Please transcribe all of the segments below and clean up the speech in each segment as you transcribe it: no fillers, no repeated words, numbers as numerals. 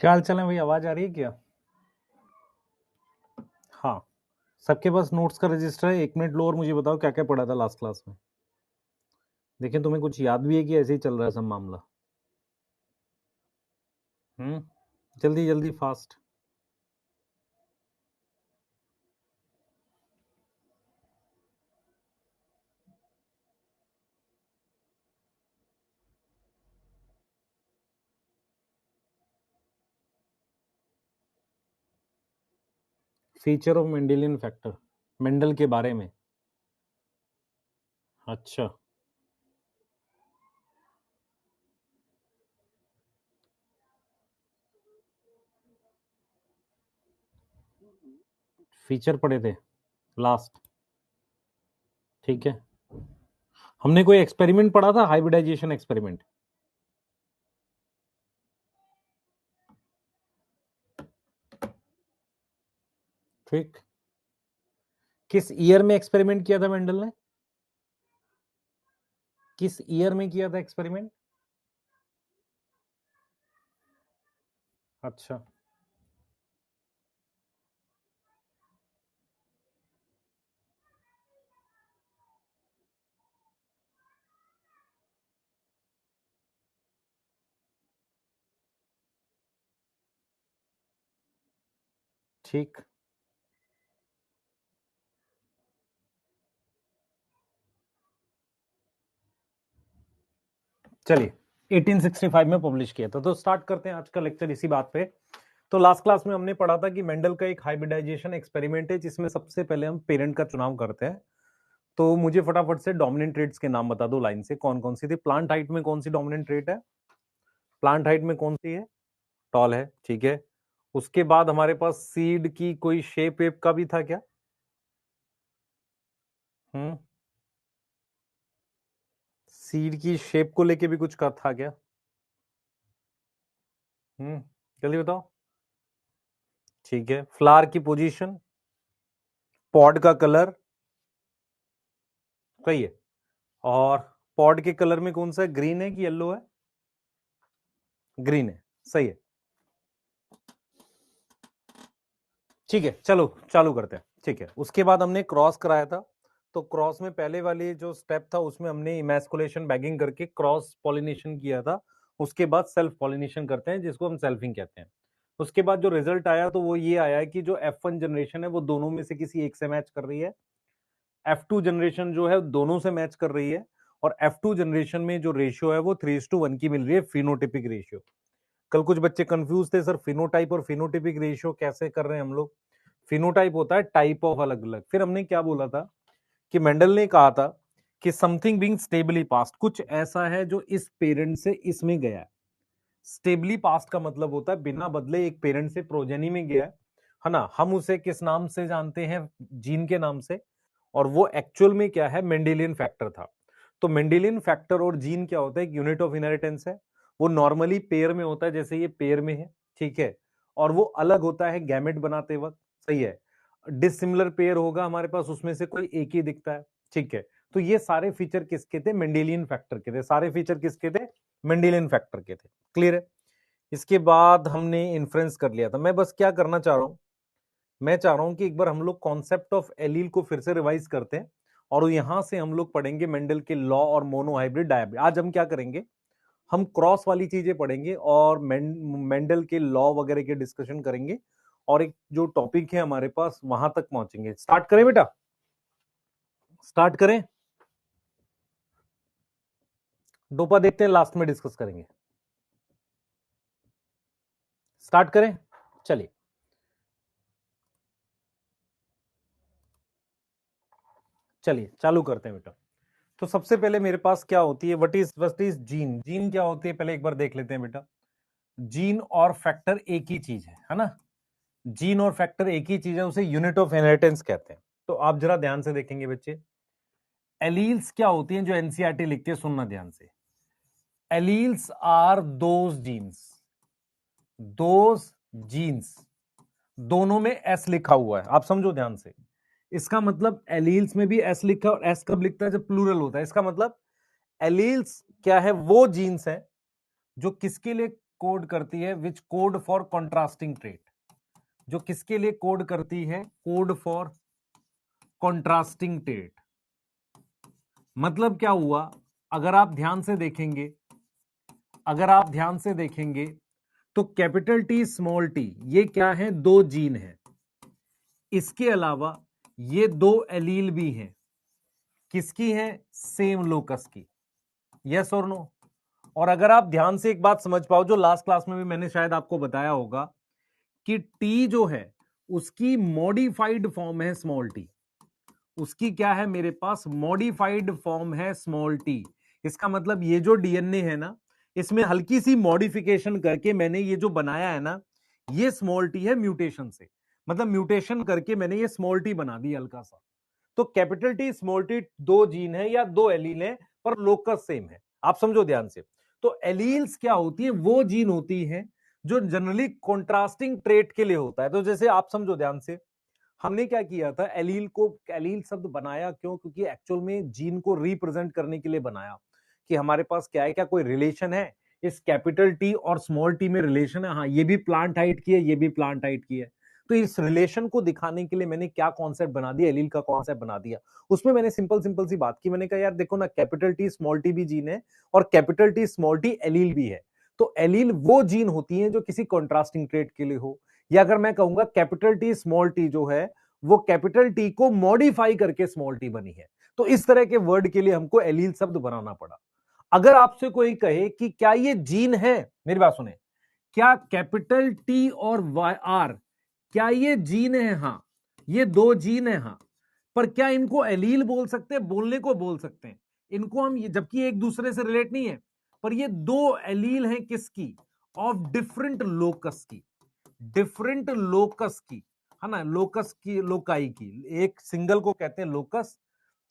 क्या हाल चाल है भाई? आवाज आ रही है क्या? हाँ, सबके पास नोट्स का रजिस्टर है? 1 मिनट लो और मुझे बताओ क्या क्या पढ़ा था लास्ट क्लास में। देखिए तुम्हें कुछ याद भी है कि ऐसे ही चल रहा है सब मामला? हम्म, जल्दी जल्दी fast. Feature of Mendelian factor, Mendel के बारे में। अच्छा, फीचर पढ़े थे लास्ट। ठीक है, हमने कोई एक्सपेरिमेंट पढ़ा था, हाइब्रिडाइजेशन एक्सपेरिमेंट। ठीक, किस ईयर में एक्सपेरिमेंट किया था मेंडल ने? किस ईयर में किया था एक्सपेरिमेंट? अच्छा, ठीक, चलिए 1865 में पब्लिश किया था। तो स्टार्ट करते हैं आज का लेक्चर इसी बात पे। तो लास्ट क्लास में हमने पढ़ा था कि मेंडल का एक हाइब्रिडाइजेशन एक्सपेरिमेंट है जिसमें सबसे पहले हम पेरेंट का चुनाव करते हैं। तो मुझे फटाफट से डोमिनेंट ट्रेट्स के नाम बता दो लाइन से, कौन कौन सी थी। प्लांट हाइट में कौन सी डोमिनेंट ट्रेट है? प्लांट हाइट में कौन सी है? टॉल है, ठीक है। उसके बाद हमारे पास सीड की कोई शेप वेप का भी था क्या? हम्म, सीड की शेप को लेके भी कुछ का था क्या? जल्दी बताओ। ठीक है, फ्लावर की पोजीशन, पॉड का कलर, सही है। और पॉड के कलर में कौन सा है, ग्रीन है कि येलो है? ग्रीन है, सही है। ठीक है, चलो चालू करते हैं। ठीक है, उसके बाद हमने क्रॉस कराया था। तो क्रॉस में पहले वाली जो स्टेप था उसमें हमने इमैस्कुलेशन बैगिंग करके क्रॉस पॉलिनेशन किया था। उसके बाद सेल्फ पॉलिनेशन करते हैं जिसको हम सेल्फिंग कहते हैं। उसके बाद जो रिजल्ट आया तो वो ये आया है कि जो F1 जनरेशन है वो दोनों में से किसी एक से मैच कर रही है। F2 जनरेशन जो है दोनों से मैच कर रही है। और F2 जनरेशन में जो रेशियो है वो 3:1 की मिल रही है, फिनोटिपिक रेशियो। कल कुछ बच्चे कंफ्यूज थे, सर फिनोटाइप और फिनोटिपिक रेशियो कैसे कर रहे हैं हम लोग। फिनोटाइप होता है टाइप ऑफ अलग अलग। फिर हमने क्या बोला था कि मेंडल ने कहा था कि समथिंग बीइंग स्टेबली पास्ट, कुछ ऐसा है जो इस पेरेंट से इसमें गया है। स्टेबली पास्ट का मतलब होता है बिना बदले एक पेरेंट से प्रोजेनी में गया है ना। हम उसे किस नाम से जानते हैं? जीन के नाम से। और वो एक्चुअल में क्या है, मेंडेलियन फैक्टर था। तो मेंडेलियन फैक्टर और जीन क्या होता है, एक यूनिट ऑफ इनहेरिटेंस है। वो नॉर्मली पेयर में होता है, जैसे ये पेयर में है, ठीक है। और वो अलग होता है गैमेट बनाते वक्त, सही है। डिसिमिलर पेयर होगा हमारे पास, उसमें से कोई एक ही दिखता है, ठीक है। तो ये सारे फीचर किसके थे? मेंडेलियन फैक्टर के थे। सारे फीचर किसके थे? मेंडेलियन फैक्टर के थे। क्लियर है? इसके बाद हमने इन्फ्रेंस कर लिया था। मैं बस क्या करना चाह रहा हूं, मैं चाह रहा हूं कि एक बार हम लोग कॉन्सेप्ट ऑफ एलील को फिर से रिवाइज करते हैं। और यहां से हम लोग पढ़ेंगे मेंडल के लॉ और मोनो हाइब्रिड डायब्रिड। आज हम क्या करेंगे, हम क्रॉस वाली चीजें पढ़ेंगे और मेंडल के लॉ वगैरह के डिस्कशन करेंगे। और एक जो टॉपिक है हमारे पास वहां तक पहुंचेंगे। स्टार्ट करें बेटा, स्टार्ट करें। डोपा देखते हैं, लास्ट में डिस्कस करेंगे। स्टार्ट करें, चलिए चलिए चालू करते हैं बेटा। तो सबसे पहले मेरे पास क्या होती है, व्हाट इज जीन। जीन क्या होती है पहले एक बार देख लेते हैं बेटा। जीन और फैक्टर एक ही चीज है ना। जीन और फैक्टर एक ही चीज है, उसे यूनिट ऑफ इनहेरिटेंस कहते हैं। तो आप जरा ध्यान से देखेंगे बच्चे, एलील्स क्या होती हैं जो एनसीईआरटी लिखती है, सुनना ध्यान से। एलील्स आर दोज जीन्स, दोनों में एस लिखा हुआ है, आप समझो ध्यान से। इसका मतलब एलील्स में भी एस लिखा है, और एस कब लिखता है? जब प्लूरल होता है। इसका मतलब एलील्स क्या है, वो जीन्स है जो किसके लिए कोड करती है, विच कोड फॉर कॉन्ट्रास्टिंग ट्रेट, जो किसके लिए कोड करती है, कोड फॉर कॉन्ट्रास्टिंग ट्रेट। मतलब क्या हुआ, अगर आप ध्यान से देखेंगे, अगर आप ध्यान से देखेंगे तो कैपिटल टी स्मॉल टी ये क्या है, दो जीन है। इसके अलावा ये दो एलील भी हैं, किसकी है, सेम लोकस की, यस और नो। और अगर आप ध्यान से एक बात समझ पाओ, जो लास्ट क्लास में भी मैंने शायद आपको बताया होगा कि टी जो है उसकी मॉडिफाइड फॉर्म है स्मॉल टी, उसकी क्या है मेरे पास, मॉडिफाइड फॉर्म है स्मॉल टी। इसका मतलब ये जो डीएनए है ना, इसमें हल्की सी मॉडिफिकेशन करके मैंने ये जो बनाया है ना, ये स्मॉल टी है म्यूटेशन से, मतलब म्यूटेशन करके मैंने ये स्मॉल टी बना दी हल्का सा। तो कैपिटल टी स्मॉल टी दो जीन है या दो एलील है, पर लोकस सेम है, आप समझो ध्यान से। तो एलील्स क्या होती है, वो जीन होती है जो जनरली कॉन्ट्रास्टिंग ट्रेट के लिए होता है। तो जैसे आप समझो ध्यान से, हमने क्या किया था, एलील को, एलील शब्द बनाया क्यों, क्योंकि एक्चुअल में जीन को रिप्रेजेंट करने के लिए बनाया, कि हमारे पास क्या है, क्या कोई रिलेशन है इस कैपिटल टी और स्मॉल टी में, रिलेशन है, हाँ ये भी प्लांट हाइट की है, ये भी प्लांट हाइट की है। तो इस रिलेशन को दिखाने के लिए मैंने क्या कॉन्सेप्ट बना दिया, एलील का कॉन्सेप्ट बना दिया। उसमें मैंने सिंपल सिंपल सी बात की, मैंने कहा यार देखो ना, कैपिटल टी स्मॉल टी भी जीन है और capital T small T allele भी है। तो एलील वो जीन होती है जो किसी कॉन्ट्रास्टिंग ट्रेट के लिए हो, या अगर मैं कहूंगा कैपिटल टी स्मॉल टी जो है वो कैपिटल टी को मॉडिफाई करके स्मॉल टी बनी है। तो इस तरह के वर्ड के लिए हमको एलील शब्द बनाना पड़ा। अगर आपसे कोई कहे कि क्या ये जीन है, मेरी बात सुने, क्या कैपिटल टी और वाई आर क्या ये जीन है, हां ये दो जीन है, हां, पर क्या इनको एलील बोल सकते हैं, बोलने को बोल सकते हैं इनको हम, जबकि एक दूसरे से रिलेट नहीं है, पर ये दो एलील हैं किसकी, ऑफ डिफरेंट लोकस की, डिफरेंट लोकस की, है ना, लोकस की, लोकाई की। एक सिंगल को कहते हैं लोकस,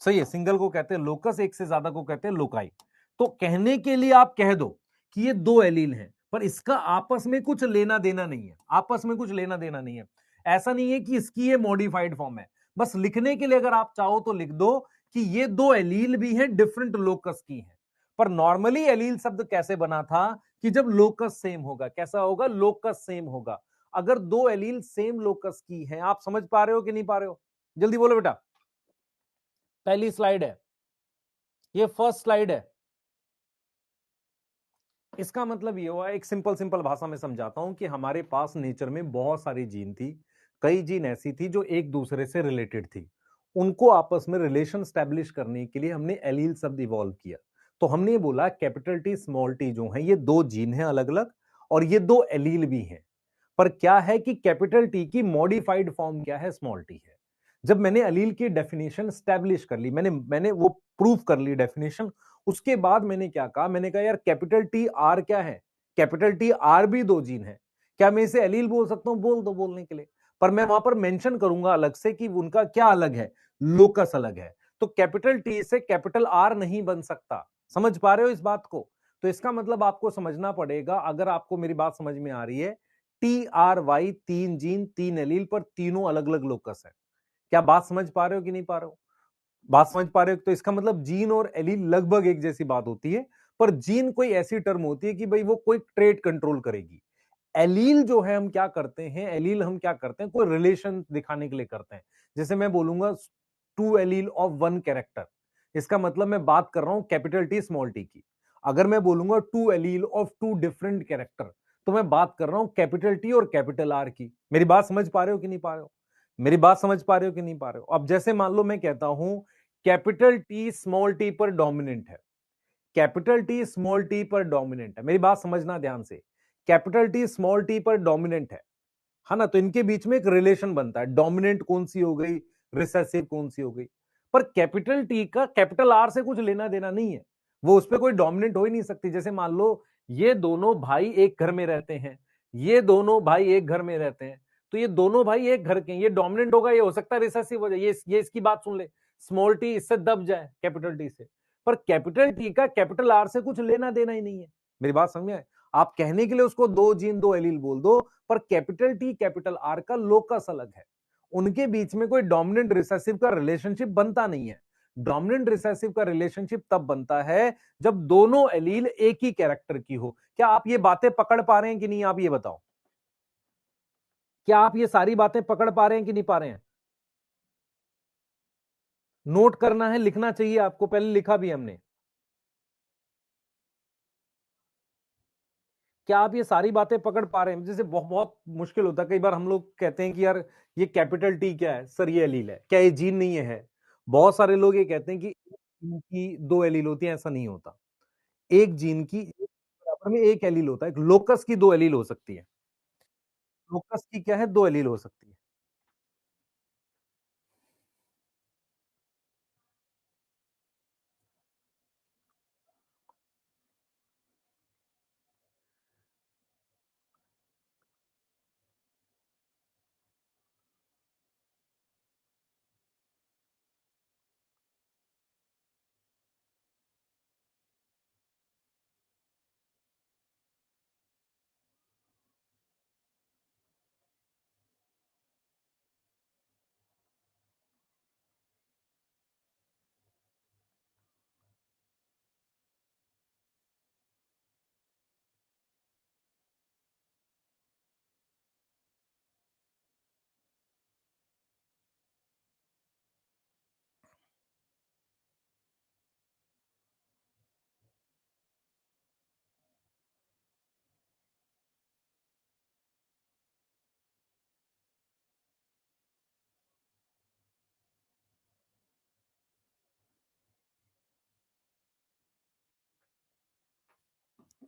सही है, सिंगल को कहते हैं लोकस, एक से ज्यादा को कहते हैं लोकाई। तो कहने के लिए आप कह दो कि ये दो एलील हैं, पर इसका आपस में कुछ लेना देना नहीं है, आपस में कुछ लेना देना नहीं है। ऐसा नहीं है कि इसकी ये मॉडिफाइड फॉर्म है, बस लिखने के लिए अगर आप चाहो तो लिख दो कि ये दो एलील भी हैं, डिफरेंट लोकस की हैं। पर नॉर्मली एलील शब्द कैसे बना था, कि जब लोकस सेम होगा, कैसा होगा, लोकस सेम होगा। अगर दो एलील सेम लोकस की हैं, आप समझ पा रहे हो कि नहीं पा रहे हो, जल्दी बोलो बेटा। पहली स्लाइड है, ये फर्स्ट स्लाइड है। इसका मतलब ये हुआ, एक सिंपल सिंपल भाषा में समझाता हूं, कि हमारे पास नेचर में बहुत सारी जीन थी, कई जीन ऐसी थी जो एक दूसरे से रिलेटेड थी, उनको आपस में रिलेशन स्टैब्लिश करने के लिए हमने एलील शब्द इवॉल्व किया। तो हमने ये बोला कैपिटल टी स्मॉल टी जो है ये दो जीन है अलग अलग, और ये दो एलील भी हैं। पर क्या है कि कैपिटल टी की मॉडिफाइड फॉर्म क्या है, स्मॉल टी है। जब मैंने एलील की डेफिनेशन स्टैब्लिश कर ली, मैंने मैंने वो प्रूफ कर ली डेफिनेशन, उसके बाद मैंने क्या कहा, मैंने कहा यार कैपिटल टी आर क्या है, कैपिटल टी आर भी दो जीन है, क्या मैं इसे एलील बोल सकता हूं, बोल दो बोलने के लिए, पर मैं वहां पर मेंशन करूंगा अलग से कि उनका क्या अलग है, लोकस अलग है। तो कैपिटल टी से कैपिटल आर नहीं बन सकता, समझ पा रहे हो इस बात को। तो इसका मतलब आपको समझना पड़ेगा, अगर आपको मेरी बात समझ में आ रही है, टी आर वाई तीन जीन तीन एलील, पर तीनों अलग अलग लोकस है। क्या बात समझ पा रहे हो कि नहीं पा रहे हो, बात समझ पा रहे हो। तो इसका मतलब जीन और एलील लगभग एक जैसी बात होती है, पर जीन कोई ऐसी टर्म होती है कि भाई वो कोई ट्रेट कंट्रोल करेगी। एलील जो है हम क्या करते हैं, एलील हम क्या करते हैं, कोई रिलेशन दिखाने के लिए करते हैं। जैसे मैं बोलूंगा two allele of one character, इसका मतलब मैं बात कर रहा हूं कैपिटल टी स्मॉल टी की। अगर मैं बोलूंगा two allele of two different character, तो मैं बात कर रहा हूं कैपिटल टी और कैपिटल आर की। मेरी बात समझ पा रहे हो कि नहीं पा रहे हो, मेरी बात समझ पा रहे हो कि नहीं पा रहे हो। अब जैसे मान लो मैं कहता हूं कैपिटल टी स्मॉल टी पर डोमिनेंट है, कैपिटल टी स्मॉल टी पर डोमिनेंट है, मेरी बात समझना ध्यान से, कैपिटल टी स्मॉल टी पर डोमिनेंट है ना, तो इनके बीच में एक रिलेशन बनता है, डोमिनेंट कौन सी हो गई, रिसेसिव कौन सी हो गई। पर कैपिटल टी का कैपिटल आर से कुछ लेना देना नहीं है, वो उस पर कोई डोमिनेंट हो ही नहीं सकती। जैसे मान लो ये दोनों भाई एक घर में रहते हैं, ये दोनों भाई एक घर में रहते हैं, तो ये दोनों भाई एक घर के, ये डोमिनेंट होगा, ये हो सकता है रिसेसिव हो जाए, ये इसकी बात सुन ले, स्मॉल टी इससे दब जाए कैपिटल टी से। पर कैपिटल टी का कैपिटल आर से कुछ लेना देना ही नहीं है, मेरी बात समझ में। आप कहने के लिए उसको दो जीन दो एलील बोल दो, पर कैपिटल टी कैपिटल आर का लोकस अलग है, उनके बीच में कोई डोमिनेंट रिसेसिव का रिलेशनशिप बनता नहीं है। डोमिनेंट रिसेसिव का रिलेशनशिप तब बनता है जब दोनों एलील एक ही कैरेक्टर की हो। क्या आप ये बातें पकड़ पा रहे हैं कि नहीं, आप ये बताओ। क्या आप ये सारी बातें पकड़ पा रहे हैं कि नहीं पा रहे हैं? नोट करना है, लिखना चाहिए आपको, पहले लिखा भी हमने। क्या आप ये सारी बातें पकड़ पा रहे हैं? जैसे बहुत बहुत मुश्किल होता है, कई बार हम लोग कहते हैं कि यार ये कैपिटल टी क्या है सर, ये एलील है, क्या ये जीन नहीं है? बहुत सारे लोग ये कहते हैं कि जीन की दो एलील होती है, ऐसा नहीं होता। एक जीन की बराबर में एक एलील होता है। एक लोकस की दो एलील हो सकती है। लोकस की क्या है, दो एलील हो सकती है।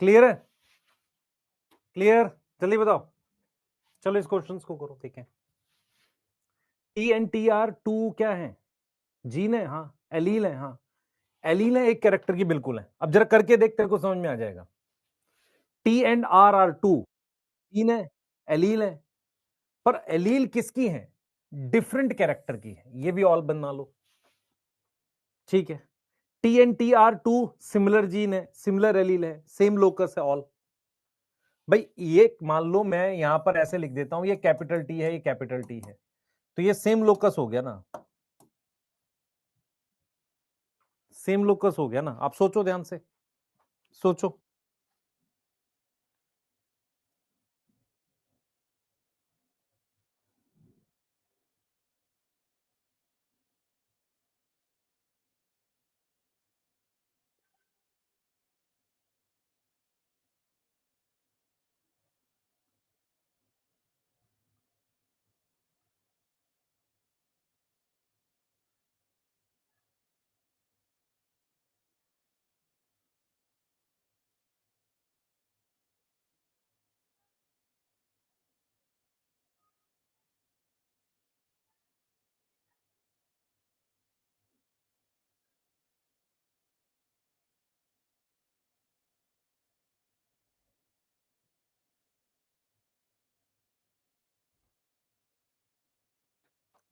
क्लियर है? क्लियर? जल्दी बताओ। चलो इस क्वेश्चन को करो, ठीक है। T and T R two क्या है? जीन है, हाँ। एलील है, हाँ। एलील है, एक कैरेक्टर की बिल्कुल है। अब जरा करके देख, तेरे को समझ में आ जाएगा। T and R R two, gene है, एलील है। पर एलील किसकी है? डिफरेंट कैरेक्टर की है। ये भी ऑल बना लो, ठीक है। T and T R two similar gene है, सिमिलर एलील है, सेम लोकस है, ऑल। भाई ये मान लो मैं यहां पर ऐसे लिख देता हूं, ये कैपिटल टी है, ये कैपिटल टी है, तो ये सेम लोकस हो गया ना। सेम लोकस हो गया ना। आप सोचो ध्यान से, सोचो।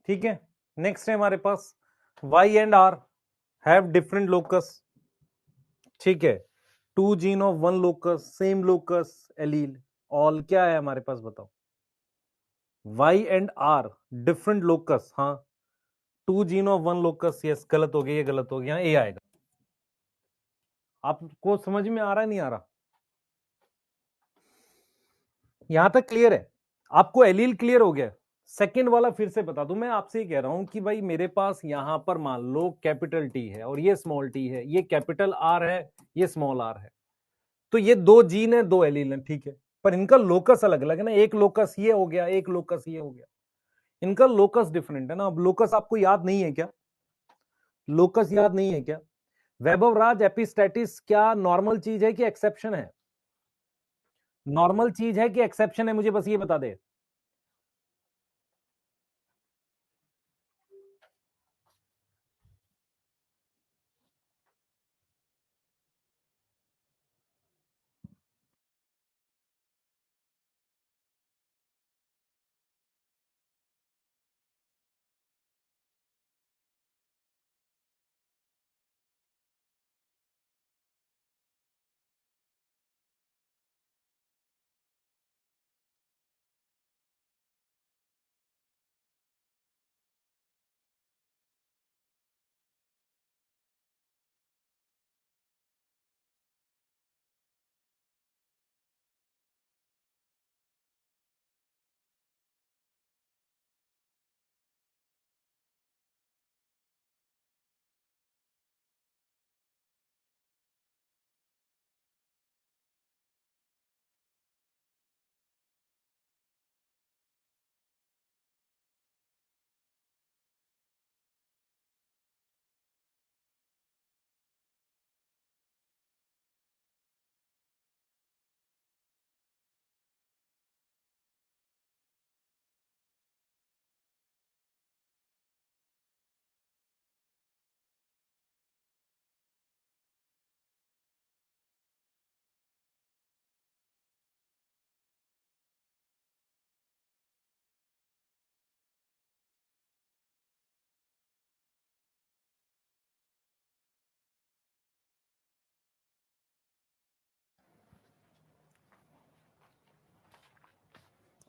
ठीक है, नेक्स्ट है हमारे पास Y and R have different locus, ठीक है। Two gene of one locus, same locus, allele, all क्या है हमारे पास, बताओ। Y and R different locus, हाँ। Two gene of one locus, yes, गलत हो गया, ये गलत हो गया, ए आएगा। आपको समझ में आ रहा है, नहीं आ रहा? यहां तक क्लियर है? आपको एलील क्लियर हो गया? सेकंड वाला फिर से बता दूं, मैं आपसे ही कह रहा हूं कि भाई मेरे पास यहां पर मान लो कैपिटल टी है और ये स्मॉल टी है, ये कैपिटल आर है, ये स्मॉल आर है। तो ये दो जीन है, दो एलील है, ठीक है। पर इनका लोकस अलग अलग है ना। एक लोकस ये हो गया, एक लोकस ये हो गया। इनका लोकस डिफरेंट है ना। अब लोकस आपको याद नहीं है क्या? लोकस याद नहीं है क्या? वैभव राज, एपिस्टेटिस क्या नॉर्मल चीज है कि एक्सेप्शन है? नॉर्मल चीज है कि एक्सेप्शन है, मुझे बस ये बता दे।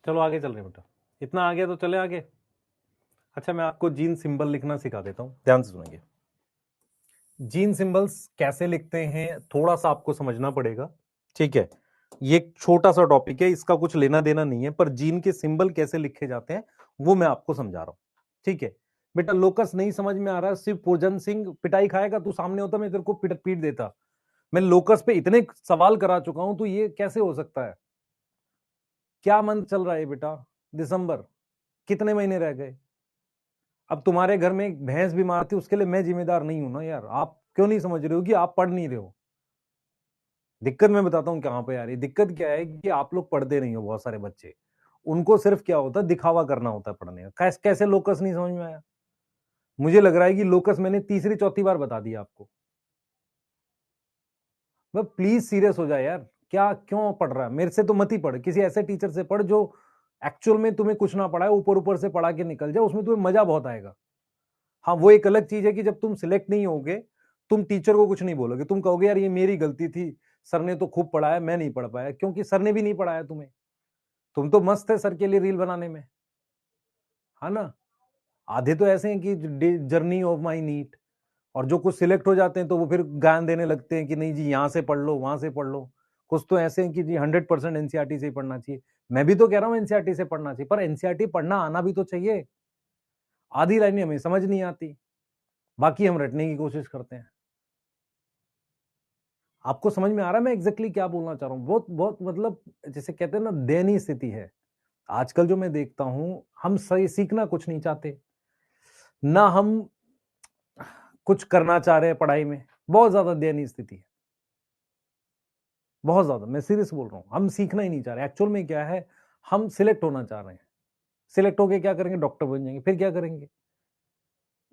चलो आगे चल रहे हैं बेटा, इतना आ गया तो चले आगे। अच्छा मैं आपको जीन सिंबल लिखना सिखा देता हूं, ध्यान से सुनेंगे। जीन सिंबल्स कैसे लिखते हैं थोड़ा सा आपको समझना पड़ेगा, ठीक है। ये एक छोटा सा टॉपिक है, इसका कुछ लेना देना नहीं है, पर जीन के सिंबल कैसे लिखे जाते हैं वो मैं आपको समझा रहा हूं, ठीक है। बेटा लोकस नहीं समझ में आ रहा, सिर्फ पूजन सिंह पिटाई खाएगा, तू सामने होता मैं तेरे को पीट देता। मैं लोकस पे इतने सवाल करा चुका हूं, तो ये कैसे हो सकता है? क्या मंथ चल रहा है बेटा? दिसंबर। कितने महीने रह गए? अब तुम्हारे घर में एक भैंस बीमार थी, उसके लिए मैं जिम्मेदार नहीं हूं ना यार। आप क्यों नहीं समझ रहे हो कि आप पढ़ नहीं रहे हो? दिक्कत मैं बताता हूँ कहां पे यार, ये दिक्कत क्या है कि आप लोग पढ़ते नहीं हो। बहुत सारे बच्चे, उनको सिर्फ क्या होता है, दिखावा करना होता है पढ़ने का। कैसे लोकस नहीं समझ में आया? मुझे लग रहा है कि लोकस मैंने तीसरी चौथी बार बता दिया आपको। मैं प्लीज सीरियस हो जाए यार, क्या क्यों पढ़ रहा है? मेरे से तो मत ही पढ़, किसी ऐसे टीचर से पढ़ जो एक्चुअल में तुम्हें कुछ ना पढ़ाए, ऊपर ऊपर से पढ़ा के निकल जाए, उसमें तुम्हें मजा बहुत आएगा। हाँ वो एक अलग चीज है कि जब तुम सिलेक्ट नहीं होगे, तुम टीचर को कुछ नहीं बोलोगे, तुम कहोगे यार ये मेरी गलती थी, सर ने तो खूब पढ़ाया, मैं नहीं पढ़ पाया। क्योंकि सर ने भी नहीं पढ़ाया तुम्हें, तुम तो मस्त है सर के लिए रील बनाने में, है ना। आधे तो ऐसे हैं कि जर्नी ऑफ माई नीट, और जो कुछ सिलेक्ट हो जाते हैं तो वो फिर ज्ञान देने लगते हैं कि नहीं जी यहाँ से पढ़ लो वहां से पढ़ लो। कुछ तो ऐसे हैं कि जी 100% एनसीईआरटी से ही पढ़ना चाहिए। मैं भी तो कह रहा हूँ एनसीईआरटी से पढ़ना चाहिए, पर एनसीईआरटी पढ़ना आना भी तो चाहिए। आधी लाइनें हमें समझ नहीं आती, बाकी हम रटने की कोशिश करते हैं। आपको समझ में आ रहा है मैं एग्जैक्टली क्या बोलना चाह रहा हूँ? बहुत बहुत मतलब जैसे कहते हैं ना, दयनीय स्थिति है आजकल जो मैं देखता हूं। हम सही सीखना कुछ नहीं चाहते ना, हम कुछ करना चाह रहे हैं पढ़ाई में। बहुत ज्यादा दयनीय स्थिति है, बहुत ज्यादा। मैं सीरियस बोल रहा हूं, हम सीखना ही नहीं चाह रहे। एक्चुअल में क्या है, हम सिलेक्ट होना चाह रहे हैं। सिलेक्ट होके क्या करेंगे? डॉक्टर बन जाएंगे, फिर क्या करेंगे?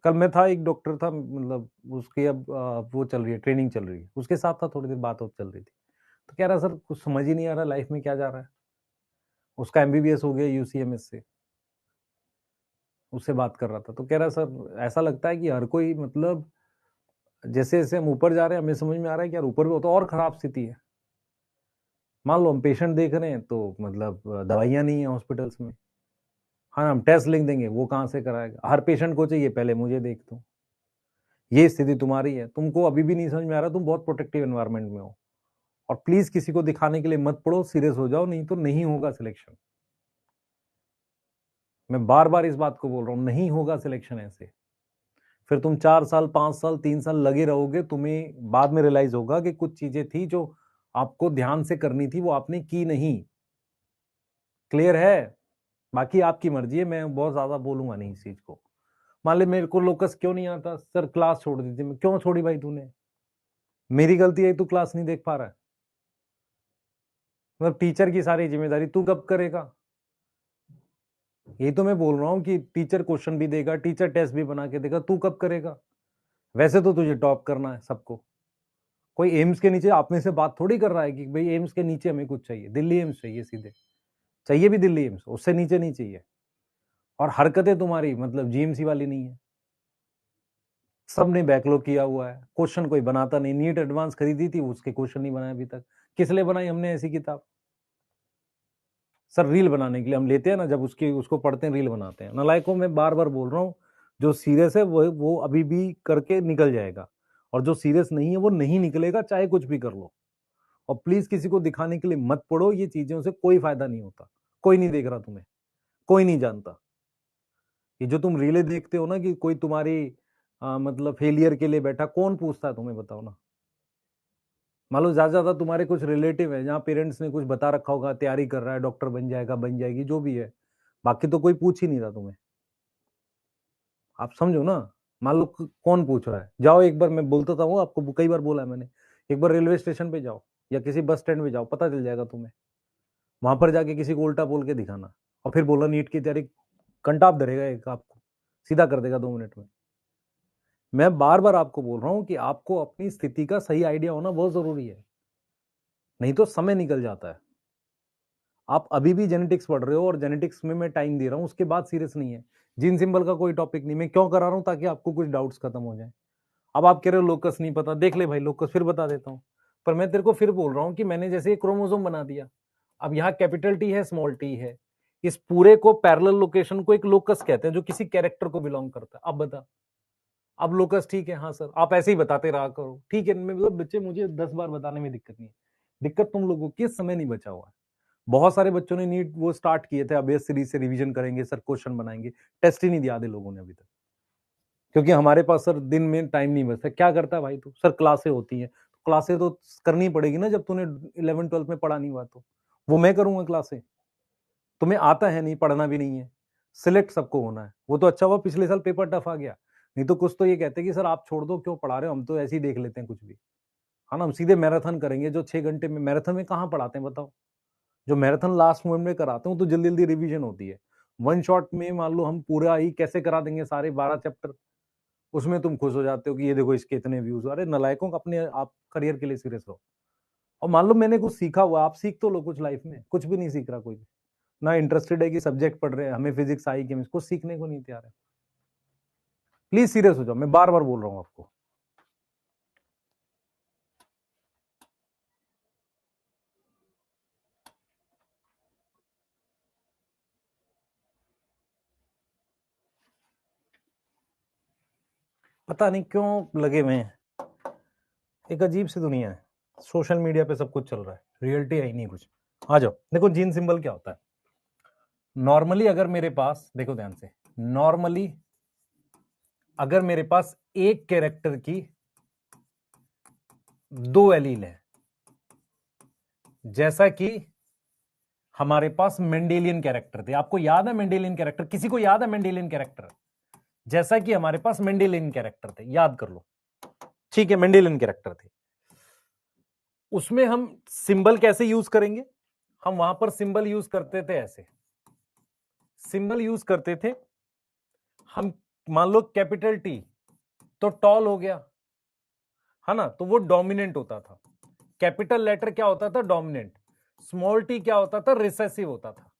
कल मैं था, एक डॉक्टर था, मतलब उसकी अब वो चल रही है, ट्रेनिंग चल रही है, उसके साथ था, थोड़ी देर बात चल रही थी। तो कह रहा सर कुछ समझ ही नहीं आ रहा लाइफ में क्या जा रहा है। उसका एमबीबीएस हो गया यूसीएमएस से, उससे बात कर रहा था। तो कह रहा सर ऐसा लगता है कि हर कोई मतलब जैसे जैसे हम ऊपर जा रहे हैं हमें समझ में आ रहा है कि यार ऊपर भी तो और खराब स्थिति है। मान लो हम पेशेंट देख रहे हैं तो मतलब दवाइयां नहीं है हॉस्पिटल्स में। हाँ हम टेस्ट लिख देंगे, वो कहाँ से कराएगा? हर पेशेंट को चाहिए पहले मुझे देख दो। ये स्थिति तुम्हारी है, तुमको अभी भी नहीं समझ में आ रहा, तुम बहुत प्रोटेक्टिव एनवायरनमेंट में हो। और प्लीज किसी को दिखाने के लिए मत पढ़ो, सीरियस हो जाओ, नहीं तो नहीं होगा सिलेक्शन। मैं बार बार इस बात को बोल रहा हूं, नहीं होगा सिलेक्शन ऐसे। फिर तुम 4 साल 5 साल 3 साल लगे रहोगे, तुम्हें बाद में रियलाइज होगा कि कुछ चीजें थी जो आपको ध्यान से करनी थी, वो आपने की नहीं। क्लियर है? बाकी आपकी मर्जी है, मैं बहुत ज्यादा बोलूंगा नहीं इस चीज को। मान ले मेरे को लोकस क्यों नहीं आता, सर क्लास छोड़ दी थी। मैं क्यों छोड़ी भाई तूने? मेरी गलती है तू क्लास नहीं देख पा रहा है? मतलब टीचर की सारी जिम्मेदारी तू कब करेगा? यही तो मैं बोल रहा हूँ कि टीचर क्वेश्चन भी देगा, टीचर टेस्ट भी बना के देगा, तू कब करेगा? वैसे तो तुझे टॉप करना है सबको। कोई एम्स के नीचे आप में से बात थोड़ी कर रहा है कि भाई एम्स के नीचे हमें कुछ चाहिए, दिल्ली एम्स चाहिए सीधे। चाहिए भी दिल्ली एम्स, उससे नीचे नहीं चाहिए। और हरकतें तुम्हारी मतलब जीएमसी वाली नहीं है। सबने बैकलॉग किया हुआ है, क्वेश्चन कोई बनाता नहीं। नीट एडवांस खरीदी थी, उसके क्वेश्चन नहीं बनाए अभी तक। किस लिए बनाई हमने ऐसी किताब? सर रील बनाने के लिए हम लेते हैं ना, जब उसको पढ़ते हैं रील बनाते हैं। नालायकों, मैं बार बार बोल रहा हूँ, जो सीरियस है वो अभी भी करके निकल जाएगा, और जो सीरियस नहीं है वो नहीं निकलेगा, चाहे कुछ भी कर लो। और प्लीज किसी को दिखाने के लिए मत पढ़ो, ये चीजों से कोई फायदा नहीं होता। कोई नहीं देख रहा तुम्हें, कोई नहीं जानता। ये जो तुम रीलें देखते हो ना कि कोई तुम्हारी मतलब फेलियर के लिए बैठा, कौन पूछता है तुम्हें? बताओ ना। मान लो ज्यादा ज्यादा तुम्हारे कुछ रिलेटिव है, जहाँ पेरेंट्स ने कुछ बता रखा होगा, तैयारी कर रहा है, डॉक्टर बन जाएगा, बन जाएगी, जो भी है। बाकी तो कोई पूछ ही नहीं रहा तुम्हें। आप समझो ना। मान लो कौन पूछ रहा है? जाओ एक बार, मैं बोलता था वो आपको कई बार बोला है मैंने, एक बार रेलवे स्टेशन पे जाओ या किसी बस स्टैंड पे जाओ, पता चल जाएगा तुम्हें। वहां पर जाके किसी को उल्टा बोल के दिखाना, और फिर बोला नीट की तैयारी, कंटाप धरेगा एक आपको, सीधा कर देगा 2 मिनट में। मैं बार बार आपको बोल रहा हूं कि आपको अपनी स्थिति का सही आइडिया होना बहुत जरूरी है, नहीं तो समय निकल जाता है। आप अभी भी जेनेटिक्स पढ़ रहे हो, और जेनेटिक्स में मैं टाइम दे रहा हूं, उसके बाद सीरियस नहीं है। जीन सिंबल का कोई टॉपिक नहीं। मैं क्यों करा रहा हूं? ताकि आपको कुछ डाउट्स खत्म हो जाए। अब आप कह रहे हो लोकस नहीं पता, देख ले भाई लोकस, फिर बता देता हूं। पर मैं तेरे को फिर बोल रहा हूं कि मैंने जैसे एक क्रोमोसोम बना दिया, अब यहाँ कैपिटल टी है, स्मॉल टी है, इस पूरे को पैरेलल लोकेशन को एक लोकस कहते हैं जो किसी कैरेक्टर को बिलोंग करता है। अब बता, अब लोकस ठीक है, हाँ सर आप ऐसे ही बताते रहा करो, ठीक है, मतलब बच्चे मुझे 10 बार बताने में दिक्कत नहीं है, दिक्कत तुम लोगों की समय नहीं बचा हुआ है। बहुत सारे बच्चों ने नीट वो स्टार्ट किए थे, अब सीरीज से रिवीजन करेंगे सर, क्वेश्चन बनाएंगे, टेस्ट ही नहीं दिया दे लोगों ने अभी तक, क्योंकि हमारे पास सर दिन में टाइम नहीं बचता। क्या करता है भाई तू? सर क्लासें होती हैं, क्लासें तो करनी पड़ेगी ना, जब तूने 11-12 में पढ़ा नहीं हुआ तो वो मैं करूंगा क्लासें? तुम्हें आता है नहीं, पढ़ना भी नहीं है, सिलेक्ट सबको होना है। वो तो अच्छा हुआ पिछले साल पेपर टफ आ गया, नहीं तो कुछ तो ये कहते कि सर आप छोड़ दो, क्यों पढ़ा रहे हो, हम तो ऐसे ही देख लेते हैं कुछ भी, है ना, हम सीधे मैराथन करेंगे जो 6 घंटे में। मैराथन में कहाँ पढ़ाते हैं बताओ? जो मैराथन लास्ट मोमेंट में कराते हैं तो जल्दी जल्दी रिवीजन होती है, वन शॉट में मान लो हम पूरा ही कैसे करा देंगे सारे 12 चैप्टर, उसमें तुम खुश हो जाते हो कि ये देखो इसके इतने व्यूज। अरे नलायकों, अपने आप करियर के लिए सीरियस रहो। और मान लो मैंने कुछ सीखा हुआ, आप सीख तो लो कुछ लाइफ में, कुछ भी नहीं सीख रहा कोई भी, ना इंटरेस्टेड है कि सब्जेक्ट पढ़ रहे हैं, हमें फिजिक्स आई केमिस्ट्री, कुछ सीखने को नहीं तैयार है। प्लीज सीरियस हो जाओ, मैं बार बार बोल रहा हूं आपको। पता नहीं क्यों लगे हुए हैं, एक अजीब सी दुनिया है, सोशल मीडिया पे सब कुछ चल रहा है, रियलिटी है ही नहीं कुछ। आ जाओ, देखो जीन सिंबल क्या होता है। नॉर्मली अगर मेरे पास, देखो ध्यान से, नॉर्मली अगर मेरे पास एक कैरेक्टर की 2 एलील है, जैसा कि हमारे पास मेंडेलियन कैरेक्टर थे, आपको याद है मेंडेलियन कैरेक्टर? किसी को याद है मेंडेलियन कैरेक्टर? जैसा कि हमारे पास मेंडेलियन कैरेक्टर थे, याद कर लो, ठीक है, मेंडेलियन कैरेक्टर थे, उसमें हम सिंबल कैसे यूज करेंगे? हम वहां पर सिंबल यूज करते थे ऐसे, सिंबल यूज करते थे हम, मान लो कैपिटल टी तो टॉल हो गया, है ना, तो वो डोमिनेंट होता था। कैपिटल लेटर क्या होता था? डोमिनेंट। स्मॉल टी क्या होता था? रिसेसिव होता था।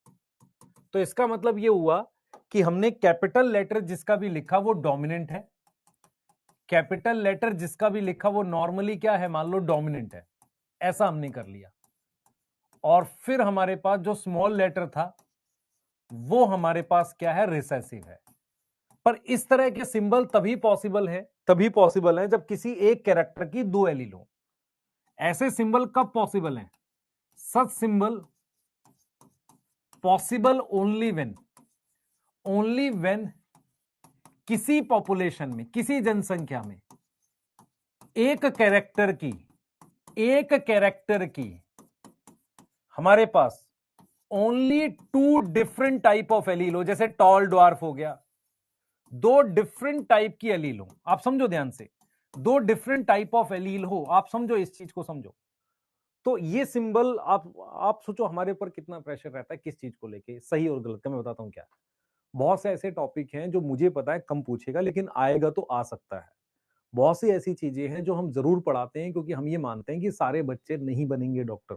तो इसका मतलब ये हुआ कि हमने कैपिटल लेटर जिसका भी लिखा वो डोमिनेंट है, कैपिटल लेटर जिसका भी लिखा वो नॉर्मली क्या है, मान लो डोमिनेंट है, ऐसा हमने कर लिया। और फिर हमारे पास जो स्मॉल लेटर था वो हमारे पास क्या है? रिसेसिव है। पर इस तरह के सिंबल तभी पॉसिबल है जब किसी एक कैरेक्टर की 2 एलील हो। ऐसे सिंबल कब पॉसिबल है? Such symbol possible only when किसी पॉपुलेशन में, किसी जनसंख्या में एक कैरेक्टर की हमारे पास only 2 different type of allele हो, जैसे टॉल ड्वार्फ हो गया, 2 डिफरेंट टाइप की एलील हो। आप समझो ध्यान से, 2 डिफरेंट टाइप ऑफ एलील हो, आप समझो इस चीज को समझो। तो ये सिंबल आप सोचो हमारे ऊपर कितना प्रेशर रहता है किस चीज को लेके, सही और गलत का मैं बताता हूं क्या। बहुत से ऐसे टॉपिक हैं जो मुझे पता है कम पूछेगा, लेकिन आएगा तो आ सकता है। बहुत सी ऐसी चीजें हैं जो हम जरूर पढ़ाते हैं, क्योंकि हम ये मानते हैं कि सारे बच्चे नहीं बनेंगे डॉक्टर,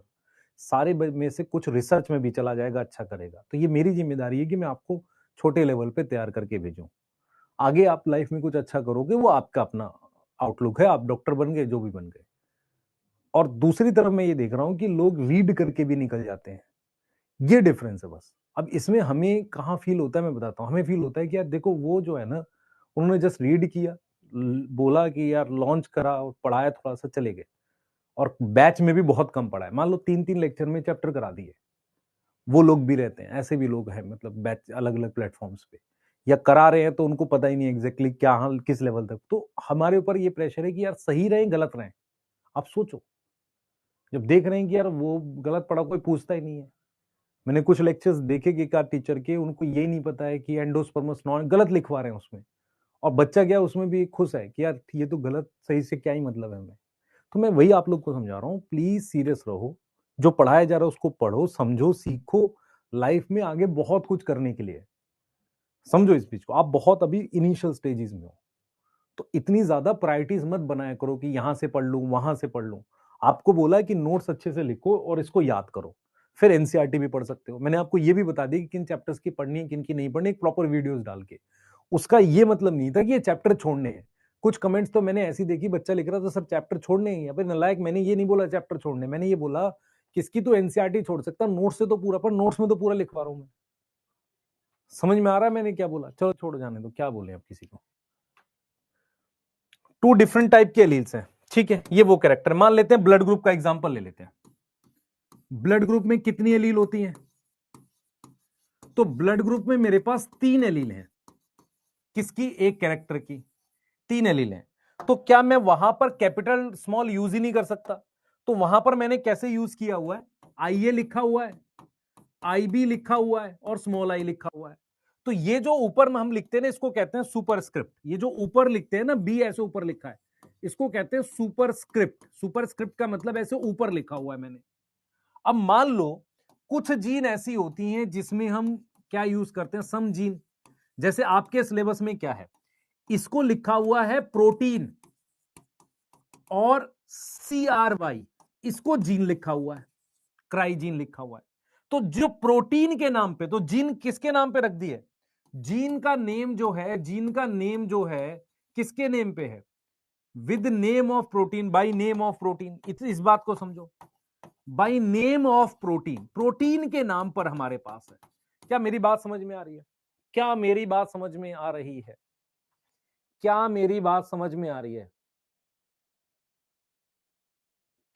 सारे में से कुछ रिसर्च में भी चला जाएगा, अच्छा करेगा। तो ये मेरी जिम्मेदारी है कि मैं आपको छोटे लेवल पे तैयार करके भेजूं। आगे आप लाइफ में कुछ अच्छा करोगे, वो आपका अपना आउटलुक है, आप डॉक्टर बन गए, जो भी बन गए। और दूसरी तरफ मैं ये देख रहा हूं कि लोग रीड करके भी निकल जाते हैं, ये डिफरेंस है बस। अब इसमें हमें कहाँ फील होता है मैं बताता हूँ। हमें फील होता है कि यार देखो वो जो है ना, उन्होंने जस्ट रीड किया, बोला कि यार लॉन्च करा और पढ़ाया, थोड़ा सा चले गए, और बैच में भी बहुत कम पढ़ा है, मान लो 3-3 लेक्चर में चैप्टर करा दिए। वो लोग भी रहते हैं, ऐसे भी लोग हैं, मतलब बैच अलग अलग प्लेटफॉर्म्स पे, या करा रहे हैं तो उनको पता ही नहीं एग्जैक्टली क्या हाल किस लेवल तक। तो हमारे ऊपर ये प्रेशर है कि यार सही रहे गलत रहे। आप सोचो, जब देख रहे हैं कि यार वो गलत पढ़ा, कोई पूछता ही नहीं है। मैंने कुछ लेक्चर्स देखे कि का टीचर के, उनको यही नहीं पता है कि एंडोस्पर्मस नॉन गलत लिखवा रहे हैं उसमें, और बच्चा क्या उसमें भी खुश है कि यार ये तो गलत, सही से क्या ही मतलब है हमें। तो मैं वही आप लोग को समझा रहा हूँ, प्लीज सीरियस रहो, जो पढ़ाया जा रहा है उसको पढ़ो, समझो, सीखो, लाइफ में आगे बहुत कुछ करने के लिए। समझो इस चीज को, आप बहुत अभी इनिशियल स्टेजेस में हो, तो इतनी ज्यादा प्रायोरिटीज मत बनाया करो कि यहां से पढ़ लूं वहां से पढ़ लूं। आपको बोला है कि नोट्स अच्छे से लिखो और इसको याद करो, फिर एनसीईआरटी भी पढ़ सकते हो। मैंने आपको ये भी बता दी कि किन चैप्टर्स की पढ़नी है किन की नहीं पढ़नी, एक प्रॉपर वीडियोस डाल के। उसका ये मतलब नहीं था कि ये चैप्टर छोड़ने हैं। कुछ कमेंट्स तो मैंने ऐसी देखी, बच्चा लिख रहा था सब चैप्टर छोड़ने ही। अबे नालायक, मैंने ये नहीं बोला चैप्टर छोड़ने, मैंने ये बोला किसकी तो एनसीईआरटी छोड़ सकता, नोट्स से तो पूरा, पर नोट्स में तो पूरा लिखवा रहा हूं मैं। समझ में आ रहा है मैंने क्या बोला? चलो छोड़, जाने दो, क्या बोले अब किसी को। टू डिफरेंट टाइप के एलील्स हैं, ठीक है। ये वो कैरेक्टर, मान लेते हैं ब्लड ग्रुप का एग्जांपल ले लेते हैं। ब्लड ग्रुप में कितनी एलील होती हैं? तो ब्लड ग्रुप में मेरे पास 3 एलील हैं। किसकी? एक कैरेक्टर की 3 एलील हैं। तो क्या मैं वहां पर कैपिटल स्मॉल यूज ही नहीं कर सकता? तो वहां पर मैंने कैसे यूज किया हुआ है? आई ए लिखा हुआ है, आई बी लिखा हुआ है और स्मॉल आई लिखा हुआ है। तो ये जो ऊपर में हम लिखते हैं ना, इसको कहते हैं सुपरस्क्रिप्ट। ये जो ऊपर लिखते हैं ना, बी ऐसे ऊपर लिखा है, इसको कहते हैं सुपरस्क्रिप्ट। सुपरस्क्रिप्ट का मतलब ऐसे ऊपर लिखा हुआ है मैंने। अब मान लो कुछ जीन ऐसी होती हैं जिसमें हम क्या यूज करते हैं? सम जीन। जैसे आपके सिलेबस में क्या है, इसको लिखा हुआ है प्रोटीन और CRY, इसको जीन लिखा हुआ है, क्राई जीन लिखा हुआ है। तो जो प्रोटीन के नाम पे, तो जीन किसके नाम पे रख दी है? जीन का नेम जो है, जीन का नेम जो है किसके नेम पे है? With name of protein, by name of protein. इस बात को समझो, by name of protein, protein के नाम पर हमारे पास है। क्या मेरी बात समझ में आ रही है? क्या मेरी बात समझ में आ रही है? क्या मेरी बात समझ में आ रही है?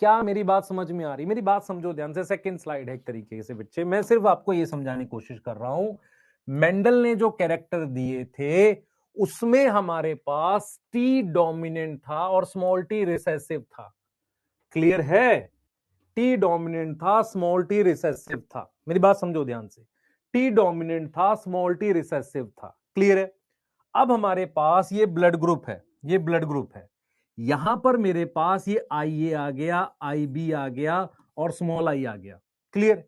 क्या मेरी बात समझ में आ रही? मेरी बात समझो ध्यान से। सेकंड स्लाइड है एक तरीके से बच्चे, मैं सिर्फ आपको यह समझाने की कोशिश कर रहा हूं। मेंडल ने जो कैरेक्टर दिए थे उसमें हमारे पास टी डोमिनेंट था और स्मॉल टी रिसेसिव था। क्लियर है? टी डोमिनेंट था, स्मॉल टी रिसेसिव था। मेरी बात समझो ध्यान से। टी डोमिनेंट था, स्मॉल टी रिसेसिव था। क्लियर है? अब हमारे पास ये ब्लड ग्रुप है, ये ब्लड ग्रुप है। यहां पर मेरे पास ये आई ए आ गया, आई बी आ गया और स्मॉल आई आ गया। क्लियर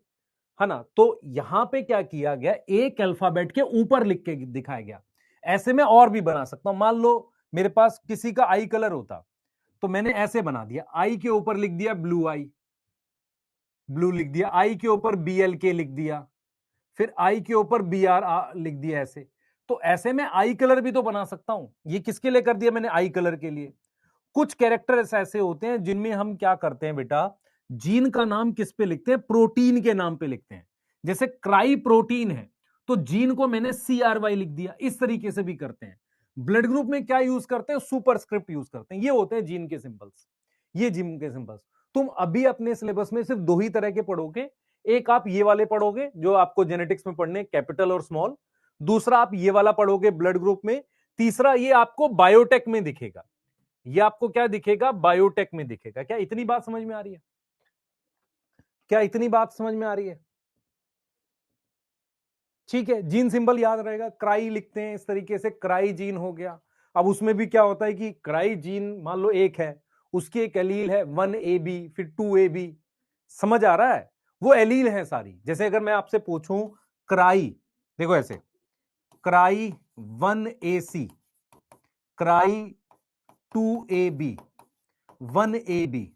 है ना? तो यहां पे क्या किया गया, एक अल्फाबेट के ऊपर लिख के दिखाया गया। ऐसे में और भी बना सकता हूं। मान लो मेरे पास किसी का आई कलर होता, तो मैंने ऐसे बना दिया, आई के ऊपर लिख दिया ब्लू आई, ब्लू लिख दिया, आई के ऊपर BLK लिख दिया, फिर आई के ऊपर BR लिख दिया ऐसे। तो ऐसे में आई कलर भी तो बना सकता हूं। ये किसके लिए कर दिया मैंने? आई कलर के लिए। कुछ कैरेक्टर्स ऐसे होते हैं जिनमें हम क्या करते हैं बेटा, जीन का नाम किस पे लिखते हैं? प्रोटीन के नाम पे लिखते हैं। जैसे क्राई प्रोटीन है, तो जीन को मैंने CRY लिख दिया। इस तरीके से भी करते हैं। ब्लड ग्रुप में क्या यूज करते हैं? सुपरस्क्रिप्ट यूज करते हैं। ये होते हैं जीन के सिंबल्स, ये जीन के सिंबल्स। तुम अभी अपने सिलेबस में सिर्फ 2 ही तरह के पढ़ोगे। एक आप ये वाले पढ़ोगे जो आपको जेनेटिक्स में पढ़ने, कैपिटल और स्मॉल। दूसरा आप ये वाला पढ़ोगे ब्लड ग्रुप में। तीसरा ये आपको बायोटेक में दिखेगा। ये आपको क्या दिखेगा? बायोटेक में दिखेगा। क्या इतनी बात समझ में आ रही है? क्या इतनी बात समझ में आ रही है? ठीक है, जीन सिंबल याद रहेगा, क्राई लिखते हैं इस तरीके से, क्राई जीन हो गया। अब उसमें भी क्या होता है कि क्राई जीन मान लो एक है, उसकी एक एलील है 1AB, फिर 2AB। समझ आ रहा है? वो एलील है सारी। जैसे अगर मैं आपसे पूछूं क्राई, देखो ऐसे, cry 1AC, cry 2AB, 1AB,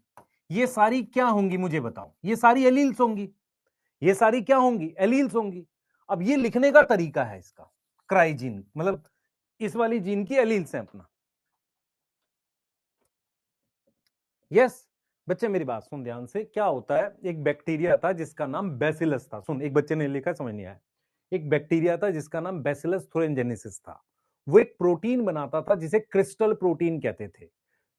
ये सारी क्या होंगी मुझे बताओ? ये सारी एलील्स होंगी। ये सारी क्या होंगी? एलील्स होंगी। अब ये लिखने का तरीका है इसका, क्राई जीन मतलब इस वाली जीन की एलील्स हैं अपना। यस बच्चे मेरी बात सुन ध्यान से। क्या होता है, एक बैक्टीरिया था जिसका नाम बैसिलस था। सुन, एक बच्चे ने लिखा, समझ नहीं आया। एक बैक्टीरिया था जिसका नाम बैसिलस थुरिनजेनेसिस था। वो एक प्रोटीन बनाता था जिसे क्रिस्टल प्रोटीन कहते थे।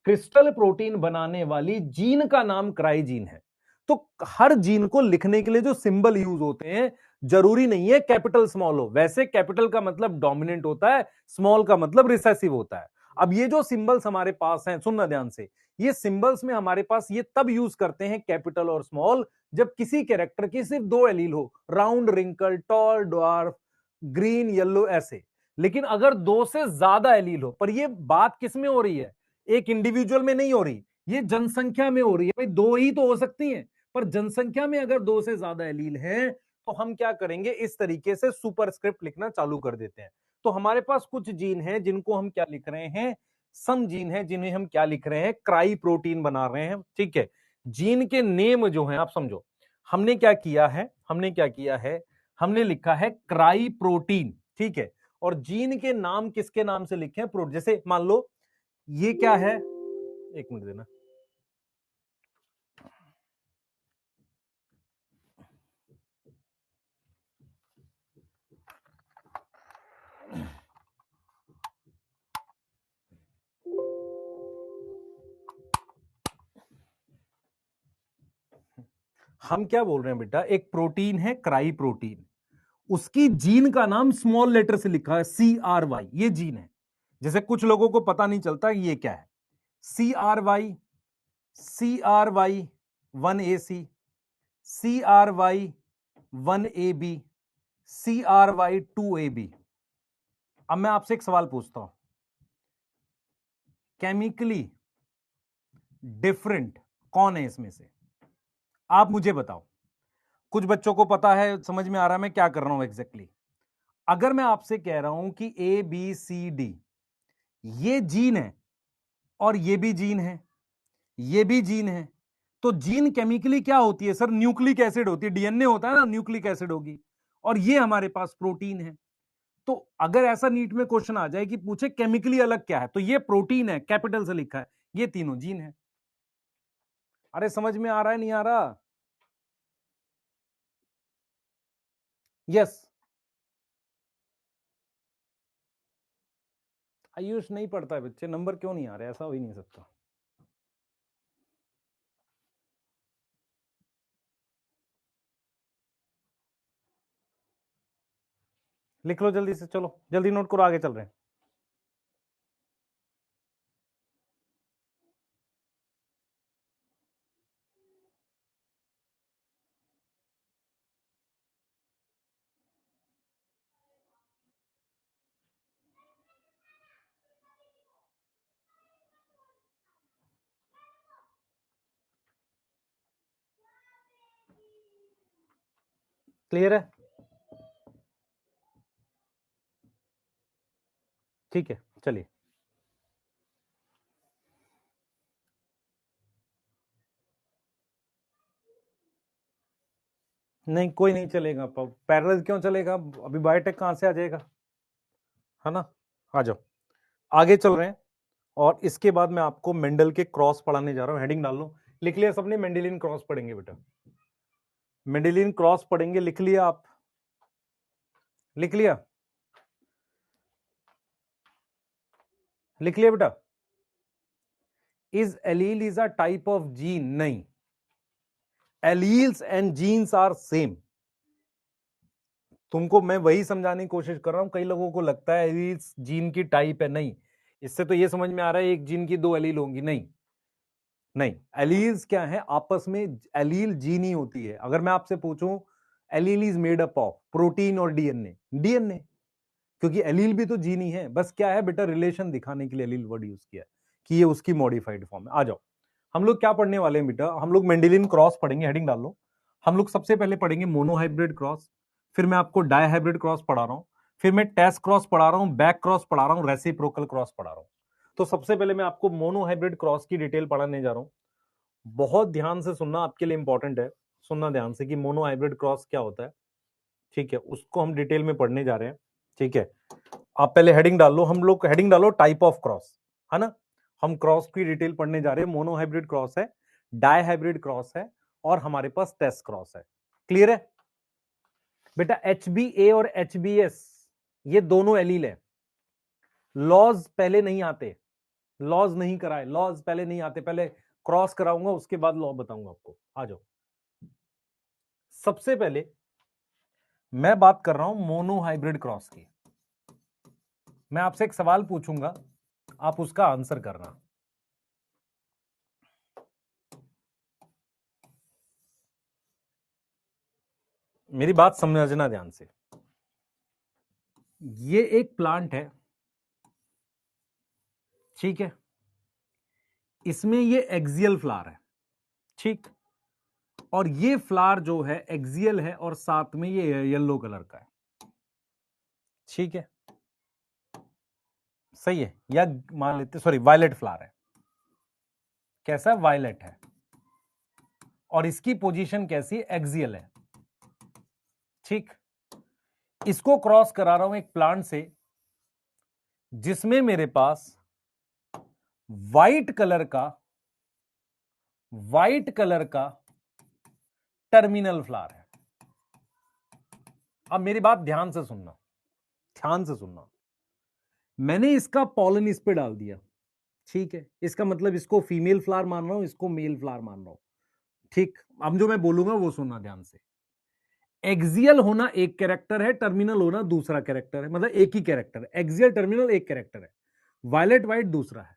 क्रिस्टल प्रोटीन बनाने वाली जीन का नाम क्राइजीन है। तो हर जीन को लिखने के लिए जो सिंबल यूज होते हैं, जरूरी नहीं है कैपिटल स्मॉल हो। वैसे कैपिटल का मतलब डोमिनेंट होता है, स्मॉल का मतलब रिसेसिव होता है। अब ये जो सिंबल्स हमारे पास हैं, सुनना ध्यान से, ये सिंबल्स में हमारे पास ये तब यूज करते हैं कैपिटल और स्मॉल, जब किसी कैरेक्टर की सिर्फ 2 एलील हो, round, wrinkle, tall, dwarf, green, yellow, ऐसे। लेकिन अगर 2 से ज्यादा एलील हो, पर ये बात किस में हो रही है? एक इंडिविजुअल में नहीं हो रही, ये जनसंख्या में हो रही है। भाई 2 ही तो हो सकती हैं, पर जनसंख्या में अगर 2 से ज्यादा एलील हैं, तो हम क्या करेंगे? इस तरीके से सुपरस्क्रिप्ट लिखना चालू कर देते हैं। तो हमारे पास कुछ जीन हैं जिनको हम क्या लिख रहे हैं? सम जीन है जिन्हें हम क्या लिख रहे हैं? क्राई प्रोटीन बना रहे हैं। ठीक है, जीन के नेम जो हैं आप समझो। हमने क्या किया है? हमने क्या किया है? हमने लिखा है क्राई प्रोटीन। ठीक है, और जीन के नाम किसके नाम से लिखे हैं? प्रोटीन। जैसे मान लो ये क्या है, एक मिनट देना। हम क्या बोल रहे हैं बेटा, एक प्रोटीन है क्राई प्रोटीन, उसकी जीन का नाम स्मॉल लेटर से लिखा है CRY, ये जीन है। जैसे कुछ लोगों को पता नहीं चलता ये क्या है, CRY, CRY1AC, CRY1AB, CRY2AB। अब मैं आपसे एक सवाल पूछता हूं, केमिकली डिफरेंट कौन है इसमें से, आप मुझे बताओ। कुछ बच्चों को पता है, समझ में आ रहा है मैं क्या कर रहा हूं एग्जैक्टली। अगर मैं आपसे कह रहा हूं कि ABCD ये जीन है और ये भी जीन है, ये भी जीन है, तो जीन केमिकली क्या होती है सर? न्यूक्लिक एसिड होती है, DNA होता है ना, न्यूक्लिक एसिड होगी, और ये हमारे पास प्रोटीन है। तो अगर ऐसा नीट में क्वेश्चन आ जाए कि पूछे केमिकली अलग क्या है, तो ये प्रोटीन है, कैपिटल से लिखा है, ये तीनों जीन है। अरे समझ में आ रहा है नहीं आ रहा? यस। आयुष नहीं पढ़ता है बच्चे, नंबर क्यों नहीं आ रहे? ऐसा हो ही नहीं सकता। लिख लो जल्दी से, चलो जल्दी नोट करो, आगे चल रहे हैं। क्लियर है? ठीक है, चलिए। नहीं कोई नहीं चलेगा, पैरेलल क्यों चलेगा? अभी बायोटेक कहां से आ जाएगा, है ना? आ जाओ, आगे चल रहे हैं। और इसके बाद मैं आपको मेंडल के क्रॉस पढ़ाने जा रहा हूं। हेडिंग डाल लो, लिख लिया सबने? मेंडेलियन क्रॉस पढ़ेंगे बेटा, मेंडेलियन क्रॉस पढ़ेंगे, लिख लिया आप? लिख लिया? लिख लिया बेटा? Is allele is a type of gene? नहीं, alleles and genes are same. तुमको मैं वही समझाने की कोशिश कर रहा हूं, कई लोगों को लगता है एलील्स जीन की टाइप है, नहीं। इससे तो ये समझ में आ रहा है एक जीन की दो एलील होंगी, नहीं। नहीं, एलील्स क्या है आपस में? एलील जीन ही होती है। अगर मैं आपसे पूछूं allele is made up of protein और डीएनए, डीएनए, क्योंकि एलील भी तो जीन ही है, बस क्या है बेटा, रिलेशन दिखाने के लिए एलील वर्ड यूज किया है कि ये उसकी मॉडिफाइड फॉर्म है। आ जाओ, हम लोग क्या पढ़ने वाले हैं बेटा? हम लोग मेंडेलियन क्रॉस पढ़ेंगे, हेडिंग डाल लो। हम लोग सबसे पहले पढ़ेंगे मोनोहाइब्रिड क्रॉस, फिर मैं आपको डायहाइब्रिड क्रॉस पढ़ा रहा हूं, फिर मैं टेस्ट क्रॉस पढ़ा रहा हूं, बैक क्रॉस पढ़ा रहा हूं, रेसिप्रोकल क्रॉस पढ़ा रहा हूं। तो सबसे पहले मैं आपको मोनोहाइब्रिड क्रॉस की डिटेल पढ़ाने जा रहा हूं। बहुत ध्यान से सुनना, आपके लिए इंपॉर्टेंट है, सुनना ध्यान से कि मोनोहाइब्रिड क्रॉस क्या होता है। ठीक है, उसको हम डिटेल में पढ़ने जा रहे हैं। ठीक है, आप पहले हेडिंग डाल लो, हम लोग हेडिंग डालो टाइप ऑफ क्रॉस, है ना? हम क्रॉस की डिटेल पढ़ने जा रहे हैं। मोनोहाइब्रिड क्रॉस है, डायहाइब्रिड क्रॉस है, और हमारे पास टेस्ट क्रॉस है। क्लियर है बेटा? HbA और HbS ये दोनों एलील है। लॉज पहले नहीं आते, लॉज नहीं कराए, लॉज पहले नहीं आते, पहले क्रॉस कराऊंगा उसके बाद लॉ बताऊंगा आपको। आ जाओ, सबसे पहले मैं बात कर रहा हूं मोनोहाइब्रिड क्रॉस की। मैं आपसे एक सवाल पूछूंगा, आप उसका आंसर करना। मेरी बात समझना ध्यान से। ये एक प्लांट है, ठीक है, इसमें ये एक्सियल फ्लावर है, ठीक, और ये फ्लावर जो है एक्सियल है और साथ में ये येलो कलर का है, ठीक है, सही है? या मान लेते, सॉरी, वायलेट फ्लावर है। कैसा? वायलेट है, और इसकी पोजीशन कैसी है? एक्सियल है, ठीक। इसको क्रॉस करा रहा हूं एक प्लांट से जिसमें मेरे पास व्हाइट कलर का टर्मिनल फ्लावर है। अब मेरी बात ध्यान से सुनना, ध्यान से सुनना। मैंने इसका पॉलन इस पे डाल दिया, ठीक है, इसका मतलब इसको फीमेल फ्लावर मान रहा हूं, इसको मेल फ्लावर मान रहा हूं, ठीक, अब जो मैं बोलूंगा वो सुनना ध्यान से। एक्सियल होना एक कैरेक्टर है, टर्मिनल होना दूसरा कैरेक्टर है, मतलब एक ही कैरेक्टर है। एक्सियल टर्मिनल एक कैरेक्टर है, वायलेट वाइट दूसरा है।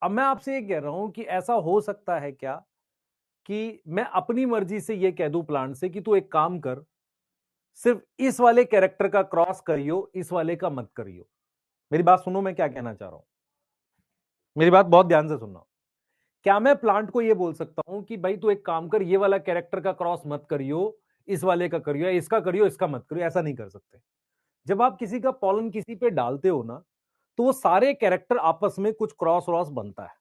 अब मैं आपसे ये कह रहा हूं कि ऐसा हो सकता है क्या कि मैं अपनी मर्जी से ये कह दूं प्लांट से कि तू एक काम कर, सिर्फ इस वाले कैरेक्टर का क्रॉस करियो, इस वाले का मत करियो। मेरी बात सुनो, मैं क्या कहना चाह रहा हूं, मेरी बात बहुत ध्यान से सुनना। क्या मैं प्लांट को ये बोल सकता हूं कि भाई तू एक काम कर, ये वाला कैरेक्टर का क्रॉस मत करियो, इस वाले का करियो, इसका करियो, इसका मत करियो? ऐसा नहीं कर सकते। जब आप किसी का पॉलन किसी पे डालते हो ना, तो वो सारे कैरेक्टर आपस में कुछ क्रॉस व्रॉस बनता है।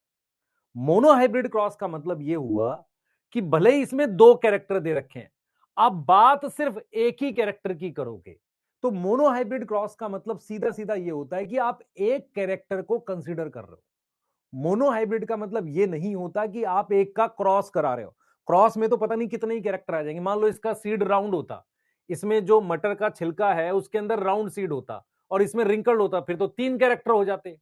मोनोहाइब्रिड क्रॉस का मतलब ये हुआ कि भले ही इसमें दो कैरेक्टर दे रखे हैं, आप बात सिर्फ एक ही कैरेक्टर की करोगे। तो मोनोहाइब्रिड क्रॉस का मतलब सीधा सीधा ये होता है कि आप एक कैरेक्टर को कंसीडर कर रहे हो। मोनोहाइब्रिड का मतलब ये नहीं होता कि आप एक का क्रॉस करा रहे हो। क्रॉस में तो पता नहीं कितने ही कैरेक्टर आ जाएंगे। मान लो इसका सीड राउंड होता, इसमें जो मटर का छिलका है उसके अंदर राउंड सीड होता, और इसमें रिंकल्ड होता, फिर तो तीन कैरेक्टर हो जाते।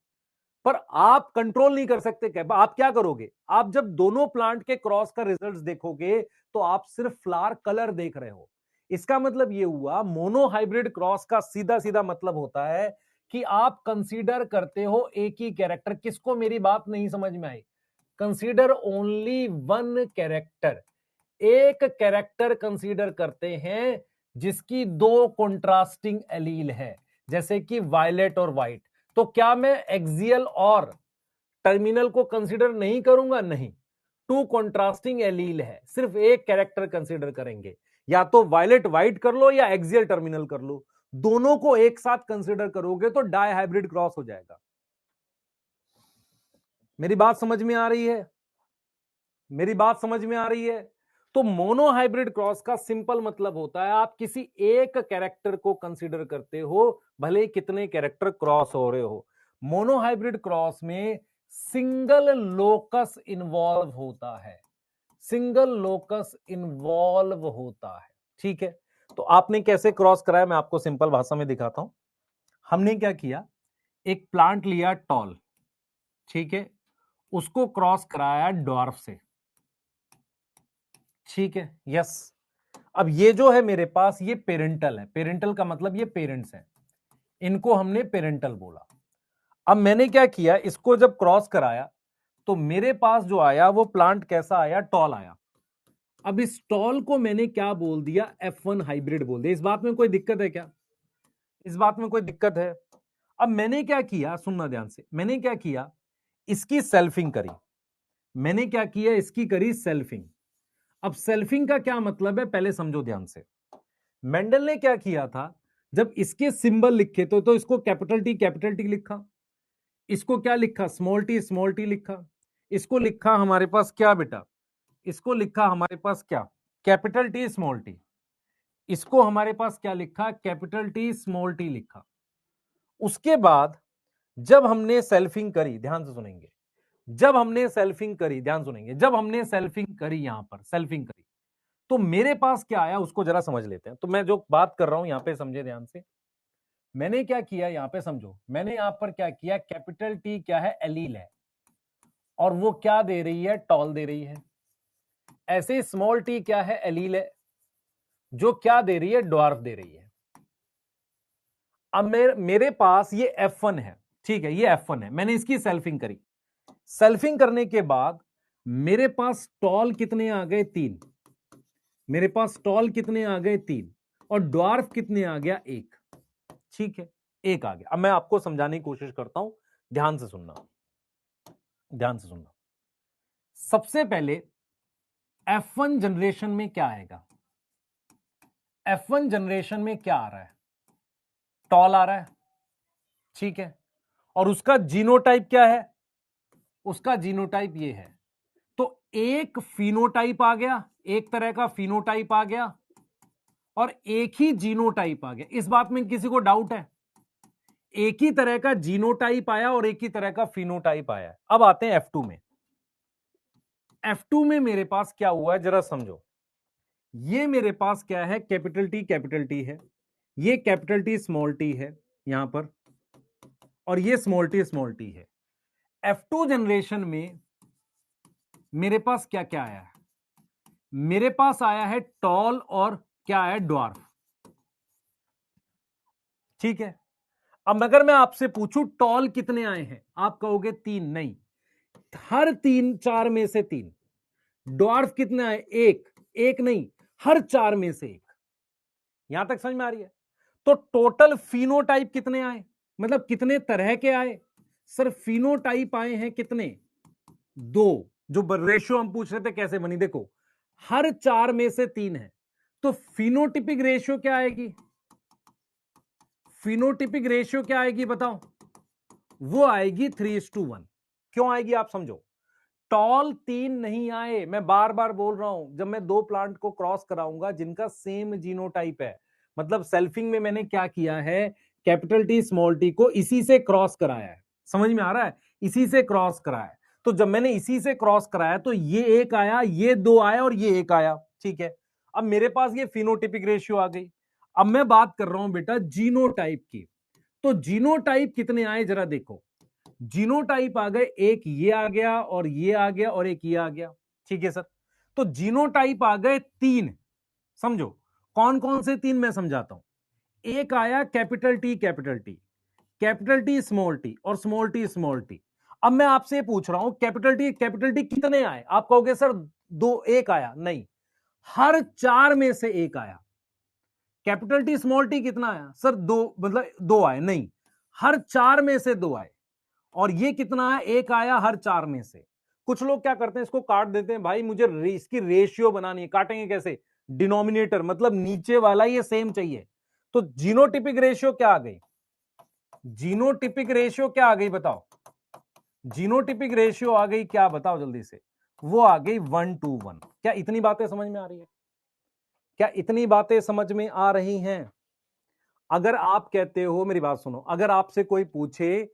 पर आप कंट्रोल नहीं कर सकते। क्या आप क्या करोगे? आप जब दोनों प्लांट के क्रॉस का रिजल्ट्स देखोगे तो आप सिर्फ फ्लावर कलर देख रहे हो। इसका मतलब ये हुआ, मोनोहाइब्रिड क्रॉस का सीधा सीधा मतलब होता है कि आप कंसीडर करते हो एक ही कैरेक्टर। किसको मेरी बात नहीं समझ में आई? Consider only one character. एक कैरेक्टर कंसीडर करते हैं जिसकी दो कंट्रास्टिंग एलील है, जैसे कि वायलेट और व्हाइट। तो क्या मैं एक्सियल और टर्मिनल को कंसीडर नहीं करूंगा? नहीं। टू कंट्रास्टिंग एलील है, सिर्फ एक कैरेक्टर कंसीडर करेंगे। या तो वायलेट व्हाइट कर लो या एक्सियल टर्मिनल कर लो, दोनों को एक साथ कंसीडर करोगे तो डाई हाइब्रिड क्रॉस हो जाएगा। मेरी बात समझ में आ रही है? मेरी बात समझ में आ रही है? तो मोनोहाइब्रिड क्रॉस का सिंपल मतलब होता है आप किसी एक कैरेक्टर को कंसीडर करते हो, भले कितने कैरेक्टर क्रॉस हो रहे हो। मोनोहाइब्रिड क्रॉस में सिंगल लोकस इन्वॉल्व होता है, सिंगल लोकस इन्वॉल्व होता है। ठीक है, तो आपने कैसे क्रॉस कराया मैं आपको सिंपल भाषा में दिखाता हूं। हमने क्या किया, एक प्लांट लिया टॉल, ठीक है, उसको क्रॉस कराया ड्वार्फ से। ठीक है, यस। अब ये जो है मेरे पास, ये पेरेंटल है। पेरेंटल का मतलब ये पेरेंट्स हैं, इनको हमने पेरेंटल बोला। अब मैंने क्या किया, इसको जब क्रॉस कराया तो मेरे पास जो आया वो प्लांट कैसा आया? टॉल आया। अब इस टॉल को मैंने क्या बोल दिया? F1 हाइब्रिड बोल दिया। इस बात में कोई दिक्कत है क्या? इस बात में कोई दिक्कत है? अब मैंने क्या किया, सुनना ध्यान से। मैंने क्या किया, इसकी सेल्फिंग करी। मैंने क्या किया, इसकी करी सेल्फिंग। अब सेल्फिंग का क्या मतलब है पहले समझो ध्यान से। मेंडल ने क्या किया था, जब इसके सिंबल लिखे तो इसको कैपिटल टी लिखा, इसको क्या लिखा? स्मॉल टी लिखा। इसको लिखा हमारे पास क्या बेटा? इसको लिखा हमारे पास क्या? Capital T small T. इसको हमारे पास क्या लिखा? कैपिटल टी स्मॉल टी लिखा। उसके बाद जब हमने सेल्फिंग करी, ध्यान से सुनेंगे, जब हमने सेल्फिंग करी, ध्यान सुनेंगे, जब हमने सेल्फिंग करी, यहां पर सेल्फिंग करी तो मेरे पास क्या आया उसको जरा समझ लेते हैं। तो मैं जो बात कर रहा हूं यहां पे समझे ध्यान से। मैंने क्या किया यहां पे समझो, मैंने यहां पर क्या किया, कैपिटल टी क्या है? एलील है, और वो क्या दे रही है? टॉल दे रही है। ऐसे स्मॉल टी क्या है? एलील है, जो क्या दे रही है? ड्वार्फ दे रही है। अब मेरे पास ये F1 है, ठीक है, ये F1 है। मैंने इसकी सेल्फिंग करी। सेल्फिंग करने के बाद मेरे पास टॉल कितने आ गए? 3। मेरे पास टॉल कितने आ गए? 3। और ड्वार्फ कितने आ गया? 1। ठीक है, 1 आ गया। अब मैं आपको समझाने की कोशिश करता हूं, ध्यान से सुनना, ध्यान से सुनना। सबसे पहले F1 जनरेशन में क्या आएगा? F1 जनरेशन में क्या आ रहा है? टॉल आ रहा है, ठीक है। और उसका जीनोटाइप क्या है? उसका जीनोटाइप ये है। तो एक फिनोटाइप आ गया, एक तरह का फिनोटाइप आ गया, और एक ही जीनोटाइप आ गया। इस बात में किसी को डाउट है? एक ही तरह का जीनोटाइप आया और एक ही तरह का फिनोटाइप आया। अब आते हैं F2 में। F2 में मेरे पास क्या हुआ है जरा समझो। ये मेरे पास क्या है? कैपिटल टी है, ये कैपिटल टी स्मॉल टी है यहां पर, और ये स्मॉल टी है। F2 जनरेशन में मेरे पास क्या क्या आया है? मेरे पास आया है टॉल और क्या है, ड्वार्फ। ठीक है, अब अगर मैं आपसे पूछूं टॉल कितने आए हैं, आप कहोगे 3, नहीं, हर 3-4 में से 3। ड्वार्फ कितने आए, 1, 1 नहीं, हर 4 में से 1। यहां तक समझ में आ रही है? तो टोटल फिनोटाइप कितने आए, मतलब कितने तरह के आए? सर फिनोटाइप आए हैं कितने, 2। जो रेशियो हम पूछ रहे थे कैसे बनी, देखो हर 4 में से 3 है, तो फिनोटिपिक रेशियो क्या आएगी, फिनोटिपिक रेशियो क्या आएगी बताओ, वो आएगी 3:1। क्यों आएगी आप समझो, टॉल 3 नहीं आए, मैं बार बार बोल रहा हूं, जब मैं 2 प्लांट को क्रॉस कराऊंगा जिनका सेम जीनोटाइप है, मतलब सेल्फिंग में मैंने क्या किया है, कैपिटल टी स्मॉल टी को इसी से क्रॉस कराया है, समझ में आ रहा है, इसी से क्रॉस कराया है। तो जब मैंने इसी से क्रॉस कराया तो ये 1 आया, ये 2 आया और ये 1 आया, ठीक है। अब मेरे पास ये फिनोटिपिक रेशियो आ गई। अब मैं बात कर रहा हूं बेटा जीनोटाइप की, तो जीनोटाइप कितने आए जरा देखो, जीनोटाइप आ गए, एक ये आ गया और ये आ गया और एक ये आ गया, ठीक है सर। तो जीनोटाइप आ गए 3, समझो कौन कौन से 3 मैं समझाता हूं। एक आया capital T capital T, capital T small T और स्मॉल टी स्मॉल टी। अब मैं आपसे पूछ रहा हूं कैपिटल टी कितने आए, आप कहोगे सर 2, 1 आया, नहीं, हर 4 में से 1 आया। कैपिटल टी स्मॉल टी कितना आया सर, 2, मतलब 2 आए, नहीं, हर 4 में से 2 आए। और ये कितना है, 1 आया हर 4 में से। कुछ लोग क्या करते हैं, इसको काट देते हैं, भाई मुझे इसकी रेशियो बनानी है, काटेंगे कैसे, डिनोमिनेटर मतलब नीचे वाला ये सेम चाहिए। तो जीनोटिपिक रेशियो क्या आ गई, जीनोटिपिक रेशियो क्या आ गई बताओ, जीनोटिपिक रेशियो आ गई क्या बताओ जल्दी से, वो आ गई 1:1। क्या इतनी बातें समझ में आ रही है, क्या इतनी बातें समझ में आ रही हैं? अगर आप कहते हो, मेरी बात सुनो, अगर आपसे कोई पूछे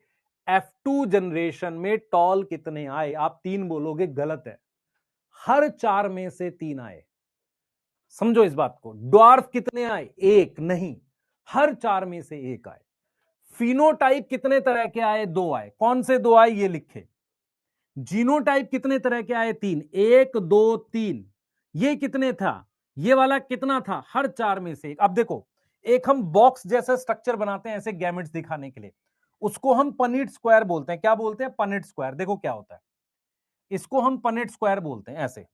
F2 जनरेशन में टॉल कितने आए, आप 3 बोलोगे, गलत है, हर 4 में से 3 आए। समझो इस बात को, ड्वार्फ कितने आए, 1 नहीं, हर 4 में से 1 आए। फिनोटाइप कितने तरह के आए, 2 आए, कौन से 2 आए ये लिखे। जीनोटाइप कितने तरह के आए, 3, 1 2 3। ये कितने था, ये वाला कितना था, हर 4 में से 1। अब देखो, एक हम बॉक्स जैसा स्ट्रक्चर बनाते हैं ऐसे गैमेट्स दिखाने के लिए, उसको हम पनीट स्क्वायर बोलते हैं। क्या बोलते हैं, पनीट स्क्वायर। देखो क्या होता है, इसको हम पनीट स्क्वायर बोलते हैं ऐसे।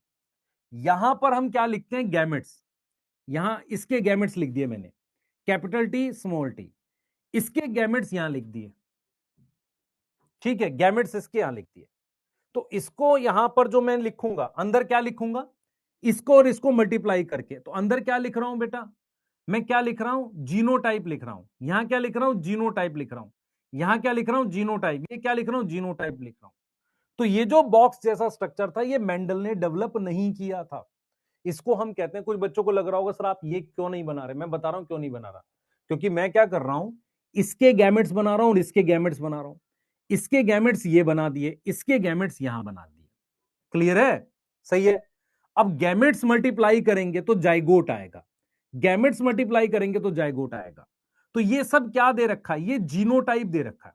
यहां पर हम क्या लिखते हैं, गैमेट्स, यहां इसके गैमेट्स लिख दिए मैंने, कैपिटल टी स्मॉल टी, इसके गैमेट्स यहां लिख दिए, ठीक है, गैमेट्स इसके यहां लिख दिए। तो इसको यहां पर जो मैं लिखूंगा, अंदर क्या लिखूंगा, इसको और इसको मल्टीप्लाई करके, तो अंदर क्या लिख रहा हूं बेटा, मैं क्या लिख रहा हूं, जीनोटाइप लिख रहा हूं। यहां क्या लिख रहा हूं, जीनोटाइप लिख रहा हूं। यहां क्या लिख रहा हूं, जीनोटाइप। ये क्या लिख रहा हूं, जीनोटाइप लिख रहा हूं। तो ये जो बॉक्स जैसा स्ट्रक्चर था, ये मेंडल ने डेवलप नहीं किया था, इसको हम कहते हैं। कुछ बच्चों को लग रहा होगा सर आप ये क्यों नहीं बना रहे, मैं बता रहा हूं क्यों नहीं बना रहा, क्योंकि मैं क्या कर रहा हूं, इसके गैमेट्स बना रहा हूं और इसके गैमेट्स बना रहा हूं। इसके गैमेट्स ये बना दिए, इसके गैमेट्स यहां बना दिए, क्लियर है, सही है। अब गैमेट्स मल्टीप्लाई करेंगे तो जाइगोट आएगा, गैमेट्स मल्टीप्लाई करेंगे तो जाइगोट आएगा। तो ये सब क्या दे रखा है, ये जीनोटाइप दे रखा है,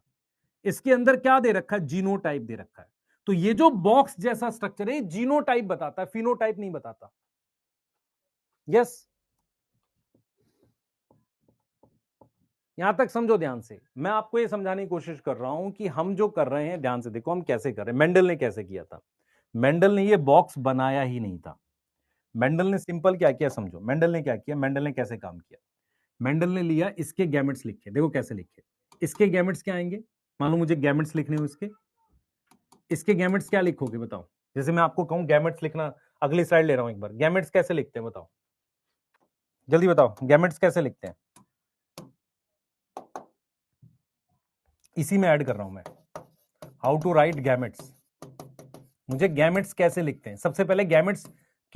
इसके अंदर क्या दे रखा है, जीनोटाइप दे रखा है। तो ये जो बॉक्स जैसा स्ट्रक्चर है, जीनोटाइप बताता है, फिनोटाइप नहीं बताता। यस, यहां तक समझो ध्यान से, मैं आपको ये समझाने की कोशिश कर रहा हूं कि हम जो कर रहे हैं, ध्यान से देखो हम कैसे कर रहे हैं। मेंडल ने कैसे किया था, मेंडल ने ये बॉक्स बनाया ही नहीं था। मेंडल ने सिंपल क्या किया समझो, मेंडल ने क्या किया, मेंडल ने कैसे काम किया, मेंडल ने लिया, इसके गैमेट्स लिखे, देखो कैसे लिखे, इसके गैमेट्स क्या आएंगे, मान लो मुझे गैमेट्स लिखने हो इसके, इसके गैमेट्स क्या लिखोगे बताओ। जैसे मैं आपको कहूं गैमेट्स लिखना, अगली स्लाइड ले रहा हूं एक बार, गैमेट्स कैसे लिखते हैं बताओ, जल्दी बताओ, गैमेट्स कैसे लिखते हैं। इसी में ऐड कर रहा हूं मैं, हाउ टू राइट गैमेट्स। मुझे गैमेट्स कैसे लिखते हैं, सबसे पहले गैमेट्स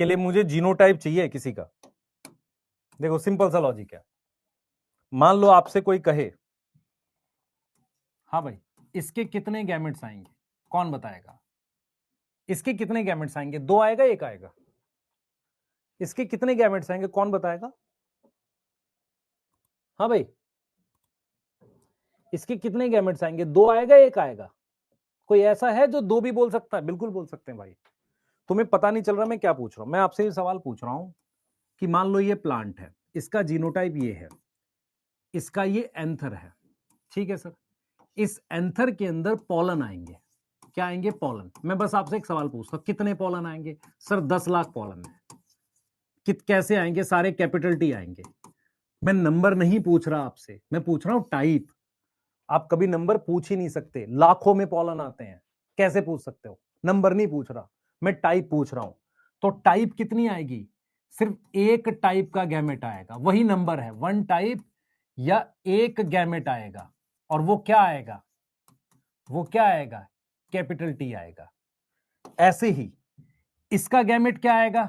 के लिए मुझे जीनोटाइप चाहिए किसी का। देखो सिंपल सा लॉजिक है, मान लो आपसे कोई कहे, हाँ भाई इसके कितने गैमेट्स आएंगे, कौन बताएगा, इसके कितने गैमेट्स आएंगे, 2 आएगा 1 आएगा, इसके कितने गैमेट्स आएंगे कौन बताएगा, हाँ भाई इसके कितने गैमेट्स आएंगे, 2 आएगा 1 आएगा, कोई ऐसा है जो 2 भी बोल सकता है, बिल्कुल बोल सकते हैं भाई। तुम्हें पता नहीं चल रहा मैं क्या पूछ रहा हूं? मैं आपसे ये सवाल पूछ रहा हूं कि मान लो ये प्लांट है, इसका जीनोटाइप ये है, इसका ये एंथर है, ठीक है सर। इस एंथर के अंदर पॉलन आएंगे, क्या आएंगे? पॉलन। मैं बस आपसे एक सवाल पूछता हूं, कितने पॉलन आएंगे? सर 10 लाख पॉलन है। कैसे आएंगे? सारे कैपिटल टी आएंगे। मैं नंबर नहीं पूछ रहा आपसे, मैं पूछ रहा हूं टाइप। आप कभी नंबर पूछ ही नहीं सकते, लाखों में पॉलन आते हैं, कैसे पूछ सकते हो? नंबर नहीं पूछ रहा, मैं टाइप पूछ रहा हूं। तो टाइप कितनी आएगी? सिर्फ एक टाइप का गैमेट आएगा, वही नंबर है, वन टाइप या एक गैमेट आएगा। और वो क्या आएगा? वो क्या आएगा? कैपिटल टी आएगा। ऐसे ही इसका गैमेट क्या आएगा?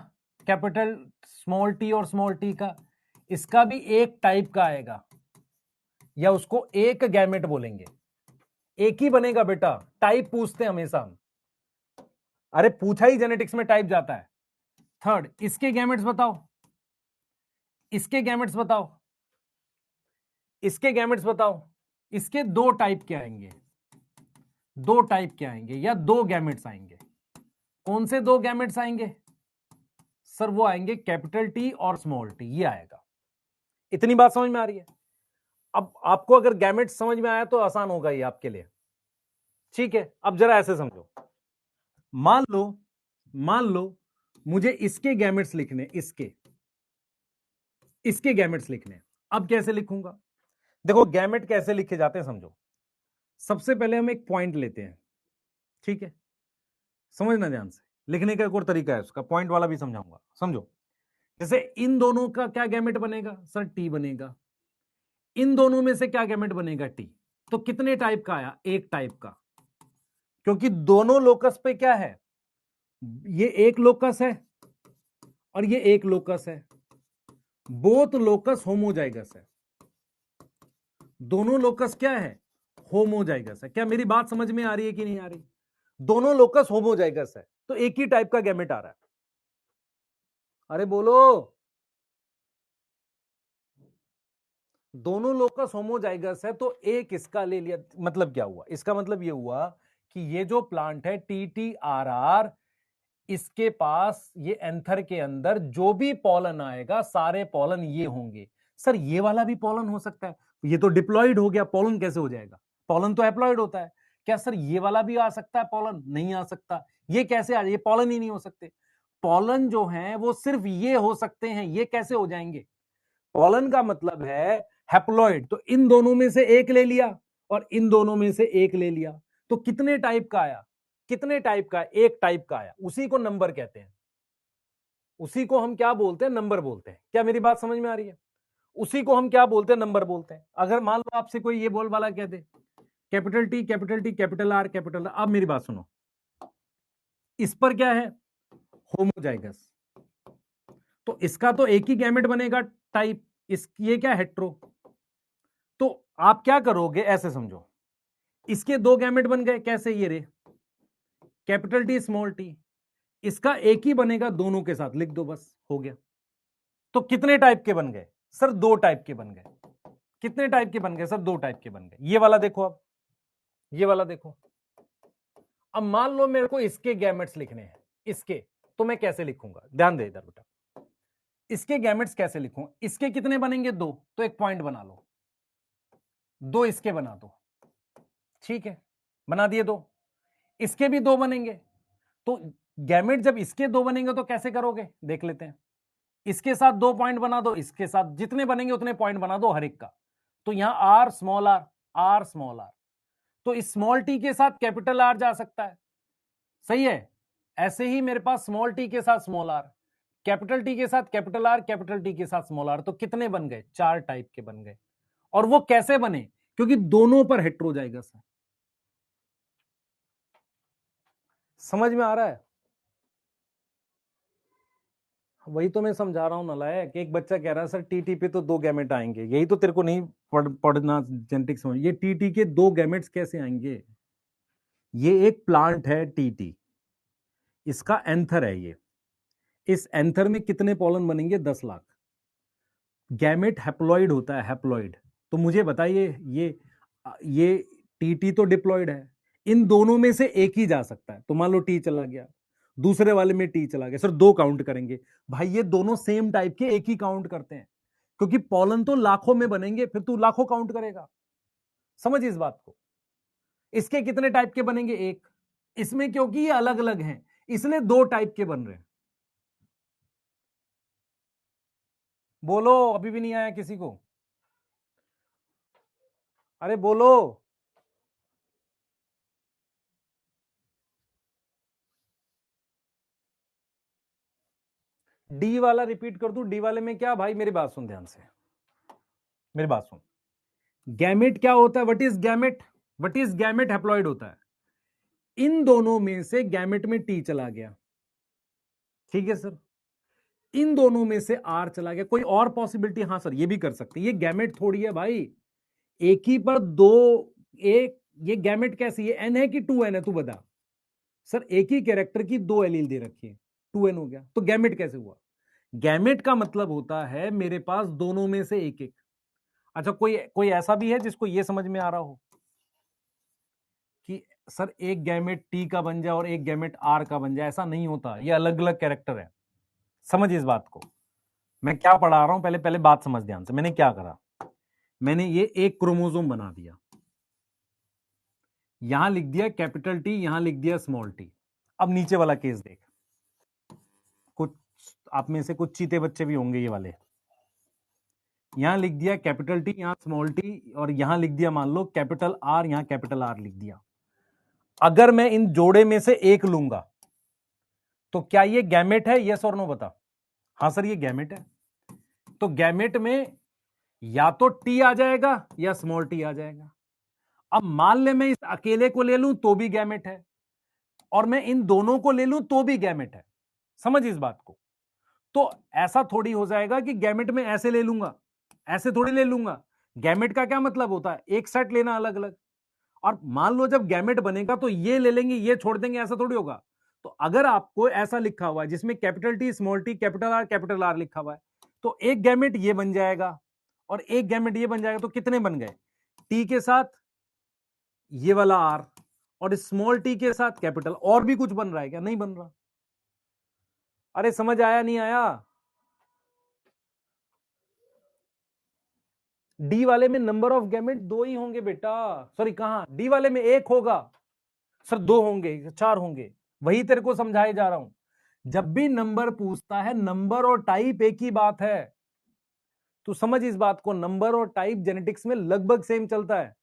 कैपिटल स्मॉल टी और स्मॉल टी का, इसका भी एक टाइप का आएगा, या उसको एक गैमेट बोलेंगे। एक ही बनेगा बेटा, टाइप पूछते हैं हमेशा हम। अरे पूछा ही जेनेटिक्स में टाइप जाता है। थर्ड, इसके गैमेट्स बताओ, इसके गैमेट्स बताओ, इसके गैमेट्स बताओ। इसके दो टाइप के आएंगे, दो टाइप के आएंगे या दो गैमेट्स आएंगे। कौन से दो गैमेट्स आएंगे? सर वो आएंगे कैपिटल टी और स्मॉल टी, ये आएगा। इतनी बात समझ में आ रही है? अब आपको अगर गैमेट समझ में आया तो आसान होगा ये आपके लिए, ठीक है। अब जरा ऐसे समझो, मान लो मुझे इसके गैमेट्स लिखने, इसके गैमेट्स लिखने। अब कैसे लिखूंगा? देखो गैमेट कैसे लिखे जाते हैं समझो। सबसे पहले हम एक पॉइंट लेते हैं, ठीक है, समझना ध्यान से। लिखने का एक और तरीका है उसका, पॉइंट वाला भी समझाऊंगा, समझो। जैसे इन दोनों का क्या गैमेट बनेगा? सर टी बनेगा। इन दोनों में से क्या गैमेट बनेगा? टी। तो कितने टाइप का आया? एक टाइप का, क्योंकि दोनों लोकस पे क्या है? ये एक लोकस है और ये एक लोकस है, बोथ लोकस होमोजाइगस है। दोनों लोकस क्या है? होमोजाइगस है। क्या मेरी बात समझ में आ रही है कि नहीं आ रही? दोनों लोकस होमोजाइगस है, तो एक ही टाइप का गैमेट आ रहा है। अरे बोलो, दोनों लोकस होमोजाइगस है तो एक इसका ले लिया। मतलब क्या हुआ? इसका मतलब ये हुआ कि ये जो प्लांट है TTRR, इसके पास ये एंथर के अंदर जो भी पॉलन आएगा सारे पॉलन ये होंगे। सर ये वाला भी पॉलन हो सकता है? ये तो डिप्लॉइड हो गया, पॉलन कैसे हो जाएगा? पॉलन तो हैप्लॉइड होता है। क्या सर ये वाला भी आ सकता है पॉलन? नहीं आ सकता। ये कैसे आ जाए? ये पॉलन ही नहीं हो सकते। पॉलन जो है वो सिर्फ ये हो सकते हैं, ये कैसे हो जाएंगे? पॉलन का मतलब है हैप्लॉइड, तो इन दोनों में से एक ले लिया और इन दोनों में से एक ले लिया, तो कितने टाइप का आया? कितने टाइप का? एक टाइप का आया। उसी को नंबर कहते हैं, उसी को हम क्या बोलते हैं? नंबर बोलते हैं। क्या मेरी बात समझ में आ रही है? उसी को हम क्या बोलते हैं? नंबर बोलते हैं। अगर मान लो आपसे कोई ये बोल वाला कह दे capital T capital T capital R capital, अब मेरी बात सुनो, इस पर क्या है? होमोजाइगस, तो इसका तो एक ही गैमेट बनेगा टाइप, इस ये क्या? हेट्रो। तो आप क्या करोगे? ऐसे समझो, इसके दो गैमेट बन गए, कैसे? ये रे कैपिटल टी स्मॉल टी, इसका एक ही बनेगा दोनों के साथ, लिख दो बस, हो गया। तो कितने टाइप के बन गए? सर दो टाइप के बन गए। कितने टाइप के बन गए? सर दो टाइप के बन गए। ये वाला देखो, अब ये वाला देखो। अब मान लो मेरे को इसके गैमेट्स लिखने हैं, इसके, तो मैं कैसे लिखूंगा? ध्यान दे इधर बेटा, इसके गैमेट्स कैसे लिखूं? इसके कितने बनेंगे? दो, तो एक पॉइंट बना लो, दो इसके बना दो, ठीक है, बना दिए दो। इसके भी दो बनेंगे, तो गैमेट जब इसके दो बनेंगे तो कैसे करोगे? देख लेते हैं। इसके साथ दो पॉइंट बना दो, इसके साथ जितने बनेंगे उतने पॉइंट बना दो हर एक का। तो यहां R small R, R small R, तो इस स्मॉल टी के साथ कैपिटल आर जा सकता है, सही है। ऐसे ही मेरे पास स्मॉल टी के साथ स्मॉल आर, कैपिटल टी के साथ कैपिटल आर, कैपिटल टी के साथ स्मॉल आर, तो कितने बन गए? चार टाइप के बन गए। और वो कैसे बने? क्योंकि दोनों पर हेट्रोजाइगस है। समझ में आ रहा है? वही तो मैं समझा रहा हूं नालायक। एक बच्चा कह रहा है सर टीटी पे तो दो गैमेट आएंगे, यही तो तेरे को नहीं पढ़ना जेनेटिक्स समझ। ये टीटी के दो गैमेट्स कैसे आएंगे? ये एक प्लांट है टीटी, इसका एंथर है ये, इस एंथर में कितने पॉलन बनेंगे? 10 लाख। गैमेट हैप्लॉइड होता है, हैप्लॉइड। तो मुझे बताइए, ये टीटी तो डिप्लॉइड है, इन दोनों में से एक ही जा सकता है। तो मान लो टी चला गया, दूसरे वाले में टी चला गया, सर 2 काउंट करेंगे। भाई ये दोनों सेम टाइप के एक ही काउंट करते हैं, क्योंकि पॉलन तो लाखों में बनेंगे, फिर तू लाखों काउंट करेगा। समझ इस बात को। इसके कितने टाइप के बनेंगे? एक। इसमें क्योंकि ये अलग अलग हैं इसलिए 2 टाइप के बन रहे हैं। बोलो, अभी भी नहीं आया किसी को? अरे बोलो। डी वाला रिपीट कर दूं? डी वाले में क्या भाई, मेरी बात सुन ध्यान से, मेरी बात सुन। गैमेट क्या होता है? What is gamete? What is gamete? Haploid होता है। इन दोनों में से गैमेट में टी चला गया, ठीक है सर। इन दोनों में से आर चला गया। कोई और पॉसिबिलिटी? हाँ सर, ये भी कर सकते हैं। ये गैमेट थोड़ी है भाई, एक ही पर दो। एक ये गैमेट कैसी है? एन है कि 2n है? तू बता। सर एक ही कैरेक्टर की 2 एलील दे रखी है, 2n हो गया, तो गैमेट कैसे हुआ? गैमेट का मतलब होता है मेरे पास दोनों में से एक एक। अच्छा, कोई कोई ऐसा भी है जिसको ये समझ में आ रहा हो कि सर एक गैमेट टी का बन जाए और एक गैमेट आर का बन जाए? ऐसा नहीं होता, ये अलग अलग कैरेक्टर है। समझ इस बात को। मैं क्या पढ़ा रहा हूं, पहले पहले बात समझ ध्यान से। मैंने क्या करा, मैंने ये एक क्रोमोसोम बना दिया, यहां लिख दिया कैपिटल टी, यहां लिख दिया स्मॉल टी। अब नीचे वाला केस देख, कुछ आप में से कुछ चीते बच्चे भी होंगे ये वाले। यहां लिख दिया कैपिटल टी, यहां स्मॉल टी, और यहां लिख दिया मान लो कैपिटल आर, यहां कैपिटल आर लिख दिया। अगर मैं इन जोड़े में से एक लूंगा तो क्या ये गैमेट है? यस और नो बता। हाँ सर ये गैमेट है। तो गैमेट में या तो टी आ जाएगा या स्मॉल टी आ जाएगा। अब मान ले मैं इस अकेले को ले लूं तो भी गैमेट है, और मैं इन दोनों को ले लूं तो भी गैमेट है। समझ इस बात को। तो ऐसा थोड़ी हो जाएगा कि गैमेट में ऐसे ले लूंगा, ऐसे थोड़ी ले लूंगा। गैमेट का क्या मतलब होता है? एक सेट लेना अलग अलग। और मान लो जब गैमेट बनेगा तो ये ले लेंगे, ये छोड़ देंगे, ऐसा थोड़ी होगा। तो अगर आपको ऐसा लिखा हुआ है जिसमें capital T, small T, capital are लिखा हुआ है, तो एक गैमेट ये बन जाएगा और एक गैमेट ये बन जाएगा। तो कितने बन गए? टी के साथ ये वाला आर, और स्मॉल टी के साथ कैपिटल। और भी कुछ बन रहा है क्या? नहीं बन रहा। अरे समझ आया नहीं आया? डी वाले में नंबर ऑफ गैमेट 2 ही होंगे बेटा। सॉरी, कहां? डी वाले में 1 होगा सर, 2 होंगे, 4 होंगे। वही तेरे को समझाए जा रहा हूं। जब भी नंबर पूछता है, नंबर और टाइप एक ही बात है। तू समझ इस बात को, नंबर और टाइप जेनेटिक्स में लगभग सेम चलता है।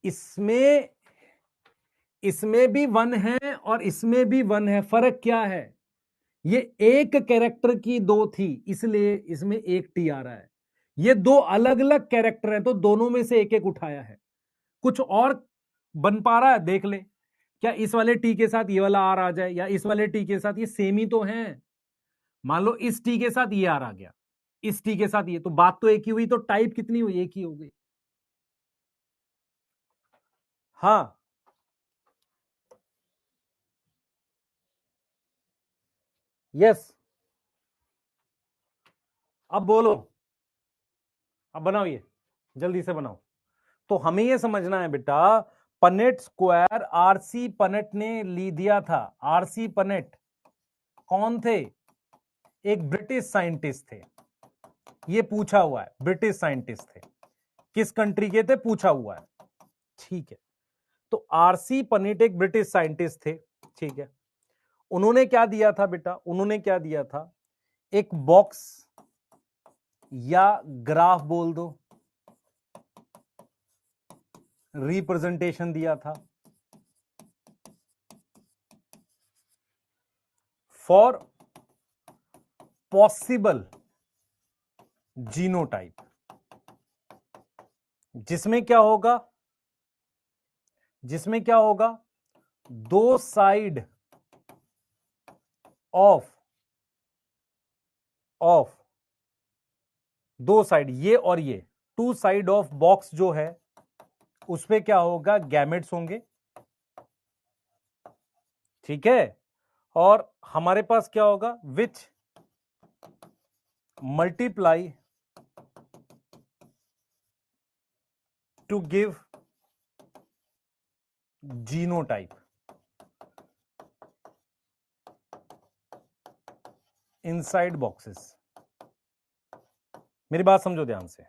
इसमें इसमें भी 1 है और इसमें भी 1 है। फर्क क्या है? ये एक कैरेक्टर की 2 थी इसलिए इसमें एक टी आ रहा है। ये 2 अलग अलग कैरेक्टर है तो दोनों में से एक एक उठाया है। कुछ और बन पा रहा है? देख ले। क्या इस वाले टी के साथ ये वाला आर आ जाए, या इस वाले टी के साथ? ये सेम ही तो है। मान लो इस टी के साथ ये आर आ गया, इस टी के साथ ये, तो बात तो एक ही हुई। तो टाइप कितनी हुई? एक ही हो गई। हाँ यस। अब बोलो, अब बनाओ, ये जल्दी से बनाओ। तो हमें ये समझना है बेटा, पनेट स्क्वायर आरसी पनेट ने ली दिया था। आरसी पनेट कौन थे? एक ब्रिटिश साइंटिस्ट थे। ये पूछा हुआ है, ब्रिटिश साइंटिस्ट थे। किस कंट्री के थे पूछा हुआ है, ठीक है। तो आरसी पनेट एक ब्रिटिश साइंटिस्ट थे, ठीक है। उन्होंने क्या दिया था बेटा? उन्होंने क्या दिया था? एक बॉक्स या ग्राफ बोल दो, रिप्रेजेंटेशन दिया था फॉर पॉसिबल जीनोटाइप। जिसमें क्या होगा? जिसमें क्या होगा? 2 साइड ऑफ 2 साइड, ये और ये 2 साइड ऑफ बॉक्स जो है उस पे क्या होगा? गैमेट्स होंगे, ठीक है। और हमारे पास क्या होगा? विच multiply to give genotype inside boxes. मेरी बात समझो ध्यान से,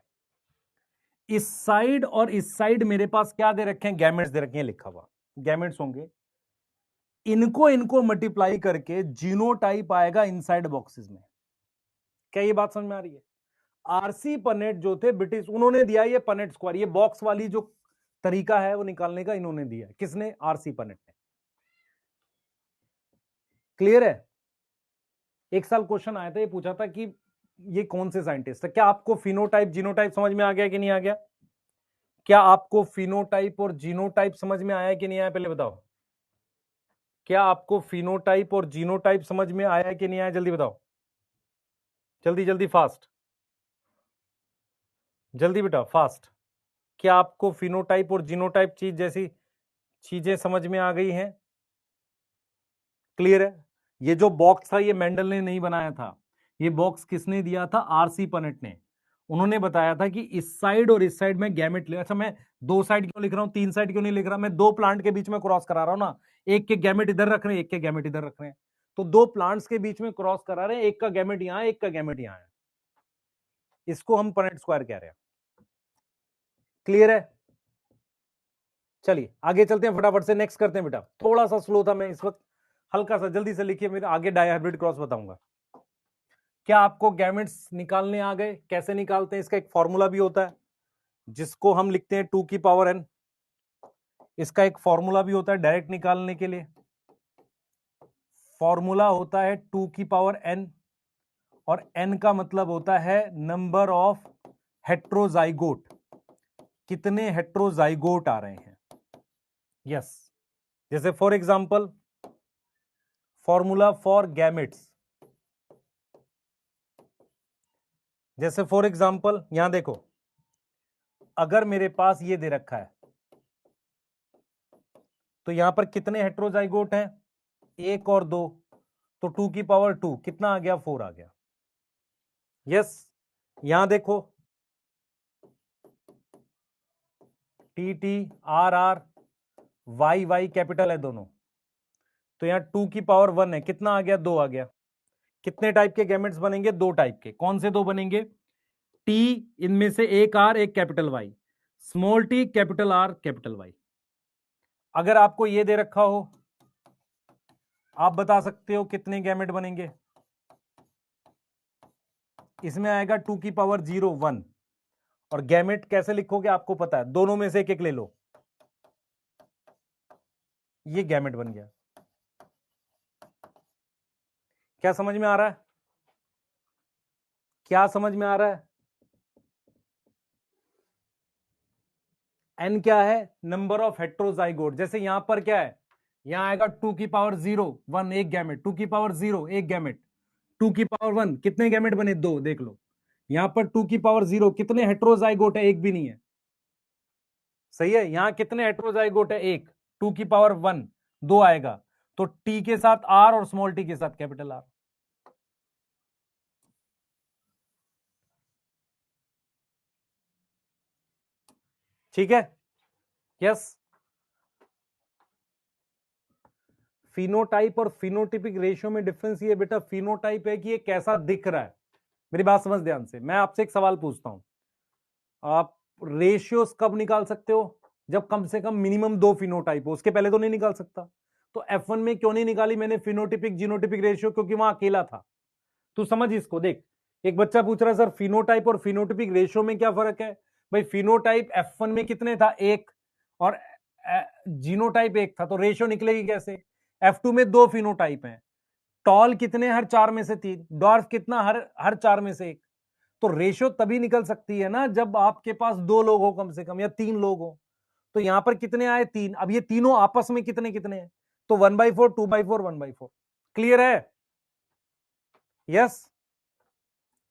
इस साइड और इस साइड मेरे पास क्या दे रखे हैं, गैमेट्स दे रखे हैं, लिखा हुआ गैमेट्स होंगे, इनको मल्टीप्लाई करके जीनोटाइप आएगा इनसाइड बॉक्सेस में। क्या ये बात समझ में आ रही है? आरसी पनेट जो थे ब्रिटिश, उन्होंने दिया ये पनेट स्क्वायर, ये बॉक्स वाली जो तरीका है वो निकालने का इन्होंने दिया। किसने? आरसी पनेट ने। क्लियर है? एक साल क्वेश्चन आया था, ये पूछा था कि ये कौन से साइंटिस्ट है। क्या आपको फिनोटाइप जीनोटाइप समझ में आ गया कि नहीं आ गया? क्या आपको फिनोटाइप और जीनोटाइप समझ में आया कि नहीं आया, पहले बताओ। क्या आपको फिनोटाइप और जीनोटाइप समझ में आया कि नहीं आया, जल्दी बताओ, जल्दी जल्दी फास्ट, जल्दी बेटा फास्ट। क्या आपको फिनोटाइप और जीनोटाइप चीज जैसी चीजें समझ में आ गई हैं? क्लियर है? ये जो बॉक्स था ये मेंडल ने नहीं बनाया था, ये बॉक्स किसने दिया था? आरसी पनेट ने। उन्होंने बताया था कि इस साइड और इस साइड में गैमेट ले। अच्छा, मैं दो साइड क्यों लिख रहा हूं, तीन साइड क्यों नहीं लिख रहा? मैं दो प्लांट के बीच में क्रॉस करा रहा हूं ना, एक के गैमेट इधर रख रहे हैं, एक के गैमेट इधर रख रहे हैं, तो दो प्लांट्स के बीच में क्रॉस करा रहे हैं, एक का गैमेट यहां है, एक का गैमेट यहां है, इसको हम पनेट स्क्वायर कह रहे हैं। क्लियर है? चलिए आगे चलते हैं, फटाफट से नेक्स्ट करते हैं बेटा। थोड़ा सा स्लो था मैं इस वक्त, हल्का सा जल्दी से लिखिए, मेरे आगे डायहाइब्रिड क्रॉस बताऊंगा। क्या आपको गैमेट्स निकालने आ गए? कैसे निकालते हैं, इसका एक फॉर्मूला भी होता है जिसको हम लिखते हैं 2 की पावर n। इसका एक फॉर्मूला भी होता है डायरेक्ट निकालने के लिए, फॉर्मूला होता है 2 की पावर n, और n का मतलब होता है नंबर ऑफ हेट्रोजाइगोट, कितने हेट्रोजाइगोट आ रहे हैं। यस, जैसे for example formula for gametes, जैसे फॉर एग्जांपल यहां देखो, अगर मेरे पास ये दे रखा है तो यहां पर कितने हेट्रोजाइगोट हैं? एक और दो, तो 2 की पावर 2 कितना आ गया? 4 आ गया। यस, यहां देखो T T R R Y Y capital है दोनों, तो यहां 2 की पावर 1 है, कितना आ गया? 2 आ गया। कितने टाइप के गैमेट्स बनेंगे? दो टाइप के। कौन से दो बनेंगे? टी, इनमें से एक आर एक capital Y, small T capital R capital Y. अगर आपको ये दे रखा हो, आप बता सकते हो कितने गैमेट बनेंगे? इसमें आएगा 2 की पावर 0 1, और गैमेट कैसे लिखोगे आपको पता है, दोनों में से एक एक ले लो, ये गैमेट बन गया। क्या समझ में आ रहा है? क्या समझ में आ रहा है? एन क्या है? Number of heterozygote. जैसे यहां पर क्या है, यहां आएगा 2 की पावर 0 1 एक गैमेट, 2 की पावर 0 एक गैमेट, 2 की पावर 1 कितने गैमेट बने? दो। देख लो यहां पर 2 की पावर 0 कितने हेट्रोजाइगोट है? एक भी नहीं है। सही है, यहां कितने हेट्रोजाइगोट है? एक। 2 की पावर 1 दो आएगा, तो टी के साथ आर और स्मॉल टी के साथ कैपिटल आर। ठीक है? यस। फिनोटाइप और फिनोटिपिक रेशियो में डिफरेंस ये बेटा, फिनोटाइप है कि ये कैसा दिख रहा है। मेरी बात समझ ध्यान से, मैं आपसे एक सवाल पूछता हूं, आप रेशियोस कब निकाल सकते हो? जब कम से कम मिनिमम दो फिनोटाइप हो, उसके पहले तो नहीं निकाल सकता। तो F1 में क्यों नहीं निकाली मैंने फिनोटिपिक जीनोटिपिक रेशियो? क्योंकि वहां अकेला था। तू समझ इसको, देख एक बच्चा पूछ रहा है सर फिनोटाइप और फिनोटिपिक रेशियो में क्या फर्क है? भाई फिनोटाइप F1 में कितने था? एक, और जीनोटाइप एक था, तो रेशियो निकलेगी कैसे? F2 में दो फिनोटाइप हैं, टॉल कितने? हर चार में से तीन, डॉर्फ कितना? हर हर चार में से एक। तो रेशियो तभी निकल सकती है ना जब आपके पास दो लोग हो कम से कम, या तीन लोग हो। तो यहां पर कितने आए? तीन। अब ये तीनों आपस में कितने कितने हैं? तो 1/4 2/4 1/4। क्लियर है? यस।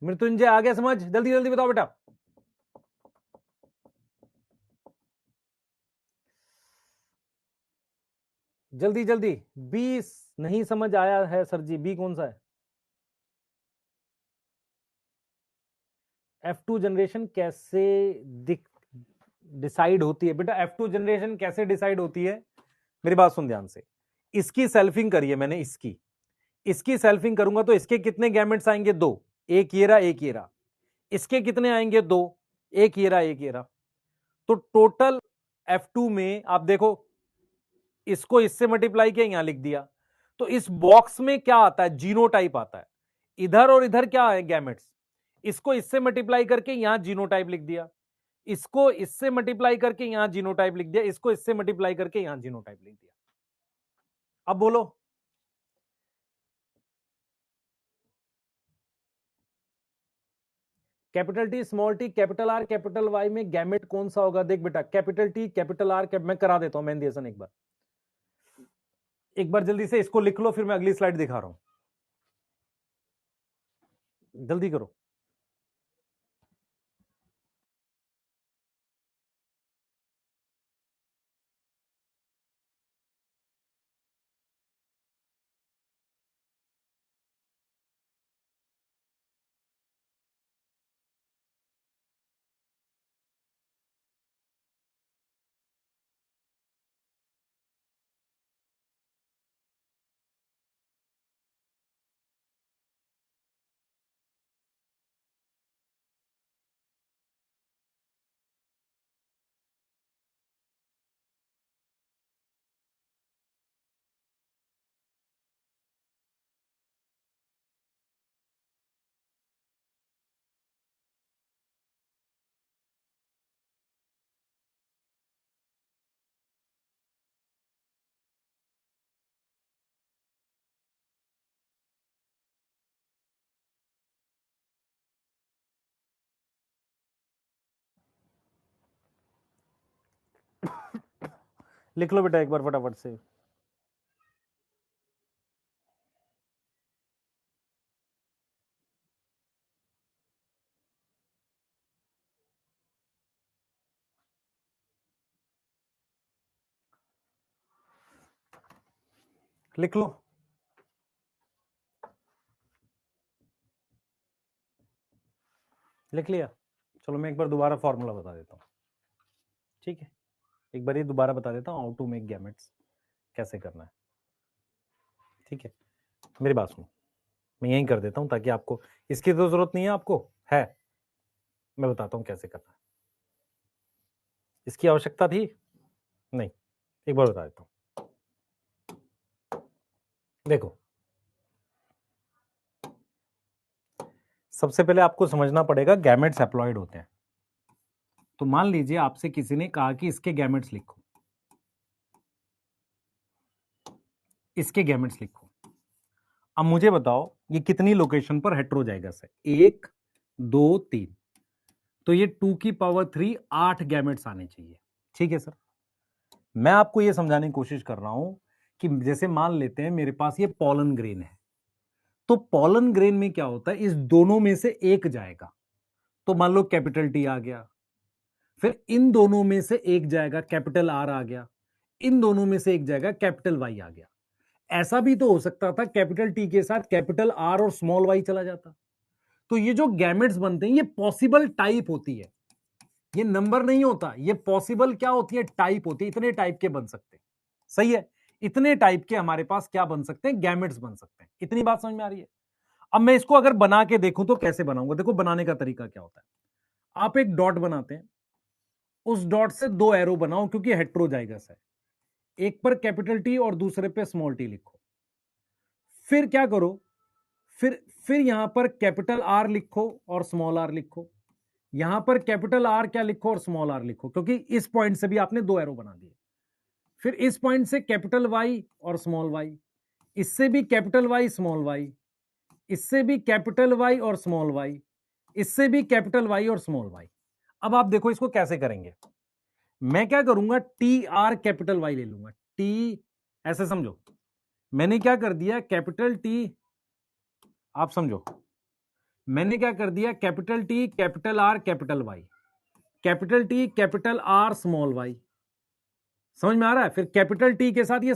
मृत्युंजय आ गया समझ? जल्दी जल्दी बताओ बेटा। जल्दी जल्दी। बी नहीं समझ आया है सर जी, बी कौन सा है? F2 जनरेशन कैसे दिख डिसाइड होती है बेटा, F2 जनरेशन कैसे डिसाइड होती है, मेरी बात सुन ध्यान से। इसकी सेल्फिंग करी है मैंने, इसकी सेल्फिंग करूंगा तो इसके कितने गैमेट्स आएंगे, 2, एक ये रहा एक ये रहा। इसके कितने आएंगे, 2, एक ये रहा एक ये रहा। तो टोटल F2 में आप देखो, इसको इससे मल्टीप्लाई किया, यहां लिख दिया, तो इस बॉक्स में क्या आता है, जीनोटाइप आता है। इधर और इधर क्या है, गैमेट्स। इसको इससे मल्टीप्लाई करके यहां जीनोटाइप लिख दिया, इसको इससे मल्टीप्लाई करके यहां जीनोटाइप लिख दिया, इसको इससे मल्टीप्लाई करके यहां जीनोटाइप लिख दिया। अब बोलो, capital T small T capital R capital Y में गैमेट कौन सा होगा। देख बेटा, कैपिटल टी कैपिटल आर मैं करा देता हूं मेंदेशन एक बार जल्दी से इसको लिख लो, फिर मैं अगली स्लाइड दिखा रहा हूं, जल्दी करो। लिख लो बेटा एक बार फटाफट से। लिख लो, लिख लिया। चलो मैं एक बार दोबारा फॉर्मूला बता देता हूँ, ठीक है, एक बार ये दोबारा बता देता हूँ, हाउ टू मेक गैमेट्स कैसे करना है, ठीक है। मेरी बात सुनो, मैं यही कर देता हूँ ताकि आपको इसकी तो जरूरत नहीं है, आपको है, मैं बताता हूँ कैसे करना है। इसकी आवश्यकता थी नहीं, एक बार बता देता हूँ। देखो, सबसे पहले आपको समझना पड़ेगा गैमेट्स हैप्लॉइड होते हैं। तो मान लीजिए आपसे किसी ने कहा कि इसके गैमेट्स लिखो, इसके गैमेट्स लिखो। अब मुझे बताओ ये कितनी लोकेशन पर हेट्रोजाइगस है, 1 2 3, तो ये 2 की पावर 3 8 गैमेट्स आने चाहिए, ठीक है सर। मैं आपको ये समझाने की कोशिश कर रहा हूं कि जैसे मान लेते हैं मेरे पास ये पॉलन ग्रेन है, तो पॉलन ग्रेन में क्या होता है, इस दोनों में से एक जाएगा, तो मान लो कैपिटल टी आ गया, फिर इन दोनों में से एक जाएगा, कैपिटल आर आ गया, इन दोनों में से एक जाएगा, कैपिटल वाई आ गया। ऐसा भी तो हो सकता था कैपिटल टी के साथ कैपिटल आर और स्मॉल वाई चला जाता। तो ये जो गैमेट्स बनते हैं ये पॉसिबल टाइप होती है, ये नंबर नहीं होता, ये पॉसिबल क्या होती है, टाइप होती है। इतने टाइप के बन सकते हैं, सही है, इतने टाइप के हमारे पास क्या बन सकते हैं, गैमेट्स बन सकते हैं। इतनी बात समझ में आ रही है। अब मैं इसको अगर बना के देखूं तो कैसे बनाऊंगा, देखो बनाने का तरीका क्या होता है। आप एक डॉट बनाते हैं, उस डॉट से 2 एरो बनाओ क्योंकि हेट्रोजाइगस है, एक पर कैपिटल टी और दूसरे पे स्मॉल टी लिखो। फिर क्या करो, फिर यहां पर कैपिटल आर लिखो और स्मॉल आर लिखो, यहां पर कैपिटल आर क्या लिखो और स्मॉल आर लिखो, क्योंकि इस पॉइंट से भी आपने 2 एरो बना दिए। फिर इस पॉइंट से कैपिटल वाई और स्मॉल वाई, इससे भी कैपिटल वाई स्मॉल वाई, इससे भी कैपिटल वाई और स्मॉल वाई, इससे भी कैपिटल वाई और स्मॉल वाई। अब आप देखो इसको कैसे करेंगे। मैं क्या करूंगा, टी आर कैपिटल वाई ले लूंगा, टी, ऐसे समझो, मैंने क्या कर दिया, कैपिटल टी, आप समझो, मैंने क्या कर दिया, capital T capital R capital Y, capital T capital R small Y, समझ में आ रहा है। फिर कैपिटल टी के साथ ये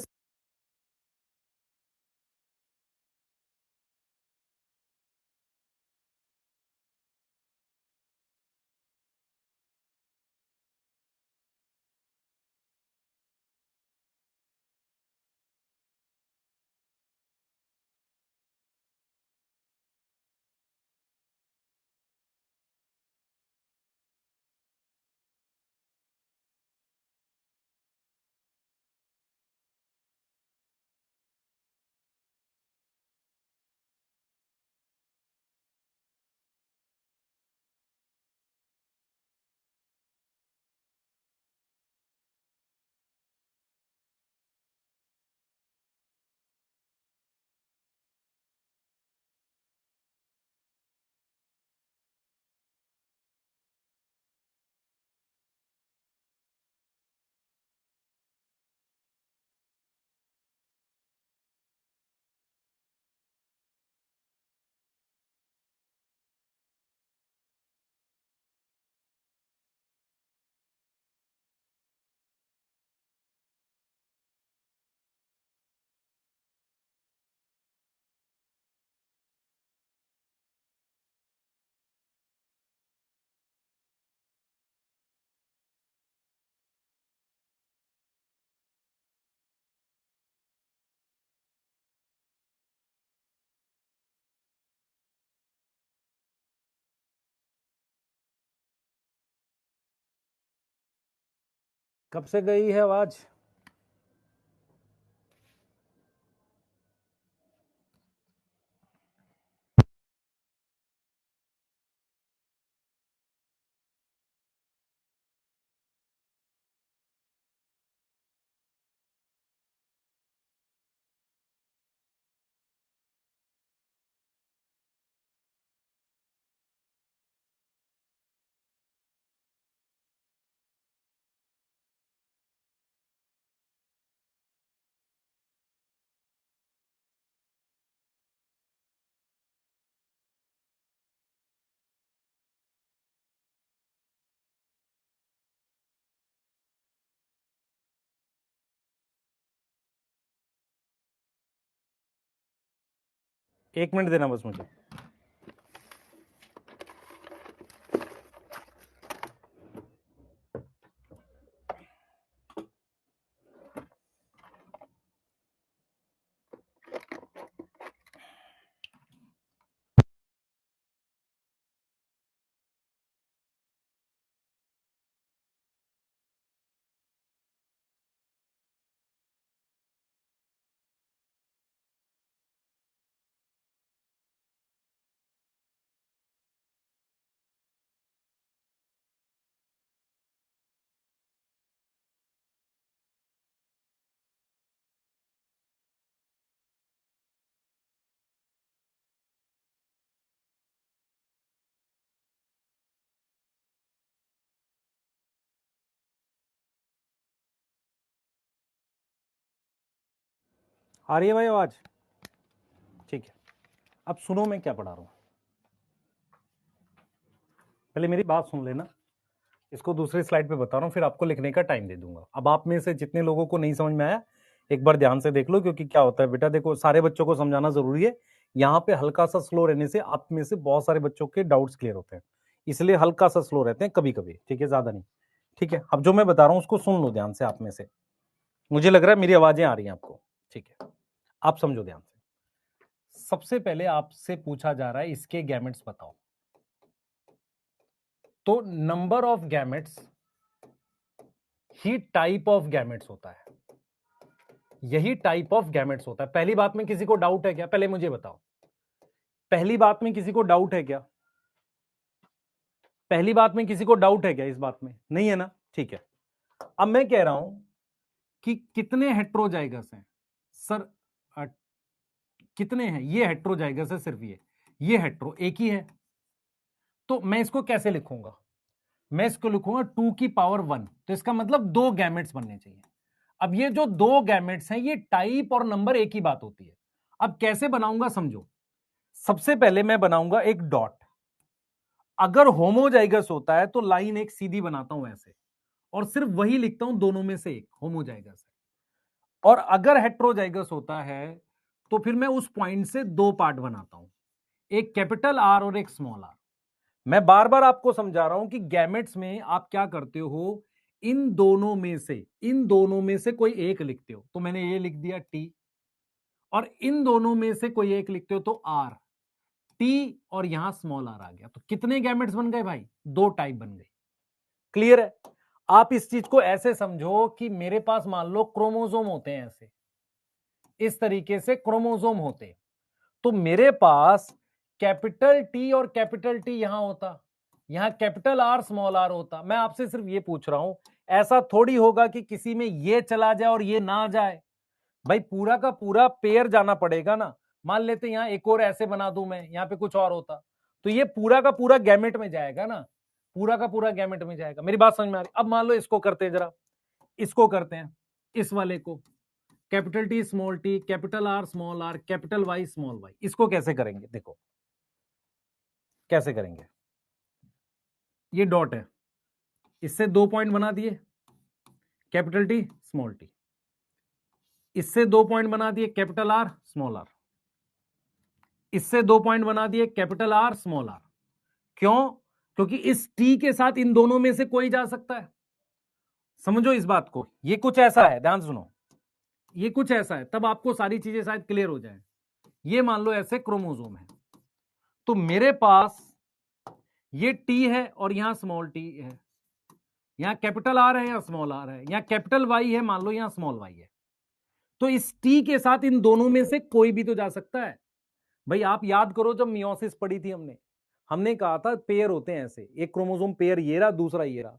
कब से गई है आवाज? एक मिनट देना बस मुझे। आ रही है भाई आवाज? ठीक है, अब सुनो मैं क्या पढ़ा रहा हूं। पहले मेरी बात सुन लेना, इसको दूसरी स्लाइड पे बता रहा हूँ, फिर आपको लिखने का टाइम दे दूंगा। अब आप में से जितने लोगों को नहीं समझ में आया एक बार ध्यान से देख लो, क्योंकि क्या होता है बेटा, देखो सारे बच्चों को समझाना जरूरी है। यहाँ पे हल्का सा स्लो रहने से आप में से बहुत सारे बच्चों के डाउट्स क्लियर होते हैं, इसलिए हल्का सा स्लो रहते हैं कभी कभी, ठीक है, ज्यादा नहीं। ठीक है, अब जो मैं बता रहा हूँ उसको सुन लो ध्यान से आप में से। मुझे लग रहा है मेरी आवाजें आ रही हैं आपको, ठीक है, आप समझो ध्यान से। सबसे पहले आपसे पूछा जा रहा है इसके गैमेट्स बताओ। तो number of gametes he type of gametes होता है, यही टाइप ऑफ गैमेट्स होता है। पहली बात में किसी को डाउट है क्या? पहले मुझे बताओ, पहली बात में किसी को डाउट है क्या? पहली बात में किसी को डाउट है क्या इस बात में? नहीं है ना, ठीक है। अब मैं कह रहा हूं कि कितने हेट्रोजाइगस हैं सर? कितने हैं? ये हेट्रोजाइगस है सिर्फ, ये हेट्रो एक ही है। तो मैं इसको कैसे लिखूंगा? मैं इसको लिखूंगा 2 की पावर 1, तो इसका मतलब 2 गैमेट्स बनने चाहिए। अब ये जो 2 गैमेट्स हैं ये टाइप और नंबर एक ही बात होती है। अब कैसे बनाऊंगा समझो। सबसे पहले मैं बनाऊंगा एक डॉट। अगर होमोजाइगस होता है तो लाइन एक सीधी बनाता हूं ऐसे, और सिर्फ वही लिखता हूं दोनों में से एक होमोजाइगस है। और अगर हेट्रोजाइगस होता है तो फिर मैं उस पॉइंट से 2 पार्ट बनाता हूं, एक कैपिटल आर और एक स्मॉल आर। मैं बार बार आपको समझा रहा हूं कि गैमेट्स में आप क्या करते हो, इन दोनों में से कोई एक लिखते हो। तो मैंने ये लिख दिया टी, और इन दोनों में से कोई एक लिखते हो तो आर, टी और यहां स्मॉल आर आ गया। तो कितने गैमेट्स बन गए भाई? 2 टाइप बन गए। क्लियर है? आप इस चीज को ऐसे समझो कि मेरे पास मान लो क्रोमोसोम होते हैं, ऐसे इस तरीके से क्रोमोसोम होते, तो मेरे पास कैपिटल टी और कैपिटल टी यहां होता, यहां कैपिटल आर स्मॉल आर होता। मैं आपसे सिर्फ ये पूछ रहा हूं, ऐसा थोड़ी होगा कि किसी में ये चला जाए और ये ना जाए। भाई पूरा का पूरा पेयर जाना पड़ेगा ना। मान लेते यहां एक और ऐसे बना दूं मैं, यहां पे कुछ और होता, तो ये पूरा का पूरा गैमेट में जाएगा ना, पूरा का पूरा गैमेट में जाएगा। मेरी बात समझ में आ रही? अब मान लो इसको करते हैं जरा, इसको करते हैं, इस वाले को capital T small T, capital R small R, capital Y small Y. इसको कैसे करेंगे? देखो कैसे करेंगे। ये डॉट है, इससे 2 पॉइंट बना दिए, कैपिटल टी स्मॉल टी, इससे 2 पॉइंट बना दिए, कैपिटल आर स्मॉल आर, इससे 2 पॉइंट बना दिए, कैपिटल आर स्मॉल आर। क्यों? क्योंकि इस टी के साथ इन दोनों में से कोई जा सकता है। समझो इस बात को, ये कुछ ऐसा है, ध्यान सुनो, ये कुछ ऐसा है, तब आपको सारी चीजें शायद क्लियर हो जाए। ये मान लो ऐसे क्रोमोसोम है, तो मेरे पास ये टी है और यहां स्मॉल टी है, यहाँ कैपिटल आर है या स्मॉल आर है, यहाँ कैपिटल वाई है मान लो, यहाँ स्मॉल वाई है, तो इस टी के साथ इन दोनों में से कोई भी तो जा सकता है। भाई आप याद करो जब मियोसिस पढ़ी थी हमने, हमने कहा था पेयर होते हैं ऐसे, एक क्रोमोसोम पेयर ये रहा, दूसरा ये रहा,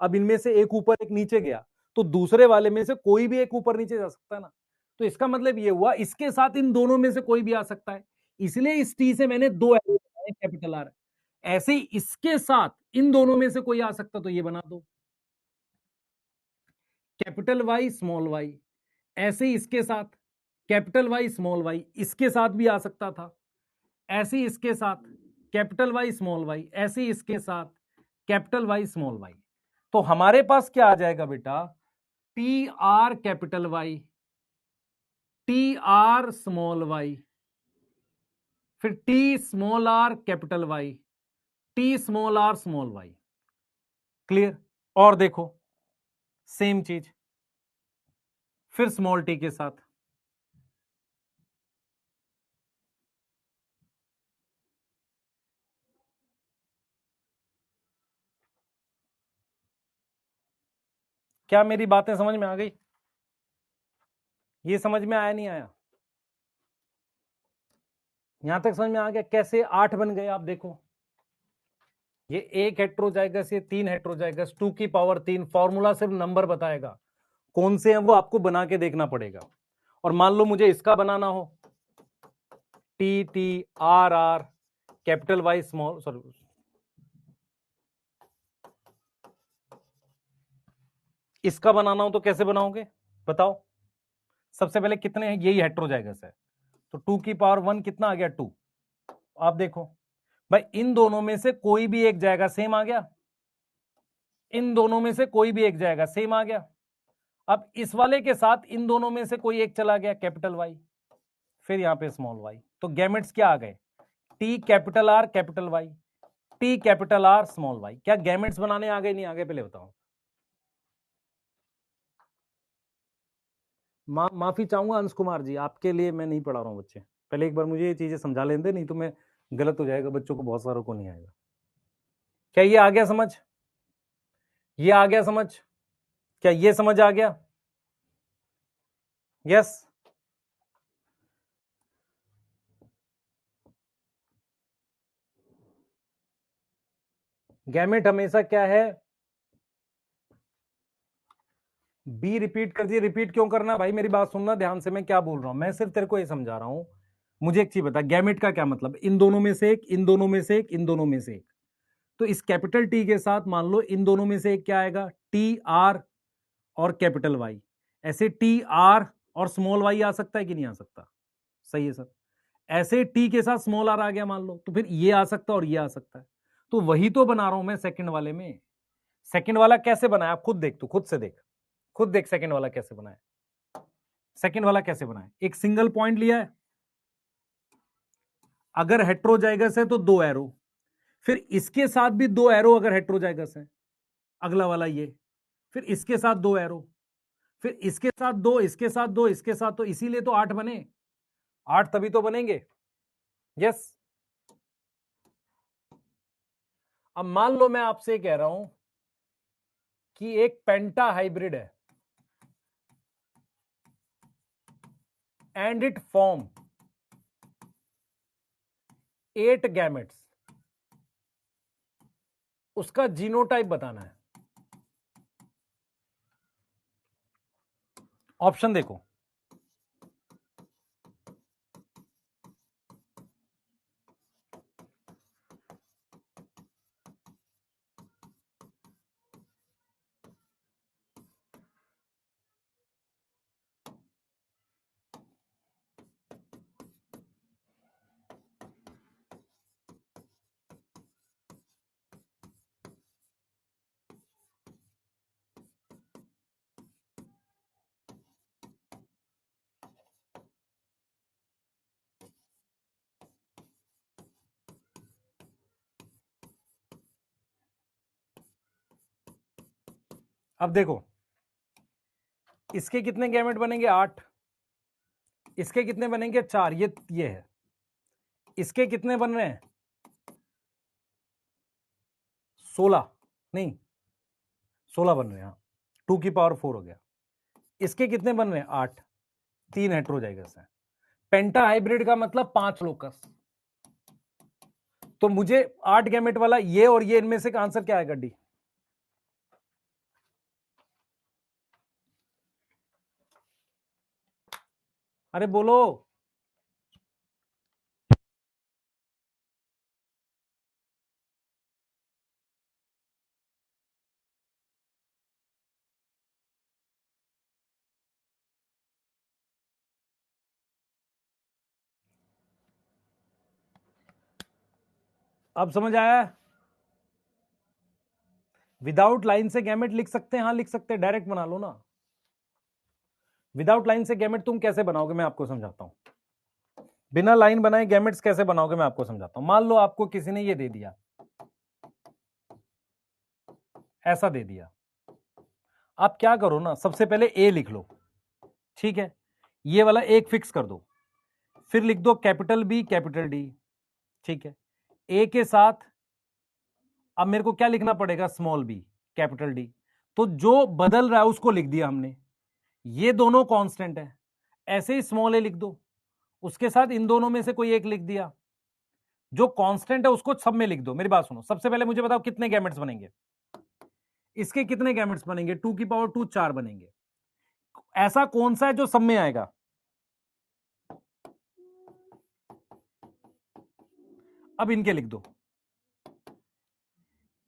अब इनमें से एक ऊपर एक नीचे गया, तो दूसरे वाले में से कोई भी एक ऊपर नीचे जा सकता है ना। तो इसका मतलब ये हुआ इसके साथ इन दोनों में से कोई भी आ सकता है, इसलिए इस टी से मैंने दो एरो बनाए कैपिटल आर। ऐसे ही इसके साथ इन दोनों में से कोई आ सकता, तो ये बना दो कैपिटल वाई स्मॉल वाई। ऐसे ही इसके साथ कैपिटल वाई स्मॉल वाई, इसके साथ भी आ सकता था। ऐसे ही इसके साथ कैपिटल वाई स्मॉल वाई, ऐसे ही इसके साथ कैपिटल वाई स्मॉल वाई। तो हमारे पास क्या आ जाएगा बेटा, T R capital Y, T R small Y, फिर T small R capital Y, T small R small Y. Clear? और देखो सेम चीज फिर स्मॉल टी के साथ, क्या मेरी बातें समझ में आ गई? ये समझ में आया नहीं आया? यहां तक समझ में आ गया कैसे 8 बन गए? आप देखो ये एक हेट्रोजाइगस, ये 3 हेट्रोजाइगस, 2 की पावर 3, फॉर्मूला सिर्फ नंबर बताएगा, कौन से हैं वो आपको बना के देखना पड़ेगा। और मान लो मुझे इसका बनाना हो, T T R R capital Y small, sorry इसका बनाना हो तो कैसे बनाओगे बताओ? सबसे पहले कितने हैं, यही हेट्रोजाइगस है, तो 2 की पावर 1 कितना आ गया 2। आप देखो भाई इन दोनों में से कोई भी एक जाएगा, सेम आ गया, इन दोनों में से कोई भी एक जाएगा, सेम आ गया। अब इस वाले के साथ इन दोनों में से कोई एक चला गया, कैपिटल वाई, फिर यहां पे स्मॉल वाई, तो गैमेट्स क्या आ गए, T capital R capital Y, T capital R small Y. क्या गैमेट्स बनाने आ गए नहीं आ गए पहले बताओ? माफी चाहूंगा अंश कुमार जी, आपके लिए मैं नहीं पढ़ा रहा हूँ बच्चे, पहले एक बार मुझे ये चीजें समझा लेने दे, नहीं तो मैं गलत हो जाएगा, बच्चों को बहुत सारों को नहीं आएगा। क्या ये आ गया समझ? ये आ गया समझ? क्या ये समझ आ गया? यस? गैमेट हमेशा क्या है, बी रिपीट कर दिए। रिपीट क्यों करना भाई, मेरी बात सुनना ध्यान से, मैं क्या बोल रहा हूं, मैं सिर्फ तेरे को ये समझा रहा हूं। मुझे एक चीज बता, गैमेट का क्या मतलब, इन दोनों में से एक, इन दोनों में से एक, इन दोनों में से एक। तो इस कैपिटल टी के साथ मान लो इन दोनों में से एक क्या आएगा, टी आर और कैपिटल वाई। ऐसे टी आर और स्मॉल वाई आ सकता है कि नहीं आ सकता? सही है सर। ऐसे टी के साथ स्मॉल आर आ गया मान लो, तो फिर ये आ सकता है और ये आ सकता है। तो वही तो बना रहा हूं मैं सेकंड वाले में। सेकंड वाला कैसे बनाया आप खुद देख, तू खुद से देख, खुद देख सेकंड वाला कैसे बनाया। सेकंड वाला कैसे बनाया, एक सिंगल पॉइंट लिया है, अगर हेट्रोजाइगस है तो 2 एरो, फिर इसके साथ भी 2 एरो अगर हेट्रोजाइगस है, अगला वाला ये, फिर इसके साथ 2 एरो, फिर इसके साथ 2, इसके साथ 2, इसके साथ, तो इसीलिए तो 8 बने। 8 तभी तो बनेंगे। यस? अब मान लो मैं आपसे कह रहा हूं कि एक पेंटा हाइब्रिड है एंड इट फॉर्म 8 गैमेट्स, उसका जीनोटाइप बताना है। ऑप्शन देखो, अब देखो इसके कितने गैमेट बनेंगे, 8, इसके कितने बनेंगे 4, ये है, इसके कितने बन रहे हैं 16, नहीं 16 बन रहे हैं, 2 की पावर 4 हो गया। इसके कितने बन रहे हैं? 8, 3 हेटेरोजाइगस है। पेंटा हाइब्रिड का मतलब 5 लोकस। तो मुझे 8 गैमेट वाला ये और ये, इनमें से आंसर क्या आएगा? डी। अरे बोलो। अब समझ आया? विदाउट लाइन से गैमेट लिख सकते हैं? हाँ लिख सकते हैं, डायरेक्ट बना लो ना। विदाउट लाइन से गैमेट तुम कैसे बनाओगे, मैं आपको समझाता हूं। बिना लाइन बनाए गैमेट्स कैसे बनाओगे, मैं आपको समझाता हूं। मान लो आपको किसी ने ये दे दिया, ऐसा दे दिया। आप क्या करो ना, सबसे पहले ए लिख लो, ठीक है, ये वाला एक फिक्स कर दो, फिर लिख दो कैपिटल बी कैपिटल डी, ठीक है। ए के साथ अब मेरे को क्या लिखना पड़ेगा? Small B capital D. तो जो बदल रहा है उसको लिख दिया हमने, ये दोनों कांस्टेंट है, ऐसे ही स्मॉल ए लिख दो, उसके साथ इन दोनों में से कोई एक लिख दिया। जो कांस्टेंट है उसको सब में लिख दो। मेरी बात सुनो, सबसे पहले मुझे बताओ कितने गैमेट्स बनेंगे? इसके कितने गैमेट्स बनेंगे? 2 की पावर 2, 4 बनेंगे। ऐसा कौन सा है जो सब में आएगा? अब इनके लिख दो,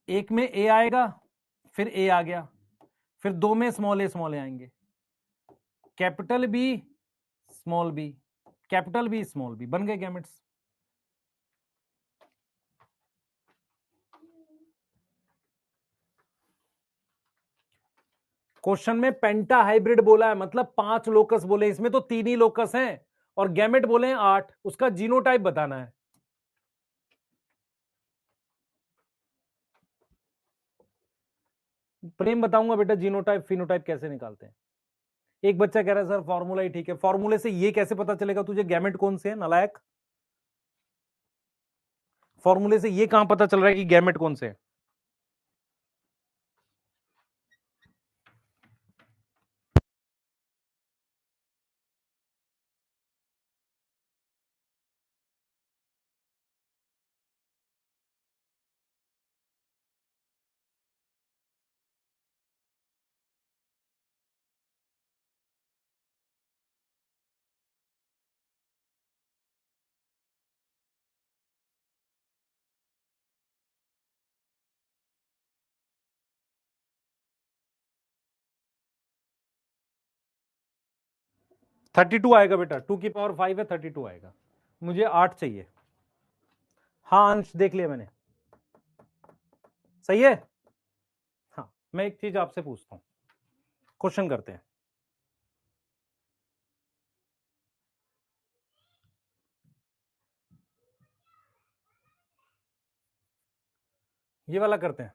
एक में ए आएगा, फिर ए आ गया, फिर दो में स्मॉल ए आएंगे, capital B small B, capital B small B, बन गए गैमेट्स। क्वेश्चन में पेंटा हाइब्रिड बोला है, मतलब 5 लोकस बोले, इसमें तो 3 ही लोकस हैं, और गैमेट बोले हैं 8। उसका जीनोटाइप बताना है। प्रेम बताऊंगा बेटा जीनोटाइप फिनोटाइप कैसे निकालते हैं। एक बच्चा कह रहा है सर फॉर्मूला ही ठीक है। फॉर्मूले से ये कैसे पता चलेगा तुझे गैमेट कौन से है, नालायक? फॉर्मूले से ये कहां पता चल रहा है कि गैमेट कौन से है? थर्टी टू आएगा बेटा, 2 की पावर 5 है, 32 आएगा। मुझे 8 चाहिए। हाँ अंश देख लिया मैंने, सही है। हाँ मैं एक चीज आपसे पूछता हूं, क्वेश्चन करते हैं। ये वाला करते हैं।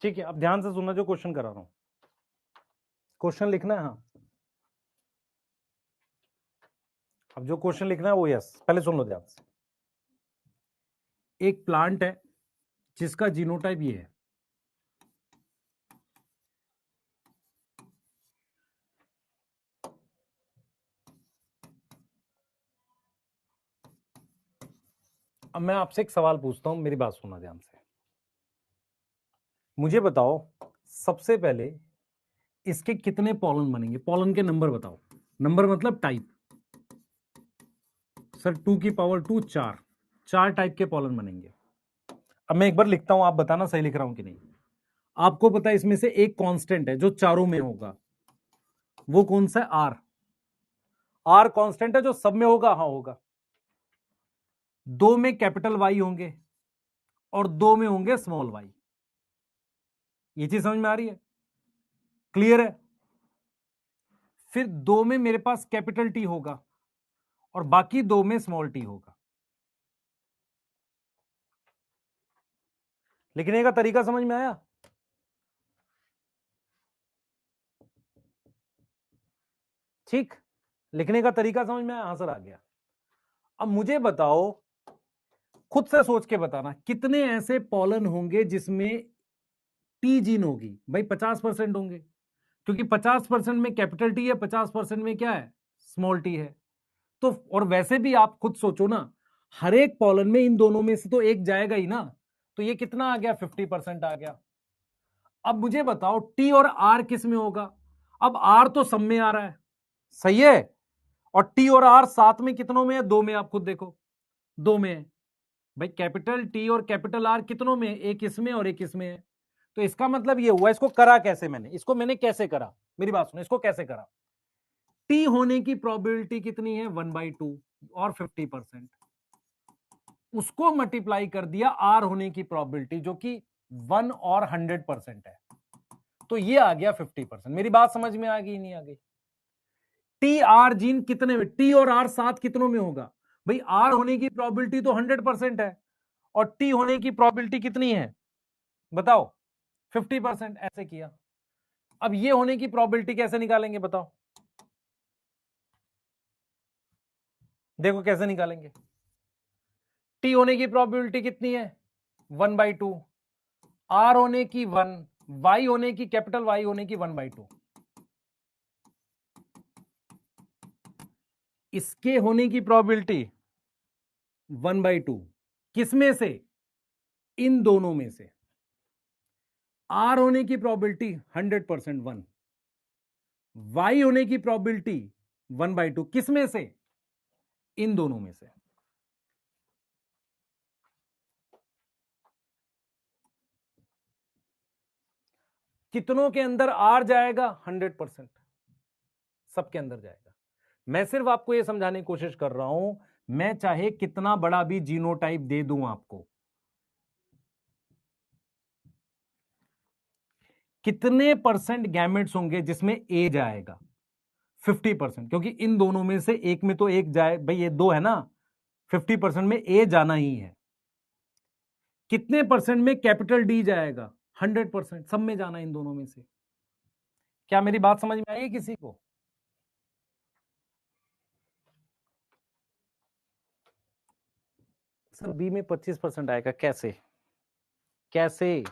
ठीक है, अब ध्यान से सुनना जो क्वेश्चन करा रहा हूं। क्वेश्चन लिखना है, हाँ। अब जो क्वेश्चन लिखना है वो यस, पहले सुन लो ध्यान से। एक प्लांट है जिसका जीनोटाइप ये है, अब मैं आपसे एक सवाल पूछता हूं, मेरी बात सुनना ध्यान से। मुझे बताओ सबसे पहले इसके कितने पॉलन बनेंगे, पॉलन के नंबर बताओ, नंबर मतलब टाइप। सर 2 की पावर 2 चार टाइप के पॉलन बनेंगे। अब मैं एक बार लिखता हूं, आप बताना सही लिख रहा हूं कि नहीं। आपको पता है इसमें से एक कांस्टेंट है जो चारों में होगा, वो कौन सा है? आर। आर कांस्टेंट है जो सब में होगा, हाँ होगा। दो में कैपिटल वाई होंगे और दो में होंगे स्मॉल वाई। ये चीज समझ में आ रही है? क्लियर है? फिर दो में मेरे पास कैपिटल टी होगा और बाकी दो में स्मॉल टी होगा। लिखने का तरीका समझ में आया? ठीक, लिखने का तरीका समझ में आया? आंसर आ गया। अब मुझे बताओ, खुद से सोच के बताना, कितने ऐसे पॉलन होंगे जिसमें टी जीन होगी? भाई 50% होंगे, क्योंकि 50% में कैपिटल टी है, 50% में क्या है? स्मॉल टी है। तो और वैसे भी आप खुद सोचो ना, हर एक पॉलन में इन दोनों में से तो एक जाएगा ही ना। तो ये कितना आ गया? 50% आ गया। अब मुझे बताओ टी और आर किस में होगा? अब आर तो सब में आ रहा है, सही है, और टी और आर साथ में कितनों में है? दो में। आप खुद देखो, दो में है। भाई कैपिटल टी और कैपिटल आर कितनों में? एक इसमें और एक इसमें है। तो इसका मतलब ये हुआ, इसको करा कैसे मैंने? इसको मैंने कैसे करा? मेरी बात सुनो, इसको कैसे करा? टी होने की प्रोबेबिलिटी कितनी है? 1/2 और 50%। उसको मल्टीप्लाई कर दिया आर होने की प्रोबेबिलिटी, जो कि 1 और 100% है। तो ये आ गया 50%। मेरी बात समझ में आ गई नहीं आ गई? टी आर जीन कितने में? टी और आर साथ कितनों में होगा? भाई आर होने की प्रोबेबिलिटी तो 100% है और टी होने की प्रोबेबिलिटी कितनी है बताओ? 50%। ऐसे किया। अब ये होने की प्रोबेबिलिटी कैसे निकालेंगे बताओ? देखो कैसे निकालेंगे। टी होने की प्रोबेबिलिटी कितनी है? 1/2। आर होने की 1, वाई होने की, कैपिटल वाई होने की 1/2। इसके होने की प्रोबेबिलिटी 1/2। किसमें से? इन दोनों में से। आर होने की प्रोबेबिलिटी 100% 1, वाई होने की प्रोबेबिलिटी 1/2। किसमें से? इन दोनों में से। कितनों के अंदर आर जाएगा? 100%, सबके अंदर जाएगा। मैं सिर्फ आपको यह समझाने की कोशिश कर रहा हूं, मैं चाहे कितना बड़ा भी जीनोटाइप दे दूं आपको, कितने परसेंट गैमेट्स होंगे जिसमें ए जाएगा? 50%, क्योंकि इन दोनों में से एक में तो एक जाए, भाई ये दो है ना, 50% में ए जाना ही है। कितने परसेंट में कैपिटल डी जाएगा? 100%, सब में जाना इन दोनों में से। क्या मेरी बात समझ में आई किसी को? सर बी में 25% आएगा, कैसे? कैसे?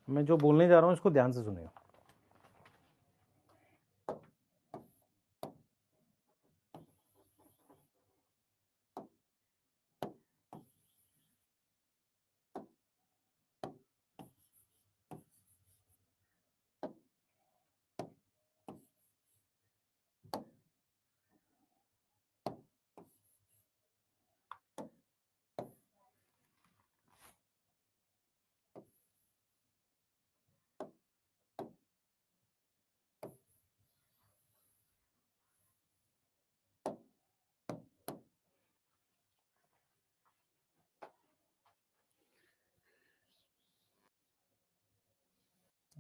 मैं जो बोलने जा रहा हूं इसको ध्यान से सुनिए।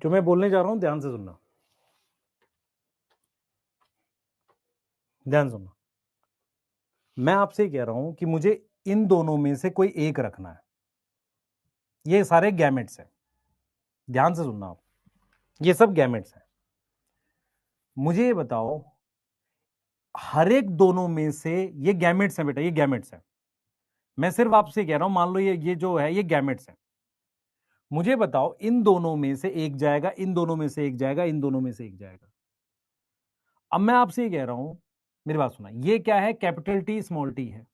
जो मैं बोलने जा रहा हूं ध्यान से सुनना, ध्यान सुनना। मैं आपसे कह रहा हूं कि मुझे इन दोनों में से कोई एक रखना है। ये सारे गैमेट्स हैं, ध्यान से सुनना आप, ये सब गैमेट्स हैं। मुझे ये बताओ, हर एक दोनों में से, ये गैमेट्स हैं बेटा, ये गैमेट्स हैं। मैं सिर्फ आपसे कह रहा हूं, मान लो ये जो है ये गैमेट्स हैं। मुझे बताओ इन दोनों में से एक जाएगा, इन दोनों में से एक जाएगा, इन दोनों में से एक जाएगा। अब मैं आपसे ये कह रहा हूं, मेरी बात सुना, ये क्या है, कैपिटल टी स्मॉल टी है,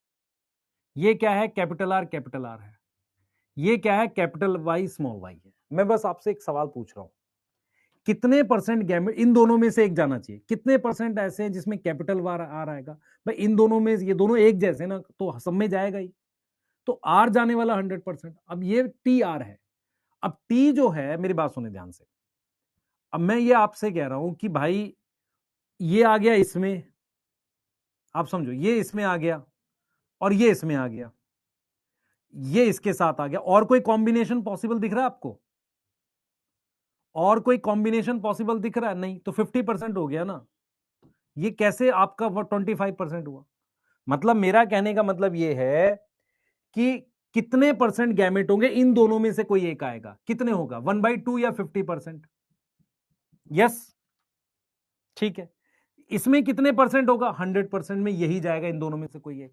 ये क्या है, कैपिटल आर है, ये क्या है, कैपिटल वाई स्मॉल वाई है। मैं बस आपसे एक सवाल पूछ रहा हूं, कितने परसेंट गैमेट इन दोनों में से एक जाना चाहिए, कितने परसेंट ऐसे हैं जिसमें कैपिटल वार आर आएगा? भाई इन दोनों में, ये दोनों एक जैसे ना, तो सब में जाएगा ही, तो आर जाने वाला 100%। अब ये टी आर है, अब टी जो है, मेरी बात सुने ध्यान से, अब मैं ये आपसे कह रहा हूं कि भाई ये आ गया इसमें, आप समझो, ये इसमें आ गया और ये इसमें आ गया, ये इसके साथ आ गया, और कोई कॉम्बिनेशन पॉसिबल दिख रहा है आपको? और कोई कॉम्बिनेशन पॉसिबल दिख रहा है? नहीं, तो 50% हो गया ना। ये कैसे आपका 25% हुआ? मतलब मेरा कहने का मतलब ये है कि कितने परसेंट गैमेट होंगे, इन दोनों में से कोई एक आएगा, कितने होगा, 1/2 या 50%? यस, ठीक है। इसमें कितने परसेंट होगा, 100% में यही जाएगा, इन दोनों में से कोई एक।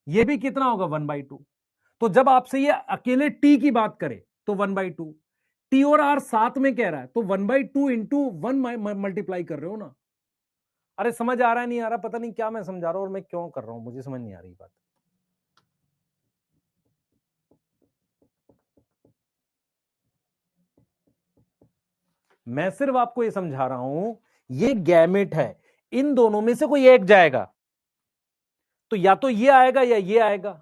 ये भी कितना होगा, 1/2। तो जब आपसे ये अकेले टी की बात करे तो 1/2, टी और आर साथ में कह रहा है तो 1/2 इंटू 1 मल्टीप्लाई कर रहे हो ना। अरे समझ आ रहा है, नहीं आ रहा, पता नहीं क्या मैं समझा रहा हूं और मैं क्यों कर रहा हूं, मुझे समझ नहीं आ रही बात। मैं सिर्फ आपको ये समझा रहा हूं, ये गैमेट है, इन दोनों में से कोई एक जाएगा, तो या तो ये आएगा या ये आएगा।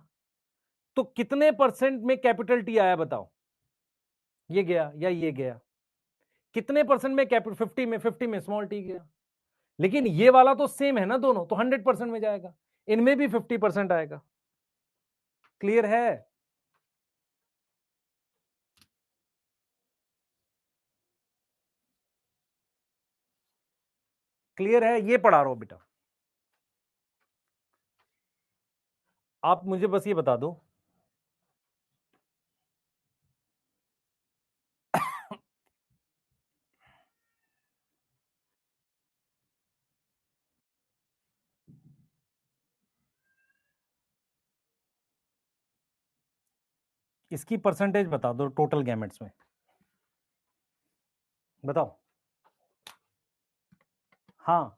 तो कितने परसेंट में कैपिटल टी आया बताओ, ये गया या ये गया? कितने परसेंट में कैपिटल, 50 में स्मॉल टी गया। लेकिन ये वाला तो सेम है ना दोनों, तो 100% में जाएगा, इनमें भी 50% आएगा। क्लियर है? क्लियर है? ये पढ़ा रहा हूं बेटा, आप मुझे बस ये बता दो, इसकी परसेंटेज बता दो टोटल गैमेट्स में, बताओ। हाँ,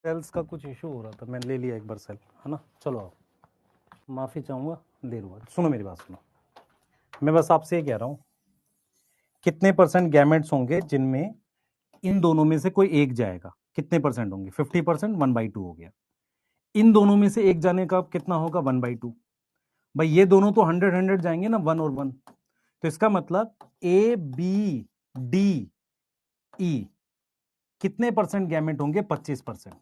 सेल्स का कुछ इशू हो रहा था, मैं ले लिया एक बार सेल, है ना। चलो आओ, माफी चाहूंगा, देर हुआ। सुनो मेरी बात सुनो, मैं बस आपसे ये कह रहा हूं, कितने परसेंट गैमेट्स होंगे जिनमें इन दोनों में से कोई एक जाएगा, कितने परसेंट होंगे? 50%, 1/2 हो गया। इन दोनों में से एक जाने का कितना होगा, 1/2। भाई ये दोनों तो 100 जाएंगे ना, 1 और 1, तो इसका मतलब ए बी डी ई कितने परसेंट गैमेट होंगे? 25%।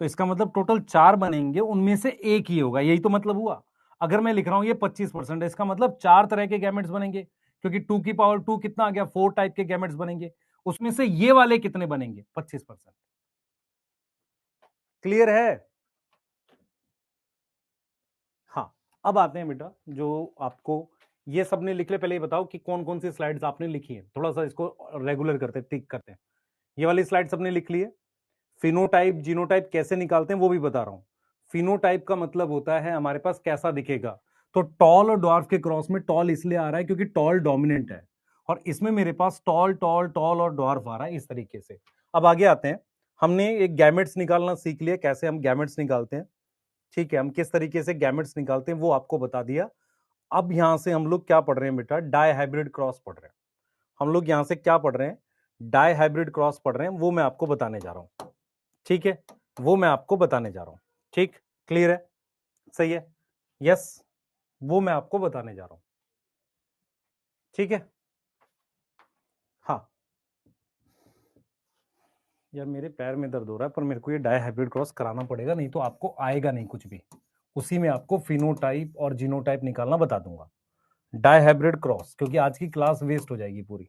तो इसका मतलब टोटल 4 बनेंगे, उनमें से एक ही होगा, यही तो मतलब हुआ। अगर मैं लिख रहा हूं ये 25% है, इसका मतलब 4 तरह के गैमेट्स बनेंगे, क्योंकि 2 की पावर 2 कितना आ गया? 4 टाइप के गैमेट्स बनेंगे। उसमें से ये वाले कितने बनेंगे? 25%। क्लियर है? हाँ, अब आते हैं बेटा, जो आपको ये सबने लिख ले, पहले ये बताओ कि कौन कौन सी स्लाइड्स आपने लिखी है, थोड़ा सा इसको रेगुलर करते हैं, टिक करते हैं। ये वाली स्लाइड सबने लिख ली है। फिनोटाइप जीनोटाइप कैसे निकालते हैं वो भी बता रहा हूं। फिनोटाइप का मतलब होता है हमारे पास कैसा दिखेगा। तो टॉल और डॉर्फ के क्रॉस में टॉल इसलिए आ रहा है क्योंकि टॉल डोमिनेंट है, और इसमें मेरे पास टॉल टॉल टॉल और डॉर्फ आ रहा है इस तरीके से। अब आगे आते हैं, हमने एक गैमेट्स निकालना सीख लिया, कैसे हम गैमेट्स निकालते हैं। ठीक है, हम किस तरीके से गैमेट्स निकालते हैं वो आपको बता दिया। अब यहां से हम लोग क्या पढ़ रहे हैं बेटा? डाई हाइब्रिड क्रॉस पढ़ रहे हैं। हम लोग यहां से क्या पढ़ रहे हैं? डाई हाइब्रिड क्रॉस पढ़ रहे हैं, वो मैं आपको बताने जा रहा हूं। ठीक है, वो मैं आपको बताने जा रहा हूं। ठीक, क्लियर है? सही है? यस, वो मैं आपको बताने जा रहा हूं। ठीक है, हाँ। यार मेरे पैर में दर्द हो रहा है, पर मेरे को ये डाई हाइब्रिड क्रॉस कराना पड़ेगा, नहीं तो आपको आएगा नहीं कुछ भी। उसी में आपको फिनोटाइप और जीनोटाइप निकालना बता दूंगा। डाई हाइब्रिड क्रॉस, क्योंकि आज की क्लास वेस्ट हो जाएगी पूरी,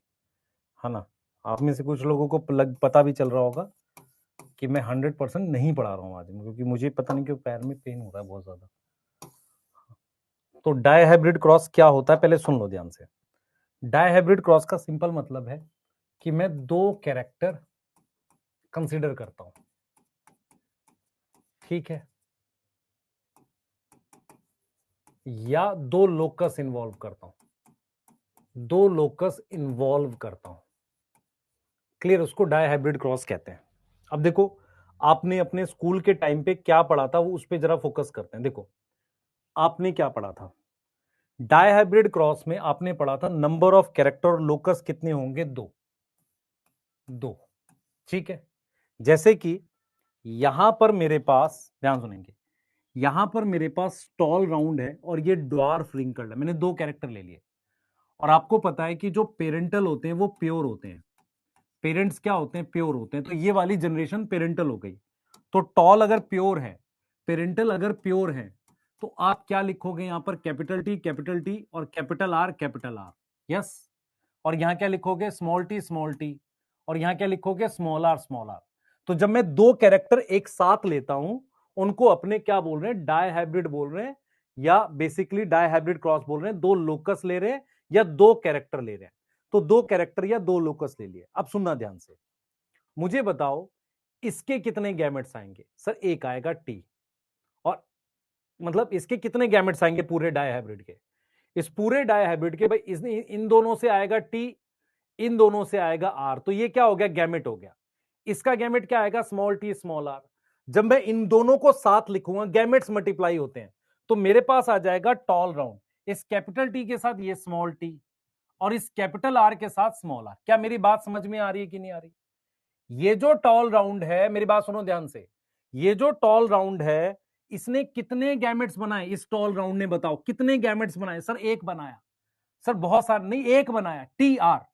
है ना। आप में से कुछ लोगों को पता भी चल रहा होगा कि मैं 100% नहीं पढ़ा रहा हूँ आज, क्योंकि मुझे पता नहीं क्यों पैर में पेन हो रहा है बहुत ज्यादा। तो डाई हाइब्रिड क्रॉस क्या होता है पहले सुन लो ध्यान से। डाई हाइब्रिड क्रॉस का सिंपल मतलब है कि मैं 2 कैरेक्टर कंसीडर करता हूं। ठीक है, या 2 लोकस इन्वॉल्व करता हूं, 2 लोकस इन्वॉल्व करता हूं। क्लियर? उसको डाई हाइब्रिड क्रॉस कहते हैं। अब देखो, आपने अपने स्कूल के टाइम पे क्या पढ़ा था वो उस पे जरा फोकस करते हैं। देखो, आपने क्या पढ़ा था? डाई हाइब्रिड क्रॉस में आपने पढ़ा था नंबर ऑफ कैरेक्टर और लोकस कितने होंगे? 2। 2। ठीक है, जैसे कि यहां पर मेरे पास, ध्यान सुनेंगे, यहां पर मेरे पास टॉल राउंड है और ये ड्वार्फ रिंकल्ड है। मैंने 2 कैरेक्टर ले लिए, और आपको पता है कि जो पेरेंटल होते हैं वो प्योर होते हैं। पेरेंट्स क्या होते हैं? प्योर होते हैं। तो ये वाली जनरेशन पेरेंटल हो गई। तो टॉल अगर प्योर है, पेरेंटल अगर प्योर है, तो आप क्या लिखोगे यहां पर? कैपिटल टी और capital R capital R. Yes, और यहां क्या लिखोगे? स्मॉल टी, और यहां क्या लिखोगे? Small R small R. तो जब मैं 2 कैरेक्टर एक साथ लेता हूं, उनको अपने क्या बोल रहे हैं? डाई हाइब्रिड बोल रहे हैं, या बेसिकली डाई हाइब्रिड क्रॉस बोल रहे हैं। 2 लोकस ले रहे हैं या 2 कैरेक्टर ले रहे हैं। तो 2 कैरेक्टर या 2 लोकस ले लिए। अब सुनना ध्यान से, मुझे बताओ इसके कितने गैमेट्स आएंगे? सर एक आएगा टी। और मतलब इसके कितने गैमेट्स आएंगे पूरे डाई हाइब्रिड के? इस पूरे डाई हाइब्रिड के भाई इन दोनों से आएगा टी, इन दोनों से आएगा आर। तो ये क्या हो गया? गैमेट हो गया। इसका गैमेट क्या आएगा? Small T small R. जब मैं इन दोनों को साथ लिखूंगा, गैमेट्स मल्टीप्लाई होते हैं, तो मेरे पास आ जाएगा टॉल राउंड। इस कैपिटल टी के साथ ये स्मॉल टी, और इस कैपिटल आर के साथ स्मॉल आर। क्या मेरी बात समझ में आ रही है कि नहीं आ रही? ये जो टॉल राउंड है, मेरी बात सुनो ध्यान से, ये जो टॉल राउंड है, इसने कितने गैमेट्स बनाए? इस टॉल राउंड ने बताओ कितने गैमेट्स बनाए? सर एक बनाया। सर बहुत सारे नहीं, एक बनाया। टी आर,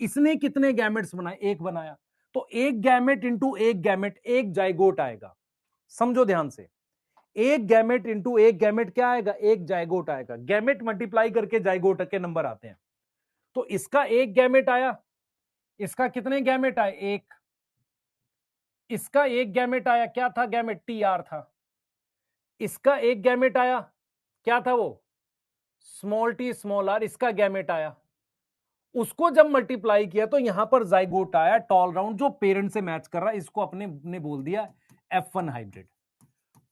इसने कितने गैमेट्स बनाए? एक बनाया। तो एक गैमेट इंटू एक गैमेट एक जाइगोट आएगा। समझो ध्यान से, एक गैमेट इंटू एक गैमेट क्या आएगा? एक जाइगोट आएगा। गैमेट मल्टीप्लाई करके जाइगोट के नंबर आते हैं। तो इसका एक गैमेट आया, इसका कितने गैमेट आए? एक। इसका एक गैमेट आया, क्या था गैमेट? टी आर था। इसका एक गैमेट आया, क्या था वो? Small T small R. इसका गैमेट आया, उसको जब मल्टीप्लाई किया तो यहां पर जाइगोट आया टॉल राउंड, जो पेरेंट से मैच कर रहा है। इसको अपने ने बोल दिया F1 हाइब्रिड।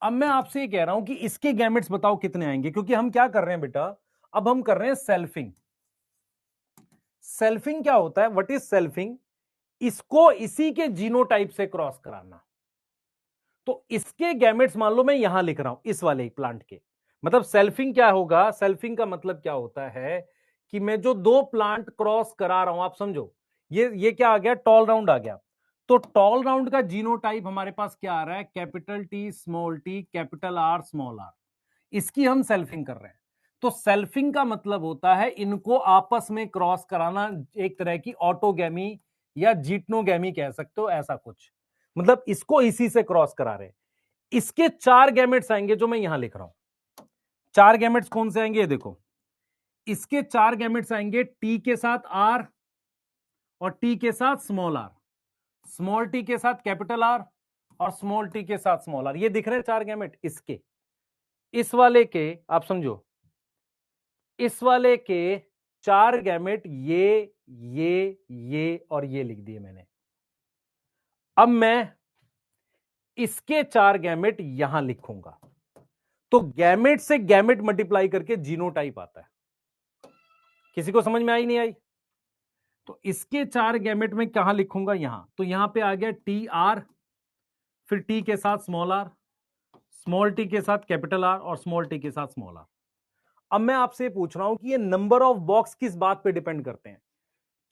अब मैं आपसे ये कह रहा हूं कि इसके गैमेट्स बताओ कितने आएंगे, क्योंकि हम क्या कर रहे हैं बेटा? अब हम कर रहे हैं सेल्फिंग। सेल्फिंग क्या होता है? What is selfing? इसको इसी के जीनोटाइप से क्रॉस कराना। तो इसके गैमेट्स मान लो मैं यहां लिख रहा हूं, इस वाले प्लांट के। मतलब सेल्फिंग क्या होगा? सेल्फिंग का मतलब क्या होता है कि मैं जो 2 प्लांट क्रॉस करा रहा हूं, आप समझो, ये क्या आ गया? टॉल राउंड आ गया। तो टॉल राउंड का जीनोटाइप हमारे पास क्या आ रहा है? Capital T small T capital R small R. इसकी हम सेल्फिंग कर रहे हैं। तो सेल्फिंग का मतलब होता है इनको आपस में क्रॉस कराना, एक तरह की ऑटोगैमी या जीटनोगैमी कह सकते हो, ऐसा कुछ। मतलब इसको इसी से क्रॉस करा रहे हैं। इसके 4 गैमेट्स आएंगे जो मैं यहां लिख रहा हूं। 4 गैमेट्स कौन से आएंगे, ये देखो। इसके 4 गैमेट्स आएंगे टी के साथ आर, और टी के साथ स्मॉल आर, स्मॉल टी के साथ कैपिटल आर, और स्मॉल टी के साथ स्मॉल आर। ये दिख रहे हैं 4 गैमेट इसके। इस वाले के आप समझो, इस वाले के 4 गैमेट ये और ये लिख दिए मैंने। अब मैं इसके 4 गैमेट यहां लिखूंगा, तो गैमेट से गैमेट मल्टीप्लाई करके जीनोटाइप आता है। किसी को समझ में आई नहीं आई? तो इसके 4 गैमेट में कहां लिखूंगा, यहां। तो यहां पे आ गया टी आर, फिर टी के साथ स्मॉल आर, स्मॉल टी के साथ कैपिटल आर, और स्मॉल टी के साथ स्मॉल आर। अब मैं आपसे पूछ रहा हूं कि ये नंबर ऑफ बॉक्स किस बात पे डिपेंड करते हैं?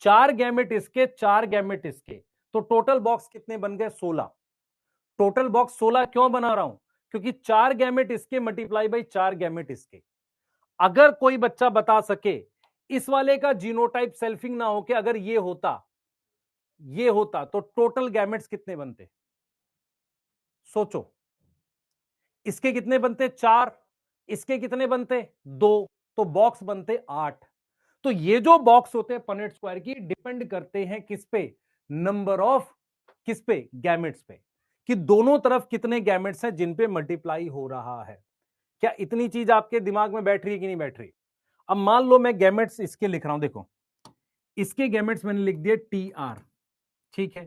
4 गैमेट इसके, 4 गैमेट इसके, तो टोटल बॉक्स कितने बन गए? 16। टोटल बॉक्स 16 क्यों बना रहा हूं? क्योंकि 4 गैमेट इसके मल्टीप्लाई बाई 4 गैमेट इसके। अगर कोई बच्चा बता सके इस वाले का जीनोटाइप सेल्फिंग ना हो के अगर ये होता तो टोटल गैमेट्स कितने बनते? सोचो। इसके कितने बनते? 4। इसके कितने बनते? 2। तो बॉक्स बनते 8। तो ये जो बॉक्स होते हैं पनेट स्क्वायर की, डिपेंड करते हैं किस पे? नंबर ऑफ किस पे? गैमेट्स पे, कि दोनों तरफ कितने गैमेट्स हैं जिन पे मल्टीप्लाई हो रहा है। क्या इतनी चीज आपके दिमाग में बैठ रही है कि नहीं बैठ रही? अब मान लो मैं गैमेट्स इसके लिख रहा हूं, देखो इसके गैमेट्स मैंने लिख दिए टी आर, ठीक है,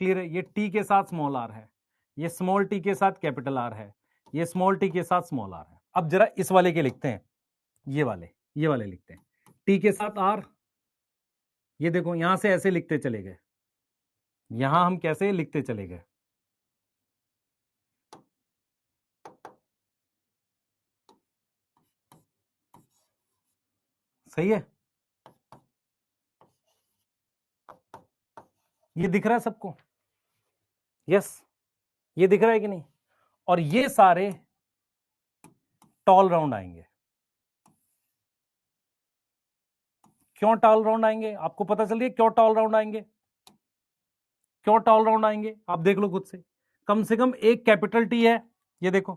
क्लियर है। ये टी के साथ स्मॉल आर है, ये स्मॉल टी के साथ कैपिटल आर है, ये स्मॉल टी के साथ स्मॉल आर है। अब जरा इस वाले के लिखते हैं, ये वाले लिखते हैं टी के साथ आर। ये देखो यहां से ऐसे लिखते चले गए, यहां हम कैसे लिखते चले गए? सही है? ये दिख रहा है सबको? यस, ये दिख रहा है कि नहीं? और ये सारे टॉल राउंड आएंगे। क्यों टॉल राउंड आएंगे? आपको पता चल रही है क्यों टॉल राउंड आएंगे? क्यों टॉल राउंड आएंगे आप देख लो खुद से कम एक कैपिटल टी है, ये देखो,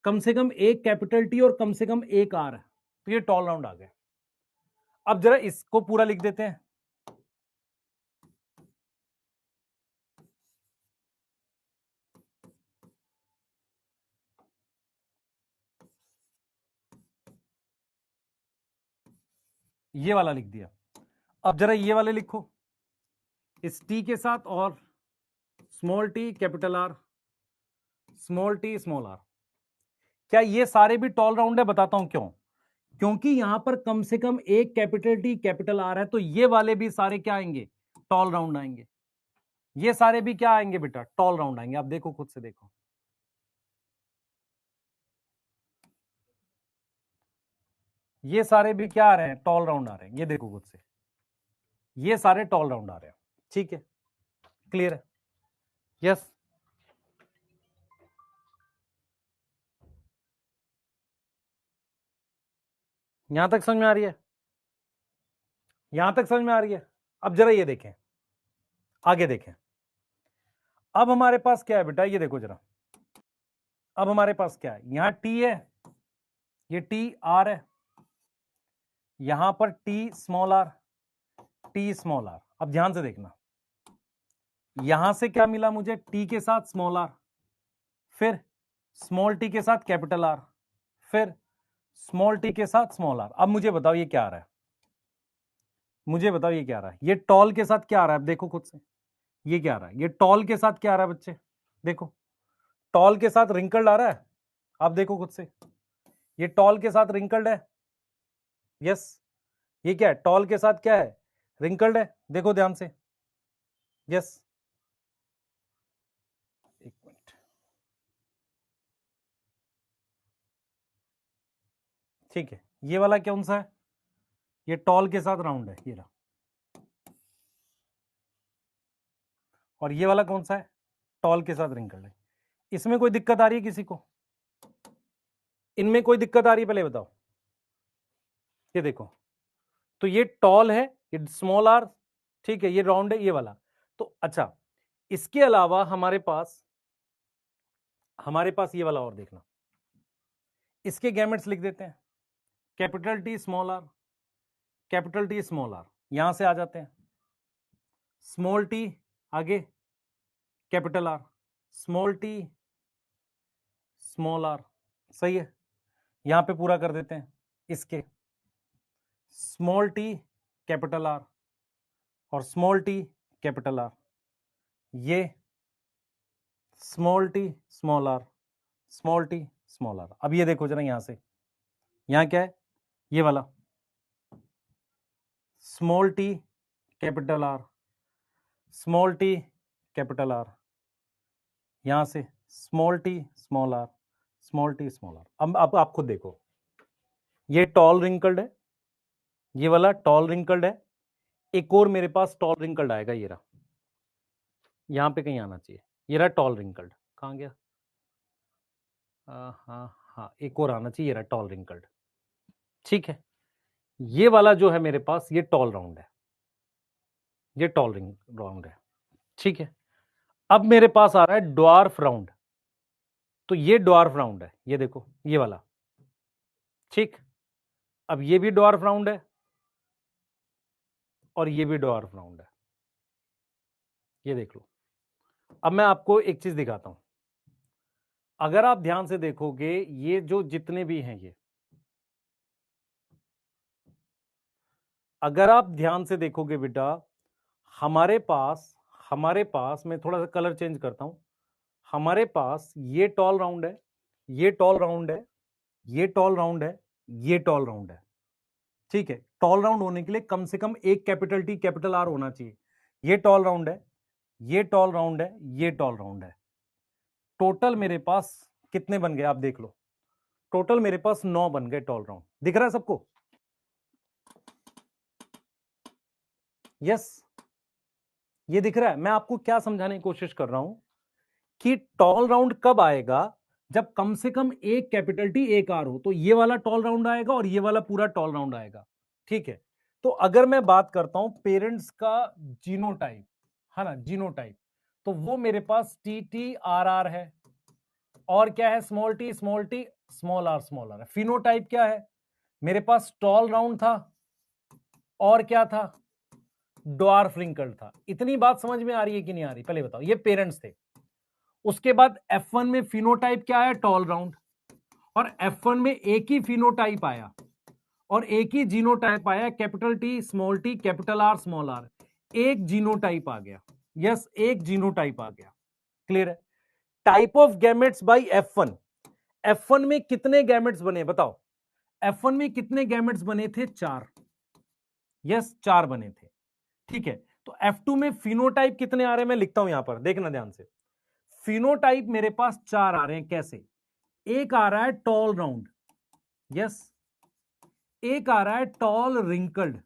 कम से कम एक कैपिटल टी और कम से कम एक आर है, तो ये टॉल राउंड आ गए। अब जरा इसको पूरा लिख देते हैं। ये वाला लिख दिया। अब जरा ये वाले लिखो, इस टी के साथ और small T capital R, small T small R. क्या ये सारे भी टॉल राउंड है? बताता हूं क्यों। क्योंकि यहां पर कम से कम एक कैपिटल टी कैपिटल आर है, तो ये वाले भी सारे क्या आएंगे? टॉल राउंड आएंगे। ये सारे भी क्या आएंगे बेटा? टॉल राउंड आएंगे। आप देखो खुद से देखो, ये सारे भी क्या आ रहे हैं? टॉल राउंड आ रहे हैं। ये देखो खुद से, ये सारे टॉल राउंड आ रहे हैं। ठीक है, क्लियर है? यस। यहां तक समझ में आ रही है? यहां तक समझ में आ रही है? अब जरा ये देखें, आगे देखें। अब हमारे पास क्या है बेटा? ये देखो जरा, अब हमारे पास क्या है? यहां टी है, ये टी आर है, यहां पर T small R, T small R. अब ध्यान से देखना, यहां से क्या मिला मुझे? टी के साथ स्मॉल आर, फिर स्मॉल टी के साथ कैपिटल आर, फिर स्मॉल टी के साथ स्मॉल आर। अब मुझे बताओ ये क्या आ रहा है? मुझे बताओ ये क्या आ रहा है? ये टॉल के साथ क्या आ रहा है? अब देखो खुद से, ये क्या आ रहा है? ये टॉल के साथ क्या आ रहा है बच्चे? देखो, टॉल के साथ रिंकल्ड आ रहा है। आप देखो खुद से, ये टॉल के साथ रिंकल्ड है। यस, ये क्या है? टॉल के साथ क्या है? रिंकल्ड है। देखो ध्यान से। यस, एक मिनट, ठीक है। ये वाला कौन सा है? ये टॉल के साथ राउंड है, ये रहा। और ये वाला कौन सा है? टॉल के साथ रिंकल्ड है। इसमें कोई दिक्कत आ रही है किसी को? इनमें कोई दिक्कत आ रही है? पहले बताओ। ये देखो, तो ये टॉल है, ये स्मॉल आर, ठीक है, ये राउंड है ये वाला। तो अच्छा, इसके अलावा हमारे पास ये वाला और देखना, इसके गैमेट्स लिख देते हैं, capital T small R, capital T small R, यहां से आ जाते हैं, स्मॉल टी आगे capital R, small T small R, सही है, यहां पे पूरा कर देते हैं, इसके स्मॉल टी कैपिटल आर और स्मॉल टी कैपिटल आर, ये small T small R, small T small R. अब ये देखो जरा यहां से, यहां क्या है, ये वाला small T capital R, small T capital R, यहां से small T small R, small T small R. अब आप खुद देखो, ये टॉल रिंकल्ड है, ये वाला टॉल रिंकल्ड है, एक और मेरे पास टॉल रिंकल्ड आएगा, ये रहा, यहां पे कहीं आना चाहिए, ये रहा टॉल रिंकल्ड, कहां गया, हाँ हाँ, एक और आना चाहिए, ये रहा टॉल रिंकल्ड, ठीक है। ये वाला जो है मेरे पास, ये टॉल राउंड है, ये टॉल रिंग राउंड है, ठीक है। अब मेरे पास आ रहा है ड्वार्फ राउंड, तो ये ड्वार्फ राउंड है, ये देखो ये वाला, ठीक। अब ये भी ड्वार्फ राउंड है और ये भी ड्वार्फ राउंड है, ये देख लो। अब मैं आपको एक चीज दिखाता हूं, अगर आप ध्यान से देखोगे, ये जो जितने भी हैं, ये अगर आप ध्यान से देखोगे बेटा, हमारे पास मैं थोड़ा सा कलर चेंज करता हूं, हमारे पास ये टॉल राउंड है, ये टॉल राउंड है, ये टॉल राउंड है, ये टॉल राउंड है, ठीक है। टॉल राउंड होने के लिए कम से कम एक कैपिटल टी कैपिटल आर होना चाहिए। ये टॉल राउंड है, ये टॉल राउंड है, ये टॉल राउंड है। टोटल मेरे पास कितने बन गए आप देख लो, टोटल मेरे पास 9 बन गए टॉल राउंड। दिख रहा है सबको? यस, ये दिख रहा है। मैं आपको क्या समझाने की कोशिश कर रहा हूं कि टॉल राउंड कब आएगा, जब कम से कम एक कैपिटल टी एक आर हो, तो ये वाला टॉल राउंड आएगा और ये वाला पूरा टॉल राउंड आएगा, ठीक है। तो अगर मैं बात करता हूं पेरेंट्स का जीनोटाइप, है ना, जीनोटाइप, तो वो मेरे पास टी टी आर आर है, और क्या है, स्मॉल टी स्मॉल आर है। फिनोटाइप क्या है, मेरे पास टॉल राउंड था और क्या था, ड्वार्फ रिंकल्ड था। इतनी बात समझ में आ रही है कि नहीं आ रही, पहले बताओ। ये पेरेंट्स थे। उसके बाद F1 में फिनोटाइप क्या है, टॉल राउंड, और F1 में एक ही फिनोटाइप आया और एक ही जीनोटाइप आया, capital T capital R small R, एक जीनोटाइप आ गया। यस, एक जीनोटाइप आ गया। क्लियर है? Type of gametes bye F1। F1 में कितने गैमेट्स बने बताओ, F1 में कितने गैमेट्स बने थे, 4। यस, 4 बने थे, ठीक है। तो F2 में फिनोटाइप कितने आ रहे हैं, मैं लिखता हूं यहां पर, देखना ध्यान से। फिनोटाइप मेरे पास 4 आ रहे हैं, कैसे, एक आ रहा है टॉल राउंड, यस, एक आ रहा है टॉल रिंकल्ड,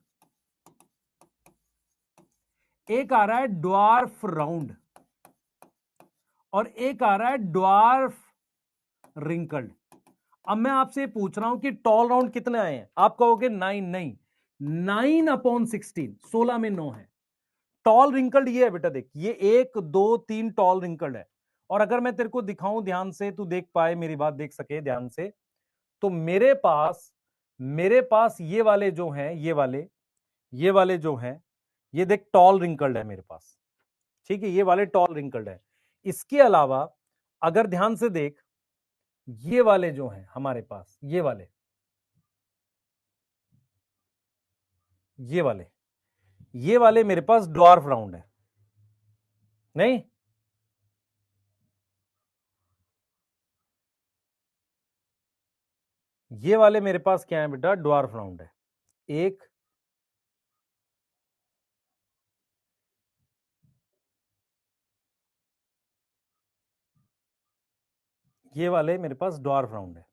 एक आ रहा है ड्वार्फ राउंड, और एक आ रहा है ड्वार्फ रिंकल्ड। अब मैं आपसे पूछ रहा हूं कि टॉल राउंड कितने आए हैं, आप कहोगे 9, नहीं, 9/16, 16 में 9 है। टॉल रिंकल्ड ये है बेटा, देख, ये 1 2 3 टॉल रिंकल्ड है। और अगर मैं तेरे को दिखाऊं ध्यान से, तू देख पाए, मेरी बात देख सके ध्यान से, तो मेरे पास ये वाले जो हैं, ये वाले जो हैं, ये देख टॉल रिंकल्ड है मेरे पास, ठीक है, ये वाले टॉल रिंकल्ड है। इसके अलावा अगर ध्यान से देख, ये वाले जो हैं हमारे पास, ये वाले मेरे पास ड्वार्फ राउंड है, नहीं, ये वाले मेरे पास क्या है बेटा, ड्वार्फ राउंड है। एक, ये वाले मेरे पास ड्वार्फ राउंड है,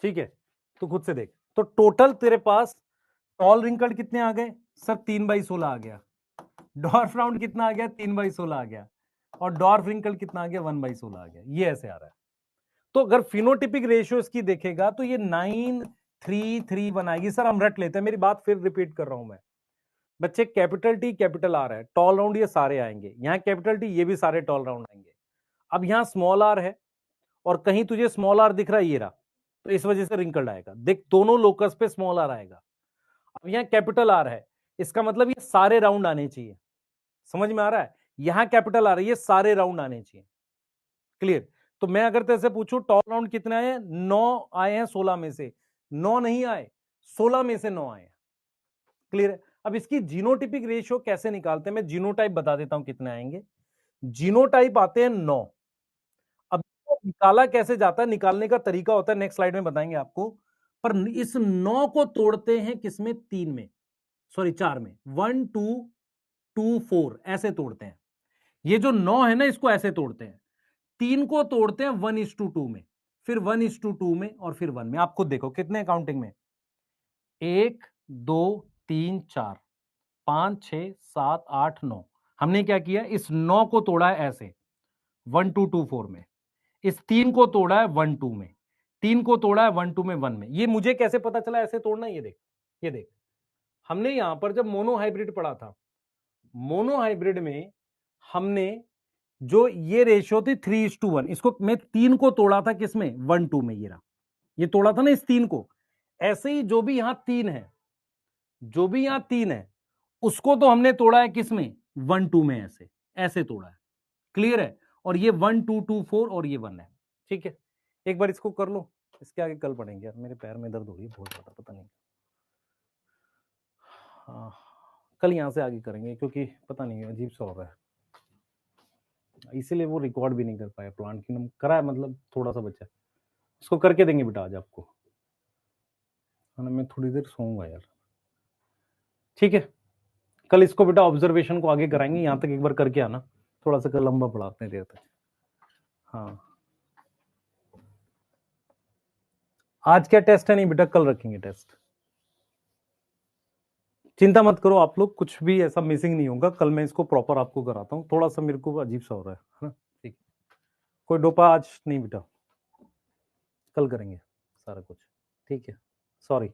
ठीक है। तो खुद से देख, तो टोटल तेरे पास टॉल रिंकल्ड कितने आ गए सर, 3/16 आ गया। डॉर्फ राउंड कितना आ गया, 3/16 आ गया। और डॉर्फ रिंकल्ड कितना आ गया, 1/16 आ गया। ये ऐसे आ रहा है। तो अगर फिनोटिपिक रेशियो इसकी देखेगा तो ये 9 331 आएगी। सर हम रट लेते हैं, मेरी बात फिर रिपीट कर रहा हूं मैं बच्चे। कैपिटल टी कैपिटल आर है, टॉल राउंड ये सारे आएंगे, यहाँ कैपिटल टी ये भी सारे टॉल राउंड आएंगे। अब यहाँ स्मॉल आर है और कहीं तुझे स्मॉल आर दिख रहा है, ये रहा, तो इस वजह से रिंकल्ड आएगा। देख दोनों लोकस पे स्मॉल आर आएगा। अब यहाँ कैपिटल आर है, इसका मतलब ये सारे राउंड आने चाहिए। समझ में आ रहा है? यहां कैपिटल आर है, ये सारे राउंड आने चाहिए। क्लियर? तो मैं अगर तेरे से पूछूं टॉल राउंड कितने आए हैं? 9 आए हैं 16 में से। 9 नहीं आए, 16 में से 9 आए हैं। क्लियर है? अब इसकी जीनोटिपिक रेशियो कैसे निकालते हैं, मैं जीनोटाइप बता देता हूं कितने आएंगे। जीनोटाइप आते हैं 9। अब निकाला कैसे जाता है, निकालने का तरीका होता है, नेक्स्ट स्लाइड में बताएंगे आपको। पर इस 9 को तोड़ते हैं किसमें? 3 में, सॉरी 4 में। 1 2 2 4 ऐसे तोड़ते हैं। ये जो 9 है ना, इसको ऐसे तोड़ते हैं। 3 को तोड़ते हैं 1:2 में, फिर 1:2 में, और फिर 1 में। आप खुद देखो कितने काउंटिंग में, 1 2 3 4 5 6 7 8 9। हमने क्या किया, इस 9 को तोड़ा है ऐसे 1 2 2 4 में, इस 3 को तोड़ा है 1 2 में, 3 को तोड़ा है 1 2 में, 1 में। ये मुझे कैसे पता चला ऐसे तोड़ना? ये देख, ये देख, हमने यहां पर जब मोनो हाइब्रिड पढ़ा था, मोनो हाइब्रिड में हमने जो ये रेशियो थी 3:1, इसको मैं 3 को तोड़ा था किसमें? 1 2 में। ये रहा, ये तोड़ा था ना इस 3 को। ऐसे ही जो भी यहां 3 है, जो भी यहां 3 है, उसको तो हमने तोड़ा है किसमें? 1 2 में। ऐसे ऐसे तोड़ा है। क्लियर है? और ये 1 2 2 4 और ये 1 है। ठीक है, एक बार इसको कर लो, इसके आगे कल पढ़ेंगे। यार मेरे पैर में दर्द हो रही है बहुत ज्यादा, पता नहीं। हाँ, कल यहां से आगे करेंगे क्योंकि पता नहीं अजीब सा हो रहा है, इसीलिए वो रिकॉर्ड भी नहीं कर पाया। प्लांट किंगडम करा है, मतलब थोड़ा सा बचा, इसको करके देंगे बेटा आज आपको। है ना, मैं थोड़ी देर सोऊंगा यार। ठीक है, कल इसको बेटा ऑब्जर्वेशन को आगे कराएंगे, यहां तक एक बार करके आना, थोड़ा सा कल लंबा पढ़ाते हैं देर तक। हाँ, आज क्या टेस्ट है? नहीं बेटा, कल रखेंगे टेस्ट। चिंता मत करो आप लोग, कुछ भी ऐसा मिसिंग नहीं होगा। कल मैं इसको प्रॉपर आपको कराता हूँ। थोड़ा सा मेरे को अजीब सा हो रहा है ना। ठीक, कोई डोपा आज नहीं बेटा, कल करेंगे सारा कुछ। ठीक है, सॉरी।